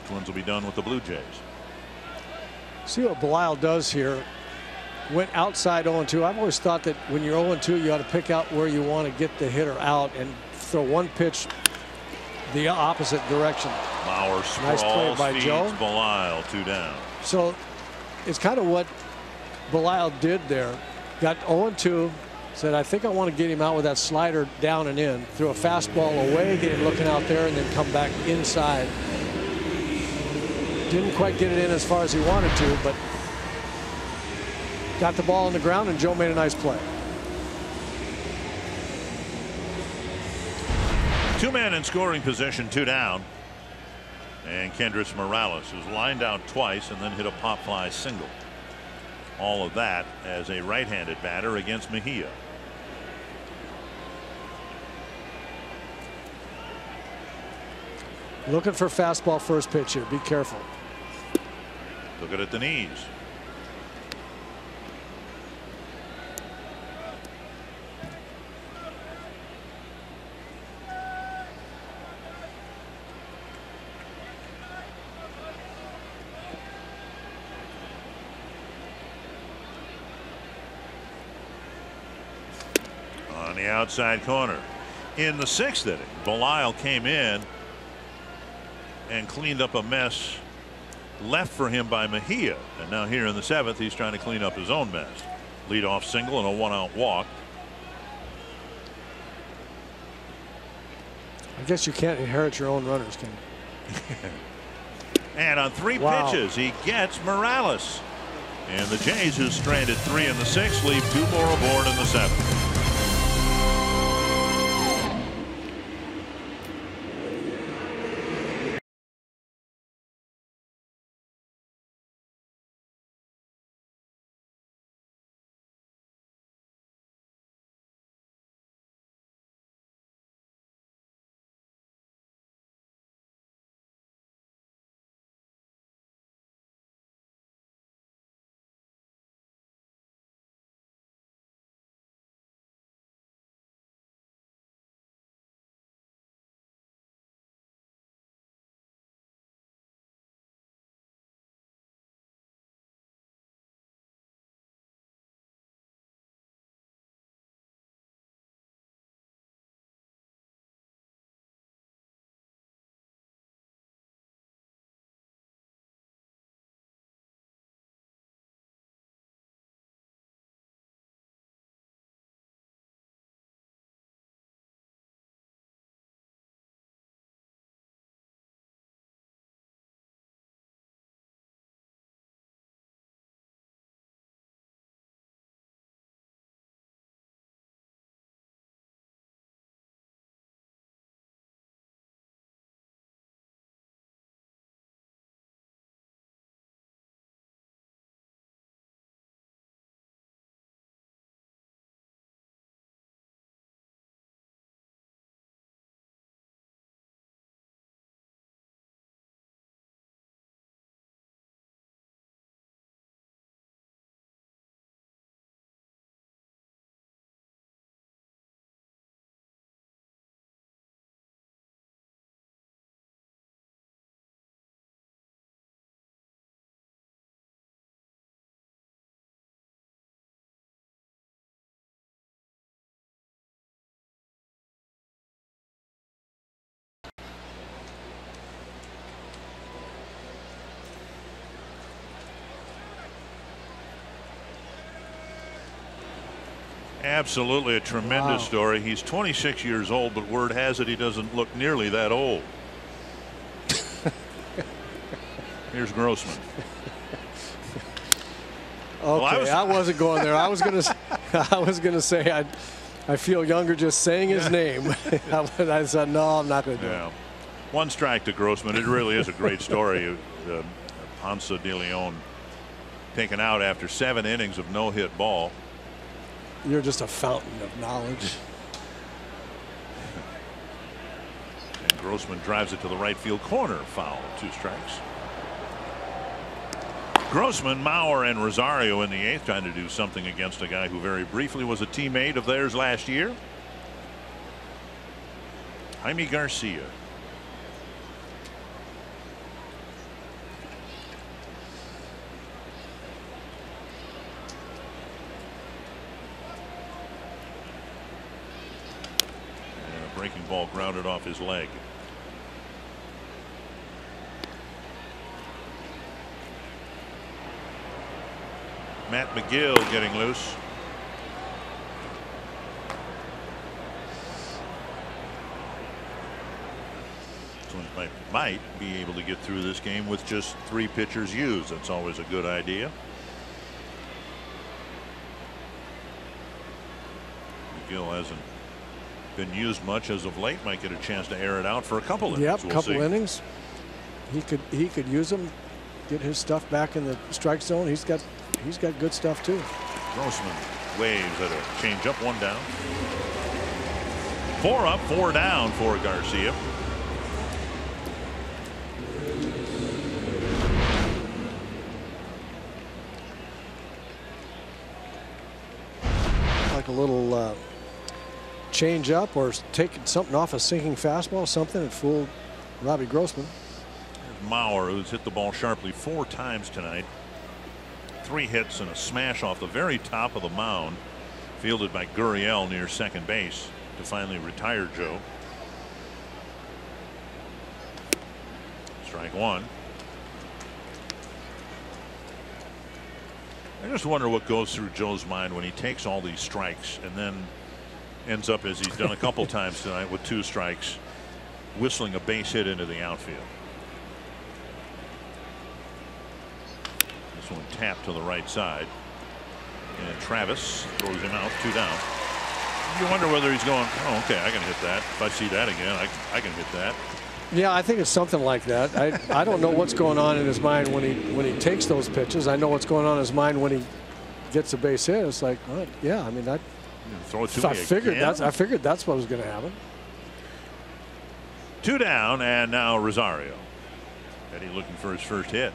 the Twins will be done with the Blue Jays. See what Belisle does here. Went outside 0-2. I've always thought that when you're 0-2, you ought to pick out where you want to get the hitter out and throw one pitch the opposite direction. Lauer Nice play sprawls, by feeds Joe. Belisle, 2 down. So it's kind of what Belisle did there. Got 0-2. Said, I think I want to get him out with that slider down and in. Threw a fastball away, get him looking out there, and then come back inside. Didn't quite get it in as far as he wanted to, but got the ball on the ground, and Joe made a nice play. 2 men in scoring position, 2 down. And Kendrys Morales, who's lined out twice and then hit a pop fly single. All of that as a right-handed batter against Mejia. Looking for fastball first pitch here. Be careful. Took it at the knees. On the outside corner. In the 6th inning, Belisle came in and cleaned up a mess left for him by Mejia. And now here in the 7th, he's trying to clean up his own mess. Leadoff single and a 1-out walk. I guess you can't inherit your own runners, can you? And on 3 pitches, he gets Morales. And the Jays, who stranded 3 in the 6th, leave 2 more aboard in the 7th. Absolutely a tremendous story. He's 26 years old, but word has it he doesn't look nearly that old. Here's Grossman. Okay, well, I wasn't going there. I was gonna say I feel younger just saying his name. I said no, I'm not gonna do it. 1 strike to Grossman. It really is a great story. Ponce de Leon taken out after 7 innings of no-hit ball. You're just a fountain of knowledge. And Grossman drives it to the right field corner. Foul. 2 strikes. Grossman, Mauer, and Rosario in the 8th, trying to do something against a guy who very briefly was a teammate of theirs last year. Jaime Garcia. Breaking ball grounded off his leg. Matt McGill getting loose. So might be able to get through this game with just 3 pitchers used. That's always a good idea. McGill hasn't been used much as of late. Might get a chance to air it out for a couple innings. Yep, couple innings. He could use them, get his stuff back in the strike zone. He's got good stuff too. Grossman waves at a changeup, 1 down. 4 up, 4 down for Garcia. Like a little change up or taking something off a sinking fastball, something that fooled Robbie Grossman. There's Mauer, who's hit the ball sharply 4 times tonight. 3 hits and a smash off the very top of the mound, fielded by Gurriel near second base to finally retire Joe. Strike 1. I just wonder what goes through Joe's mind when he takes all these strikes and then ends up, as he's done a couple times tonight, with 2 strikes. whistling a base hit into the outfield. This one tapped to the right side, and Travis throws him out, 2 down. You wonder whether he's going, oh, okay, I can hit that. If I see that again, I can hit that. Yeah, I think it's something like that. I don't know what's going on in his mind when he takes those pitches. I know what's going on in his mind when he gets a base hit. It's like, oh, yeah, I mean that. Throw it to I figured that's what was going to happen. 2 down, and now Rosario. Eddie looking for his first hit.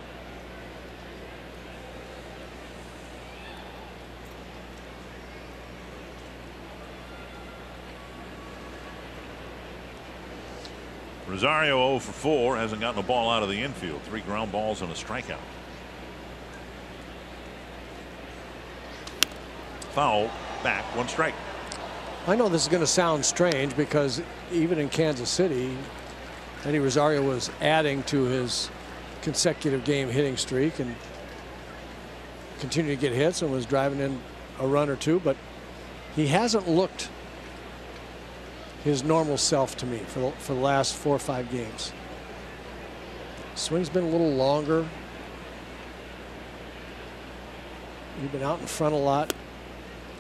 Rosario 0 for 4, hasn't gotten a ball out of the infield. 3 ground balls and a strikeout. Foul, back, 1 strike. I know this is going to sound strange because even in Kansas City, Eddie Rosario was adding to his consecutive game hitting streak and continued to get hits and was driving in a run or 2, but he hasn't looked his normal self to me for the last 4 or 5 games. Swing's been a little longer. He's been out in front a lot.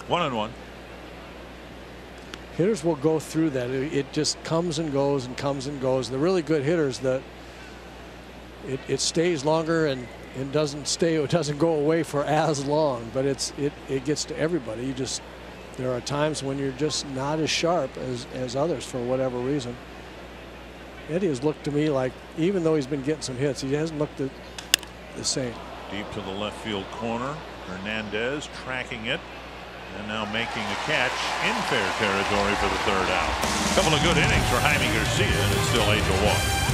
1-1. Hitters will go through that. It just comes and goes and comes and goes. The really good hitters, that it stays longer and doesn't stay. It doesn't go away for as long. But it gets to everybody. There are times when you're just not as sharp as others for whatever reason. Eddie has looked to me like, even though he's been getting some hits, he hasn't looked the same. Deep to the left field corner. Hernandez tracking it. And now making a catch in fair territory for the 3rd out. A couple of good innings for Jaime Garcia, and it's still 8-1.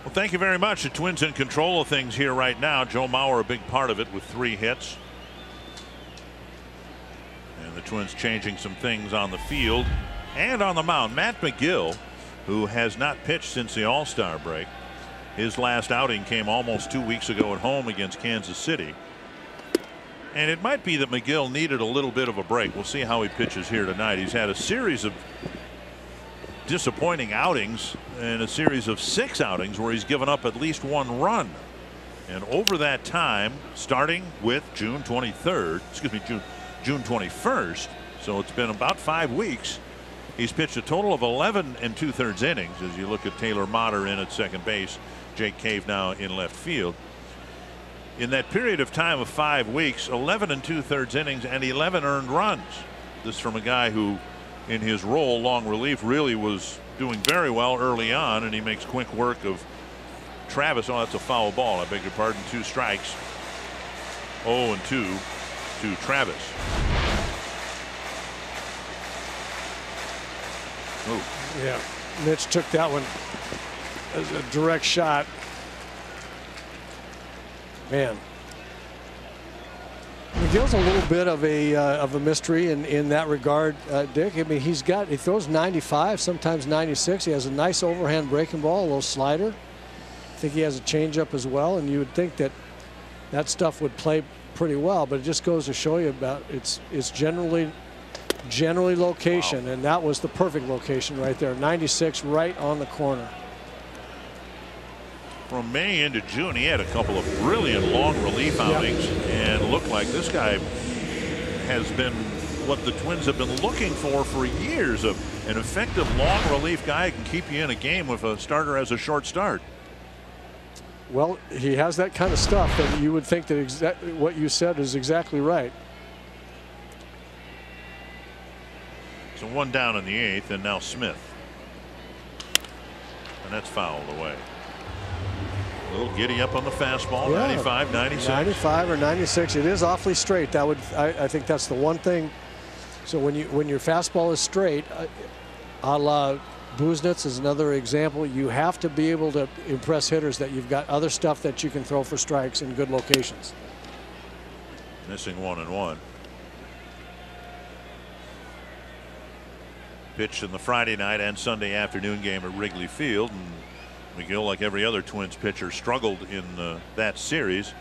Well, thank you very much. The Twins in control of things here right now. Joe Mauer a big part of it with 3 hits. And the Twins changing some things on the field and on the mound. Matt McGill, who has not pitched since the All-Star break. His last outing came almost 2 weeks ago at home against Kansas City. And it might be that McGill needed a little bit of a break. We'll see how he pitches here tonight. He's had a series of disappointing outings and a series of 6 outings where he's given up at least 1 run. And over that time, starting with June 23rd, excuse me, June 21st, so it's been about 5 weeks, he's pitched a total of 11 2/3 innings as you look at Taylor Motter in at second base, Jake Cave now in left field. in that period of time of 5 weeks, 11 2/3 innings and 11 earned runs. This from a guy who, in his role, long relief, really was doing very well early on, and he makes quick work of Travis. Oh, that's a foul ball. I beg your pardon. 2 strikes. 0-2 to Travis. Oh. Yeah, Mitch took that one as a direct shot. Man, McGill's a little bit of a mystery in that regard, Dick. I mean, he throws 95, sometimes 96. He has a nice overhand breaking ball, a little slider. I think he has a changeup as well, and you would think that stuff would play pretty well, but it just goes to show you about it's generally location. Wow. And that was the perfect location right there. 96 right on the corner. From May into June, he had a couple of brilliant long relief outings, and looked like this guy has been what the Twins have been looking for years, of an effective long relief guy who can keep you in a game if a starter has a short start. Well, he has that kind of stuff, and you would think that what you said is exactly right. So 1 down in the 8th, and now Smith, and that's fouled away. A little giddy up on the fastball. Yeah. 95, 96. 95 or 96. It is awfully straight. That would, I think that's the one thing. So when your fastball is straight, a la Buznitz is another example. You have to be able to impress hitters that you've got other stuff that you can throw for strikes in good locations. Missing 1-1. Pitched in the Friday night and Sunday afternoon game at Wrigley Field, and McGill, like every other Twins pitcher, struggled in that series.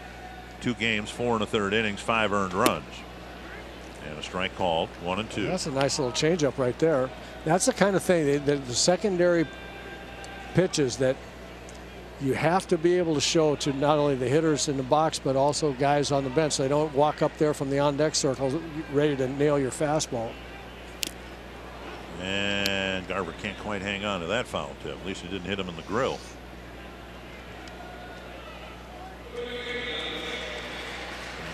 2 games, 4 1/3 innings, 5 earned runs, and a strike called. 1-2. That's a nice little changeup right there. That's the kind of thing, the secondary pitches that you have to be able to show to not only the hitters in the box, but also guys on the bench. They don't walk up there from the on-deck circles ready to nail your fastball. And Garver can't quite hang on to that foul tip. At least he didn't hit him in the grill. And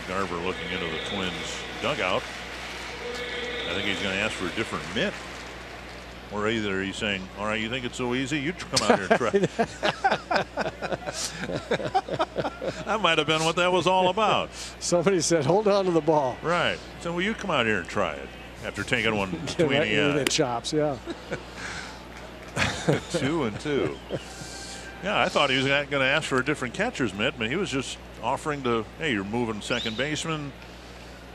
Garver looking into the Twins dugout. I think he's going to ask for a different mitt. Or either he's saying, all right, you think it's so easy? You come out here and try. That might have been what that was all about. Somebody said, hold on to the ball. Right. So, will you come out here and try it? After taking one between the chops, yeah. 2-2. Yeah, I thought he was going to ask for a different catcher's mitt, but he was just offering to, hey, you're moving second baseman,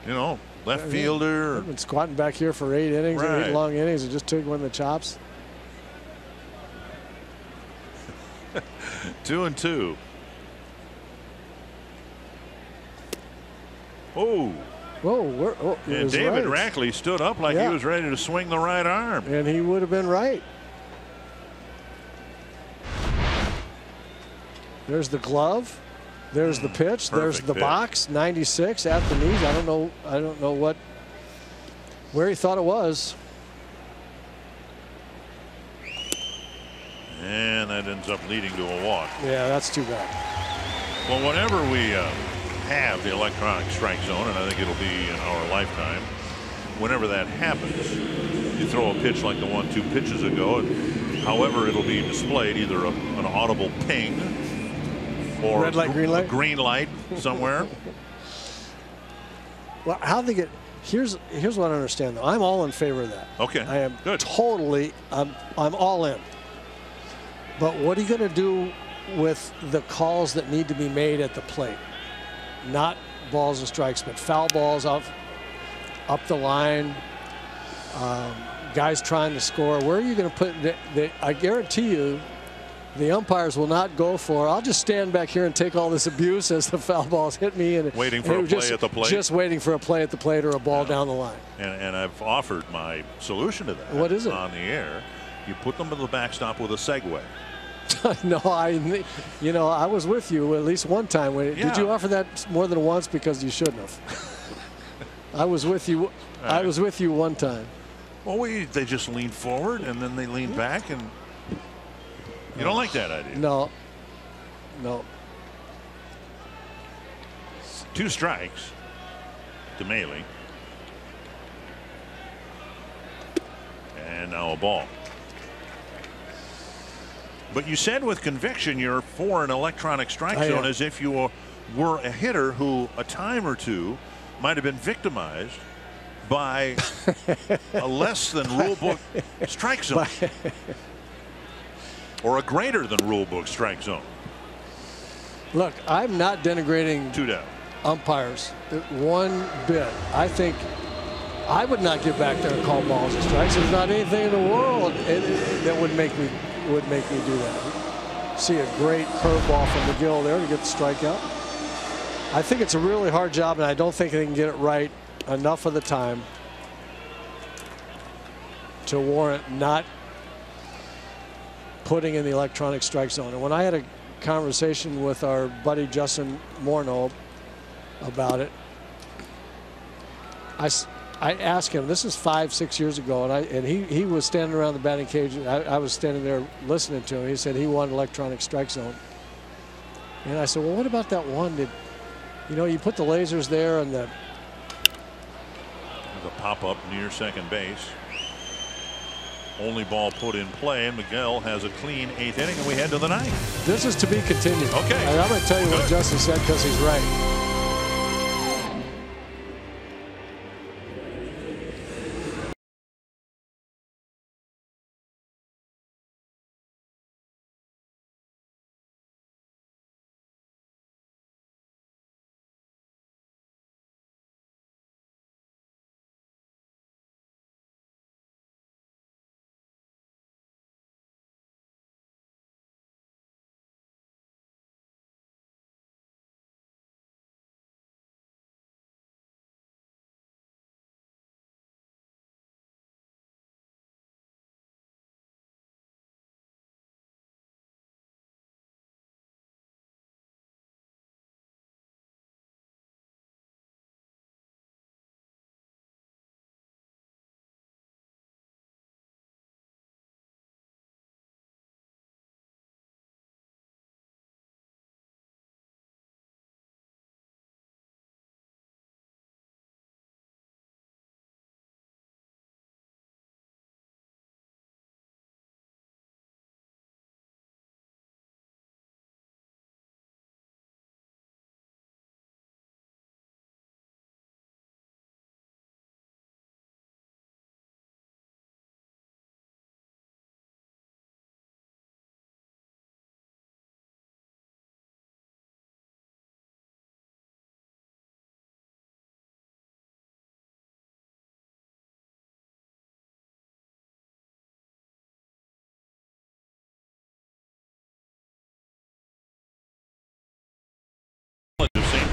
you know, left fielder. I've been squatting back here for 8 innings, right. 8 long innings, and just took one of the chops. 2-2. Oh. Whoa, and David Rackley stood up like he was ready to swing the right arm. And he would have been right. There's the glove. There's the pitch. There's the box. 96 at the knees. I don't know where he thought it was. And that ends up leading to a walk. Yeah, that's too bad. Well, whenever we have the electronic strike zone, and I think it'll be in our lifetime, whenever that happens, you throw a pitch like the one 2 pitches ago, and however it'll be displayed, either an audible ping or red light, green light, green light somewhere. Well, how they get here's what I understand though. I'm all in favor of that. Okay, I am good. Totally. I'm all in. But what are you going to do with the calls that need to be made at the plate? Not balls and strikes, but foul balls up the line. Guys trying to score. Where are you going to put I guarantee you, the umpires will not go for. I'll just stand back here and take all this abuse as the foul balls hit me, and waiting for a play at the plate. Just waiting for a play at the plate or a ball down the line. And I've offered my solution to that. What is it? On the air, you put them to the backstop with a segue. No, I was with you at least one time. Did you offer that more than once? Because you shouldn't have. I was with you. Right. I was with you one time. Well, they just lean forward and then they lean back, and you don't like that idea. No. 2 strikes to Maley. And now a ball. But you said with conviction you're for an electronic strike zone, as if you were a hitter who a time or two might have been victimized by a less than rule book strike zone or a greater than rule book strike zone. Look, I'm not denigrating umpires one bit. I think I would not get back there and call balls and strikes. There's not anything in the world that would make me do that. See a great curveball from McGill there to get the strikeout. I think it's a really hard job, and I don't think they can get it right enough of the time to warrant not putting in the electronic strike zone. And when I had a conversation with our buddy Justin Morneau about it, I asked him, this is 5-6 years ago, and he was standing around the batting cage. I was standing there listening to him. He said he wanted electronic strike zone. And I said, well, what about that one that, you know, you put the lasers there and the pop up near second base. Only ball put in play, and Miguel has a clean 8th inning, and we head to the 9th. This is to be continued. Okay. And I'm going to tell you what Justin said, because he's right.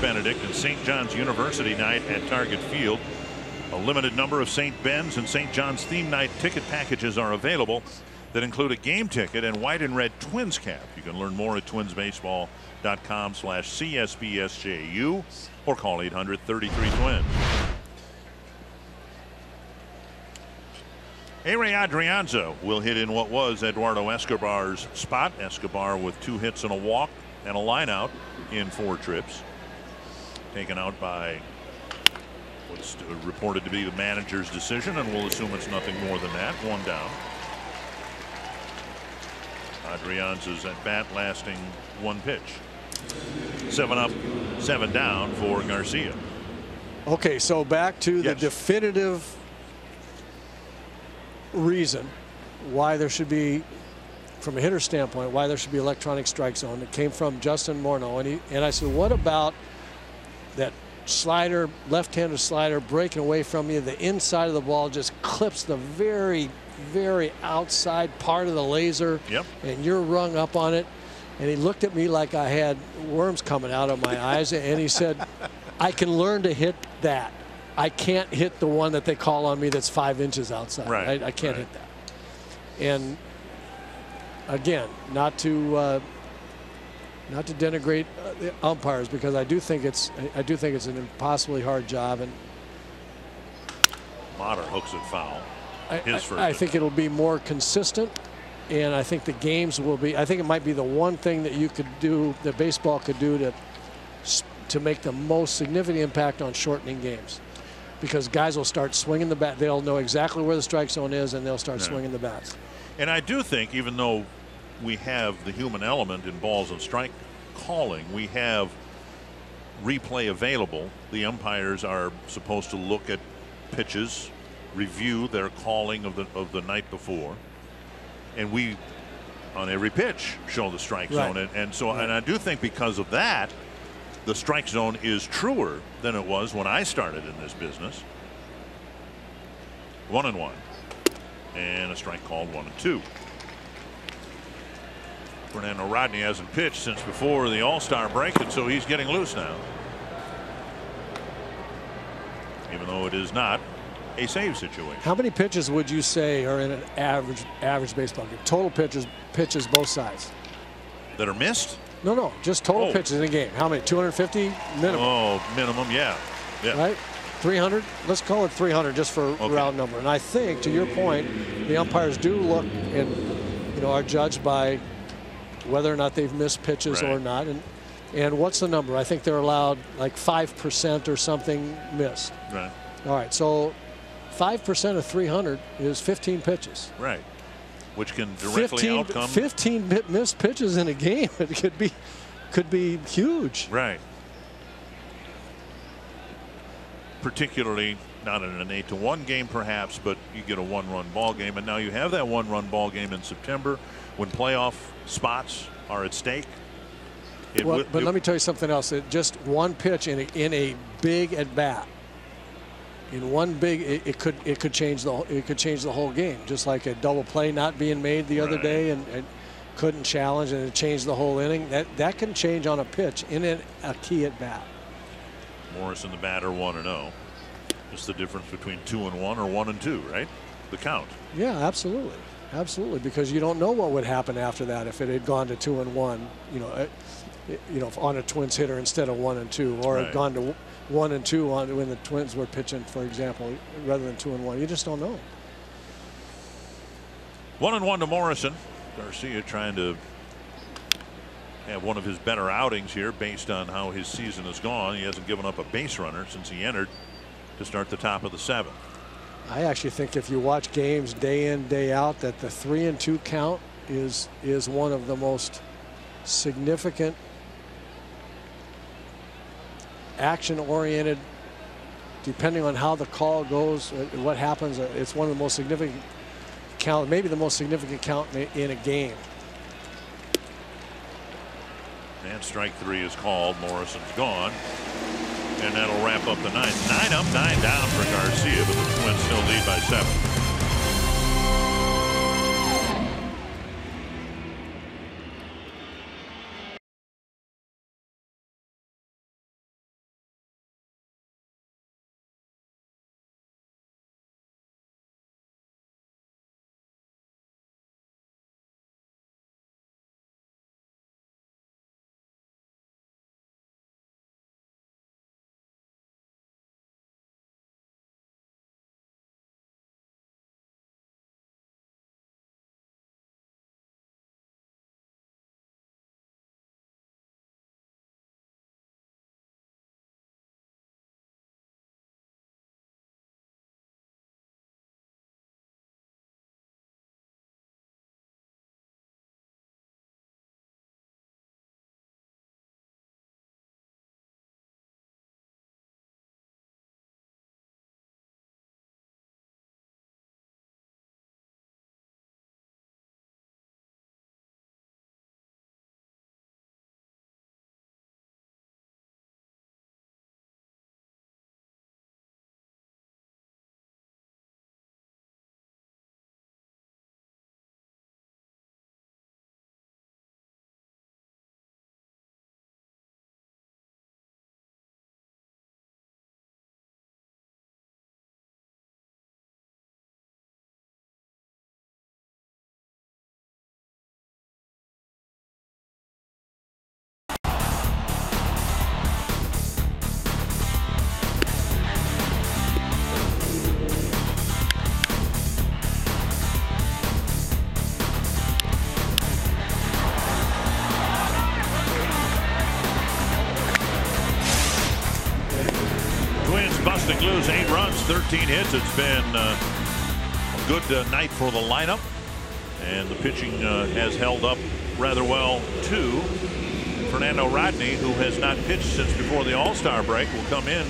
Benedict and St. John's University night at Target Field. A limited number of St. Ben's and St. John's theme night ticket packages are available that include a game ticket and white and red Twins cap. You can learn more at twinsbaseball.com/CSBSJU or call 800-33-TWINS. Ray Adrianza will hit in what was Eduardo Escobar's spot. Escobar with 2 hits and a walk and a line out in 4 trips. Taken out by what's reported to be the manager's decision, and we'll assume it's nothing more than that. 1 down. Adrianza's at bat lasting 1 pitch. 7 up, 7 down for Garcia. Okay, so back to the definitive reason why there should be, from a hitter standpoint, why there should be electronic strike zone. It came from Justin Morneau, and I said, what about that slider, left-handed slider breaking away from you? The inside of the ball just clips the very, very outside part of the laser, and you're rung up on it. And he looked at me like I had worms coming out of my eyes, and he said, I can learn to hit that. I can't hit the one that they call on me that's 5 inches outside. Right. I can't hit that. And again, not to denigrate the umpires, because I do think it's an impossibly hard job. And Motter hooks it foul. I think it'll be more consistent, and I think the games will be. I think it might be the one thing that you could do, that baseball could do, to to make the most significant impact on shortening games, because guys will start swinging the bat. They'll know exactly where the strike zone is, and they'll start swinging the bats. And I do think, even though we have the human element in balls and strike calling, we have replay available. The umpires are supposed to look at pitches, review their calling of the night before, and we on every pitch show the strike zone. And so and I do think because of that, the strike zone is truer than it was when I started in this business. 1-1 and a strike called 1-2. Fernando Rodney hasn't pitched since before the All-Star break, and so he's getting loose now, even though it is not a save situation. How many pitches would you say are in an average baseball game? Total pitches both sides that are missed? No, just total pitches in a game. How many? 250 minimum. Oh, minimum, yeah. Right, 300. Let's call it 300 just for round number. And I think, to your point, the umpires do look and are judged by whether or not they've missed pitches or not. And what's the number? I think they're allowed like 5% or something missed. Right. All right, so 5% of 300 is 15 pitches. Right. Which can directly outcome 15 missed pitches in a game. It could be huge. Right. Particularly not in an 8-1 game, perhaps, but you get a 1-run ball game, and now you have that 1-run ball game in September when playoff spots are at stake. But let me tell you something else. Just one pitch in a big at bat. In one big, it could change the whole game. Just like a double play not being made the other day and couldn't challenge, and it changed the whole inning. That can change on a pitch in a key at bat. Morrison, the batter, 1-0. Just the difference between 2-1 or 1-2, right? The count. Yeah, absolutely, because you don't know what would happen after that if it had gone to 2-1. On a Twins hitter instead of 1-2, or had gone to 1-2 when the Twins were pitching, for example, rather than 2-1. You just don't know. 1-1 to Morrison. Garcia trying to have one of his better outings here based on how his season has gone. He hasn't given up a base runner since he entered to start the top of the 7th. I actually think if you watch games day in, day out, that the 3-2 count is one of the most significant action-oriented, depending on how the call goes, what happens. It's one of the most significant count, maybe the most significant count in a game. And strike 3 is called. Morrison's gone, and that'll wrap up the 9th. 9 up, 9 down for Garcia, but the Twins still lead by 7. busting loose, 8 runs, 13 hits. It's been a good night for the lineup, and the pitching has held up rather well too. Fernando Rodney, who has not pitched since before the All-Star break, will come in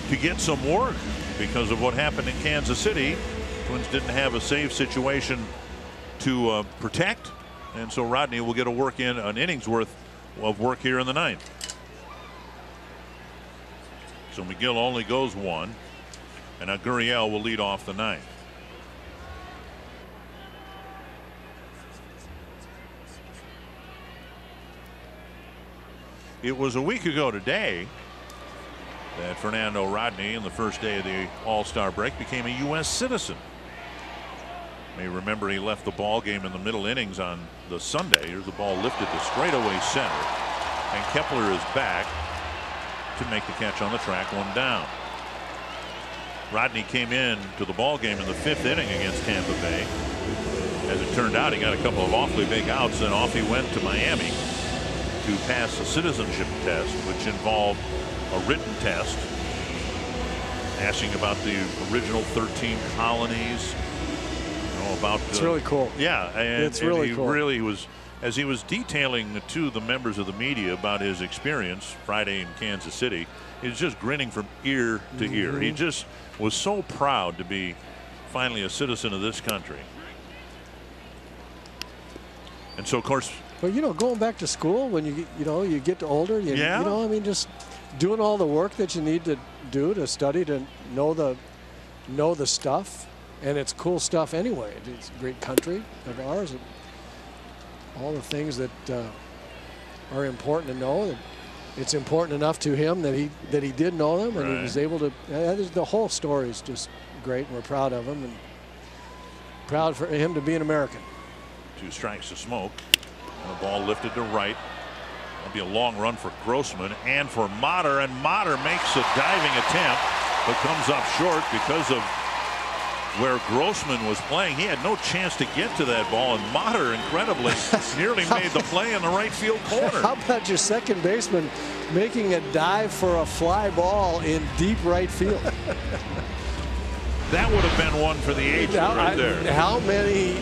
to get some work because of what happened in Kansas City. Twins didn't have a save situation to protect, and so Rodney will get an innings worth of work here in the ninth. So McGill only goes 1, and now Gurriel will lead off the ninth. It was a week ago today that Fernando Rodney, in the first day of the All-Star break, became a U.S. citizen. You may remember he left the ball game in the middle innings on the Sunday. Here's the ball lifted to straightaway center, and Kepler is back to make the catch on the track, 1 down. Rodney came in to the ball game in the 5th inning against Tampa Bay. As it turned out, he got a couple of awfully big outs, and off he went to Miami to pass a citizenship test, which involved a written test asking about the original 13 colonies. About it's really cool. Yeah, and it's really he cool. really was, as he was detailing to the members of the media about his experience Friday in Kansas City, he was just grinning from ear to ear. He just was so proud to be finally a citizen of this country. And so, of course, but you know, going back to school when you get older, you know, I mean, just doing all the work that you need to do to study, to know the stuff, and it's cool stuff anyway. It's a great country of ours, and all the things that are important to know. It's important enough to him that he did know them, and he was able to. The whole story is just great, and we're proud of him, and proud for him to be an American. 2 strikes to Smoke. And the ball lifted to right. That'll be a long run for Grossman and for Motter, and Motter makes a diving attempt but comes up short because of where Grossman was playing. He had no chance to get to that ball, and Motter incredibly nearly made the play in the right field corner. How about your second baseman making a dive for a fly ball in deep right field? That would have been one for the ages right there. How many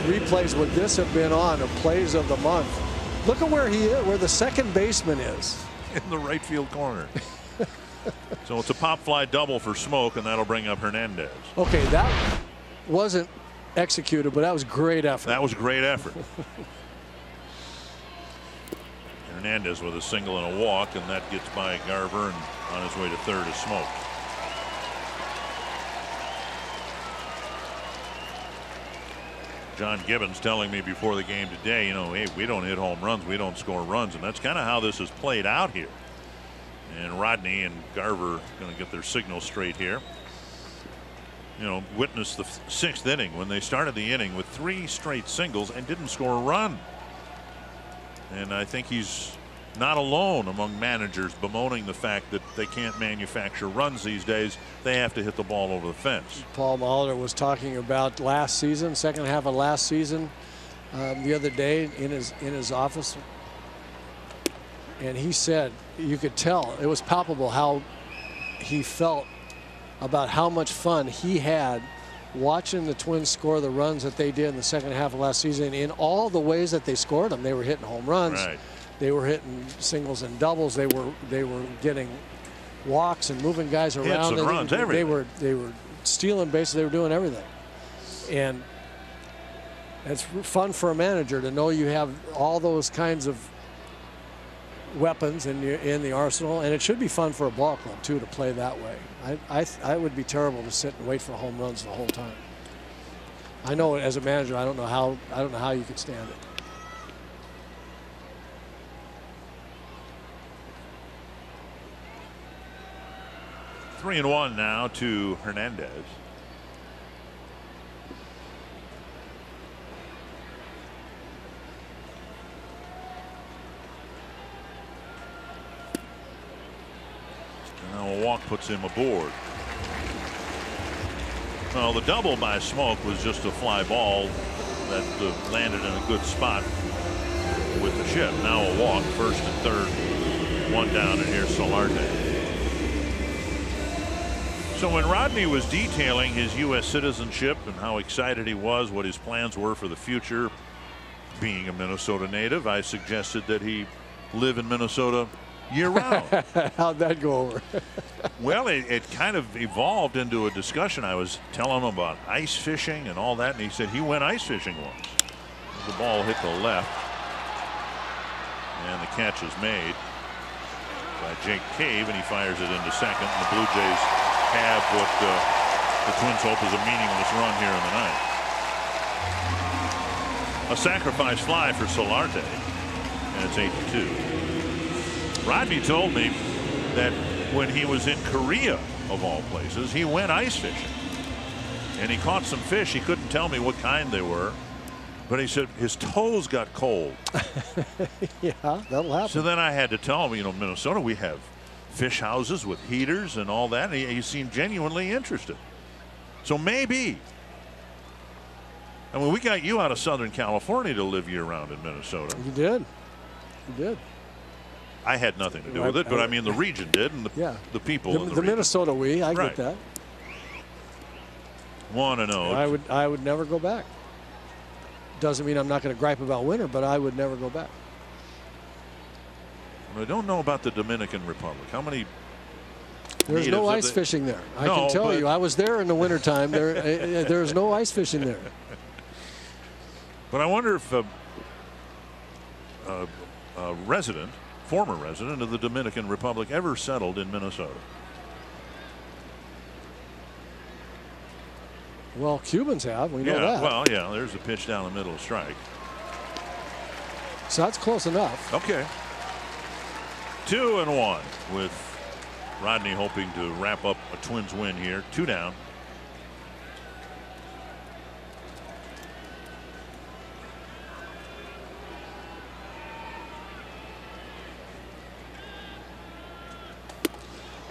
replays would this have been on of plays of the month? Look at where he is, where the second baseman is. In the right field corner. So it's a pop fly double for Smoke, and that'll bring up Hernandez. Okay, that wasn't executed, but that was great effort. That was great effort. Hernandez with a single and a walk, and that gets by Garver, and on his way to third is Smoke. John Gibbons telling me before the game today, you know, hey, we don't hit home runs, we don't score runs, and that's kind of how this has played out here. And Rodney and Garver going to get their signal straight here. You know, witness the 6th inning when they started the inning with 3 straight singles and didn't score a run. And I think he's not alone among managers bemoaning the fact that they can't manufacture runs these days. They have to hit the ball over the fence. Paul Molitor was talking about last season, second half of last season, the other day in his office, and he said you could tell, it was palpable how he felt about how much fun he had watching the Twins score the runs that they did in the second half of last season in all the ways that they scored them. They were hitting home runs. Right. They were hitting singles and doubles. They were getting walks and moving guys around. Hits and runs, everything. They were stealing bases. They were doing everything. And it's fun for a manager to know you have all those kinds of weapons in the arsenal, and it should be fun for a ball club too to play that way. I would be terrible to sit and wait for home runs the whole time. I know as a manager, I don't know how you could stand it. Three and one now to Hernandez. Now a walk puts him aboard. Well, the double by Smoke was just a fly ball that landed in a good spot with the chip. Now a walk, first and third, one down, and here's Solarte. So when Rodney was detailing his U.S. citizenship and how excited he was, what his plans were for the future, being a Minnesota native, I suggested that he live in Minnesota year-round. How'd that go over? Well, it kind of evolved into a discussion. I was telling him about ice fishing and all that, and he said he went ice fishing once. The ball hit the left, and the catch is made by Jake Cave, and he fires it into second. And the Blue Jays have what the Twins hope is a meaningless run here in the ninth. A sacrifice fly for Solarte, and it's 8-2. Rodney told me that when he was in Korea, of all places, he went ice fishing, and he caught some fish. He couldn't tell me what kind they were, but he said his toes got cold. Yeah, that'll happen. So then I had to tell him, you know, Minnesota, we have fish houses with heaters and all that. And he seemed genuinely interested. So maybe. I mean, we got you out of Southern California to live year-round in Minnesota. You did. You did. I had nothing to do with it, but I mean, the region did, and the people. The Minnesota I get that. 1-0. I would never go back. Doesn't mean I'm not going to gripe about winter, but I would never go back. I don't know about the Dominican Republic. How many? There's no ice fishing there. I can tell you, I was there in the wintertime. There's no ice fishing there. But I wonder if a former resident of the Dominican Republic ever settled in Minnesota. Well, Cubans have. We know that. Well, yeah, there's a pitch down the middle, strike. So that's close enough. Okay. 2-1 with Rodney hoping to wrap up a Twins win here. 2 down.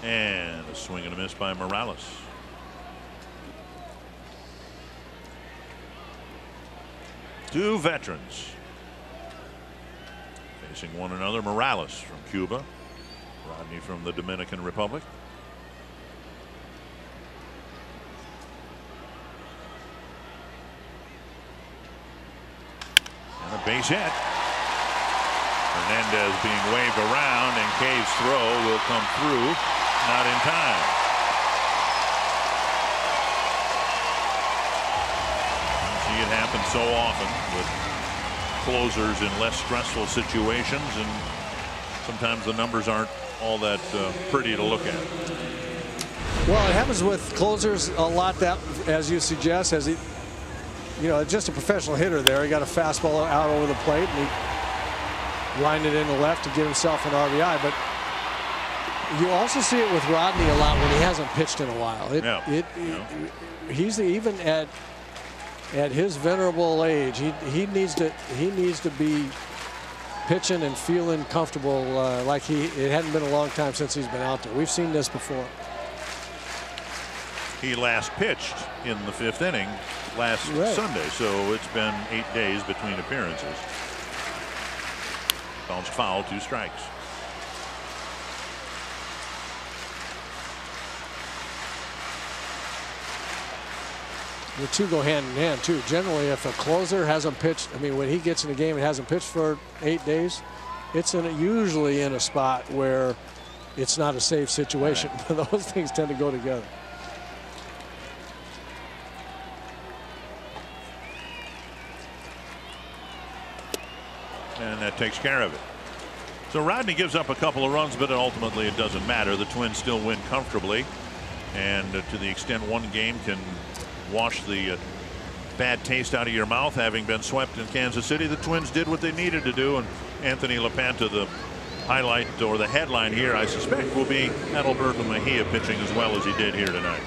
And a swing and a miss by Morales. Two veterans facing one another. Morales from Cuba, Rodney from the Dominican Republic. And a base hit. Hernandez being waved around, and Cave's throw will come through, not in time. It happens so often with closers in less stressful situations, and sometimes the numbers aren't all that pretty to look at. Well, it happens with closers a lot, that, as you suggest, as he, you know, just a professional hitter there. He got a fastball out over the plate, and he lined it in the left to get himself an RBI. But you also see it with Rodney a lot when he hasn't pitched in a while. He's even at his venerable age, he needs to be pitching and feeling comfortable like it hadn't been a long time since he's been out there. We've seen this before. He last pitched in the 5th inning last Sunday, so it's been 8 days between appearances. Bounced foul, 2 strikes. The two go hand in hand too. Generally, if a closer hasn't pitched, I mean, when he gets in a game and hasn't pitched for 8 days, it's usually in a spot where it's not a safe situation. Right. Those things tend to go together. And that takes care of it. So Rodney gives up a couple of runs, but ultimately it doesn't matter. The Twins still win comfortably, and to the extent one game can wash the bad taste out of your mouth, having been swept in Kansas City, the Twins did what they needed to do. And Anthony LaPanta, the highlight or the headline here, I suspect, will be Adalberto Mejia pitching as well as he did here tonight.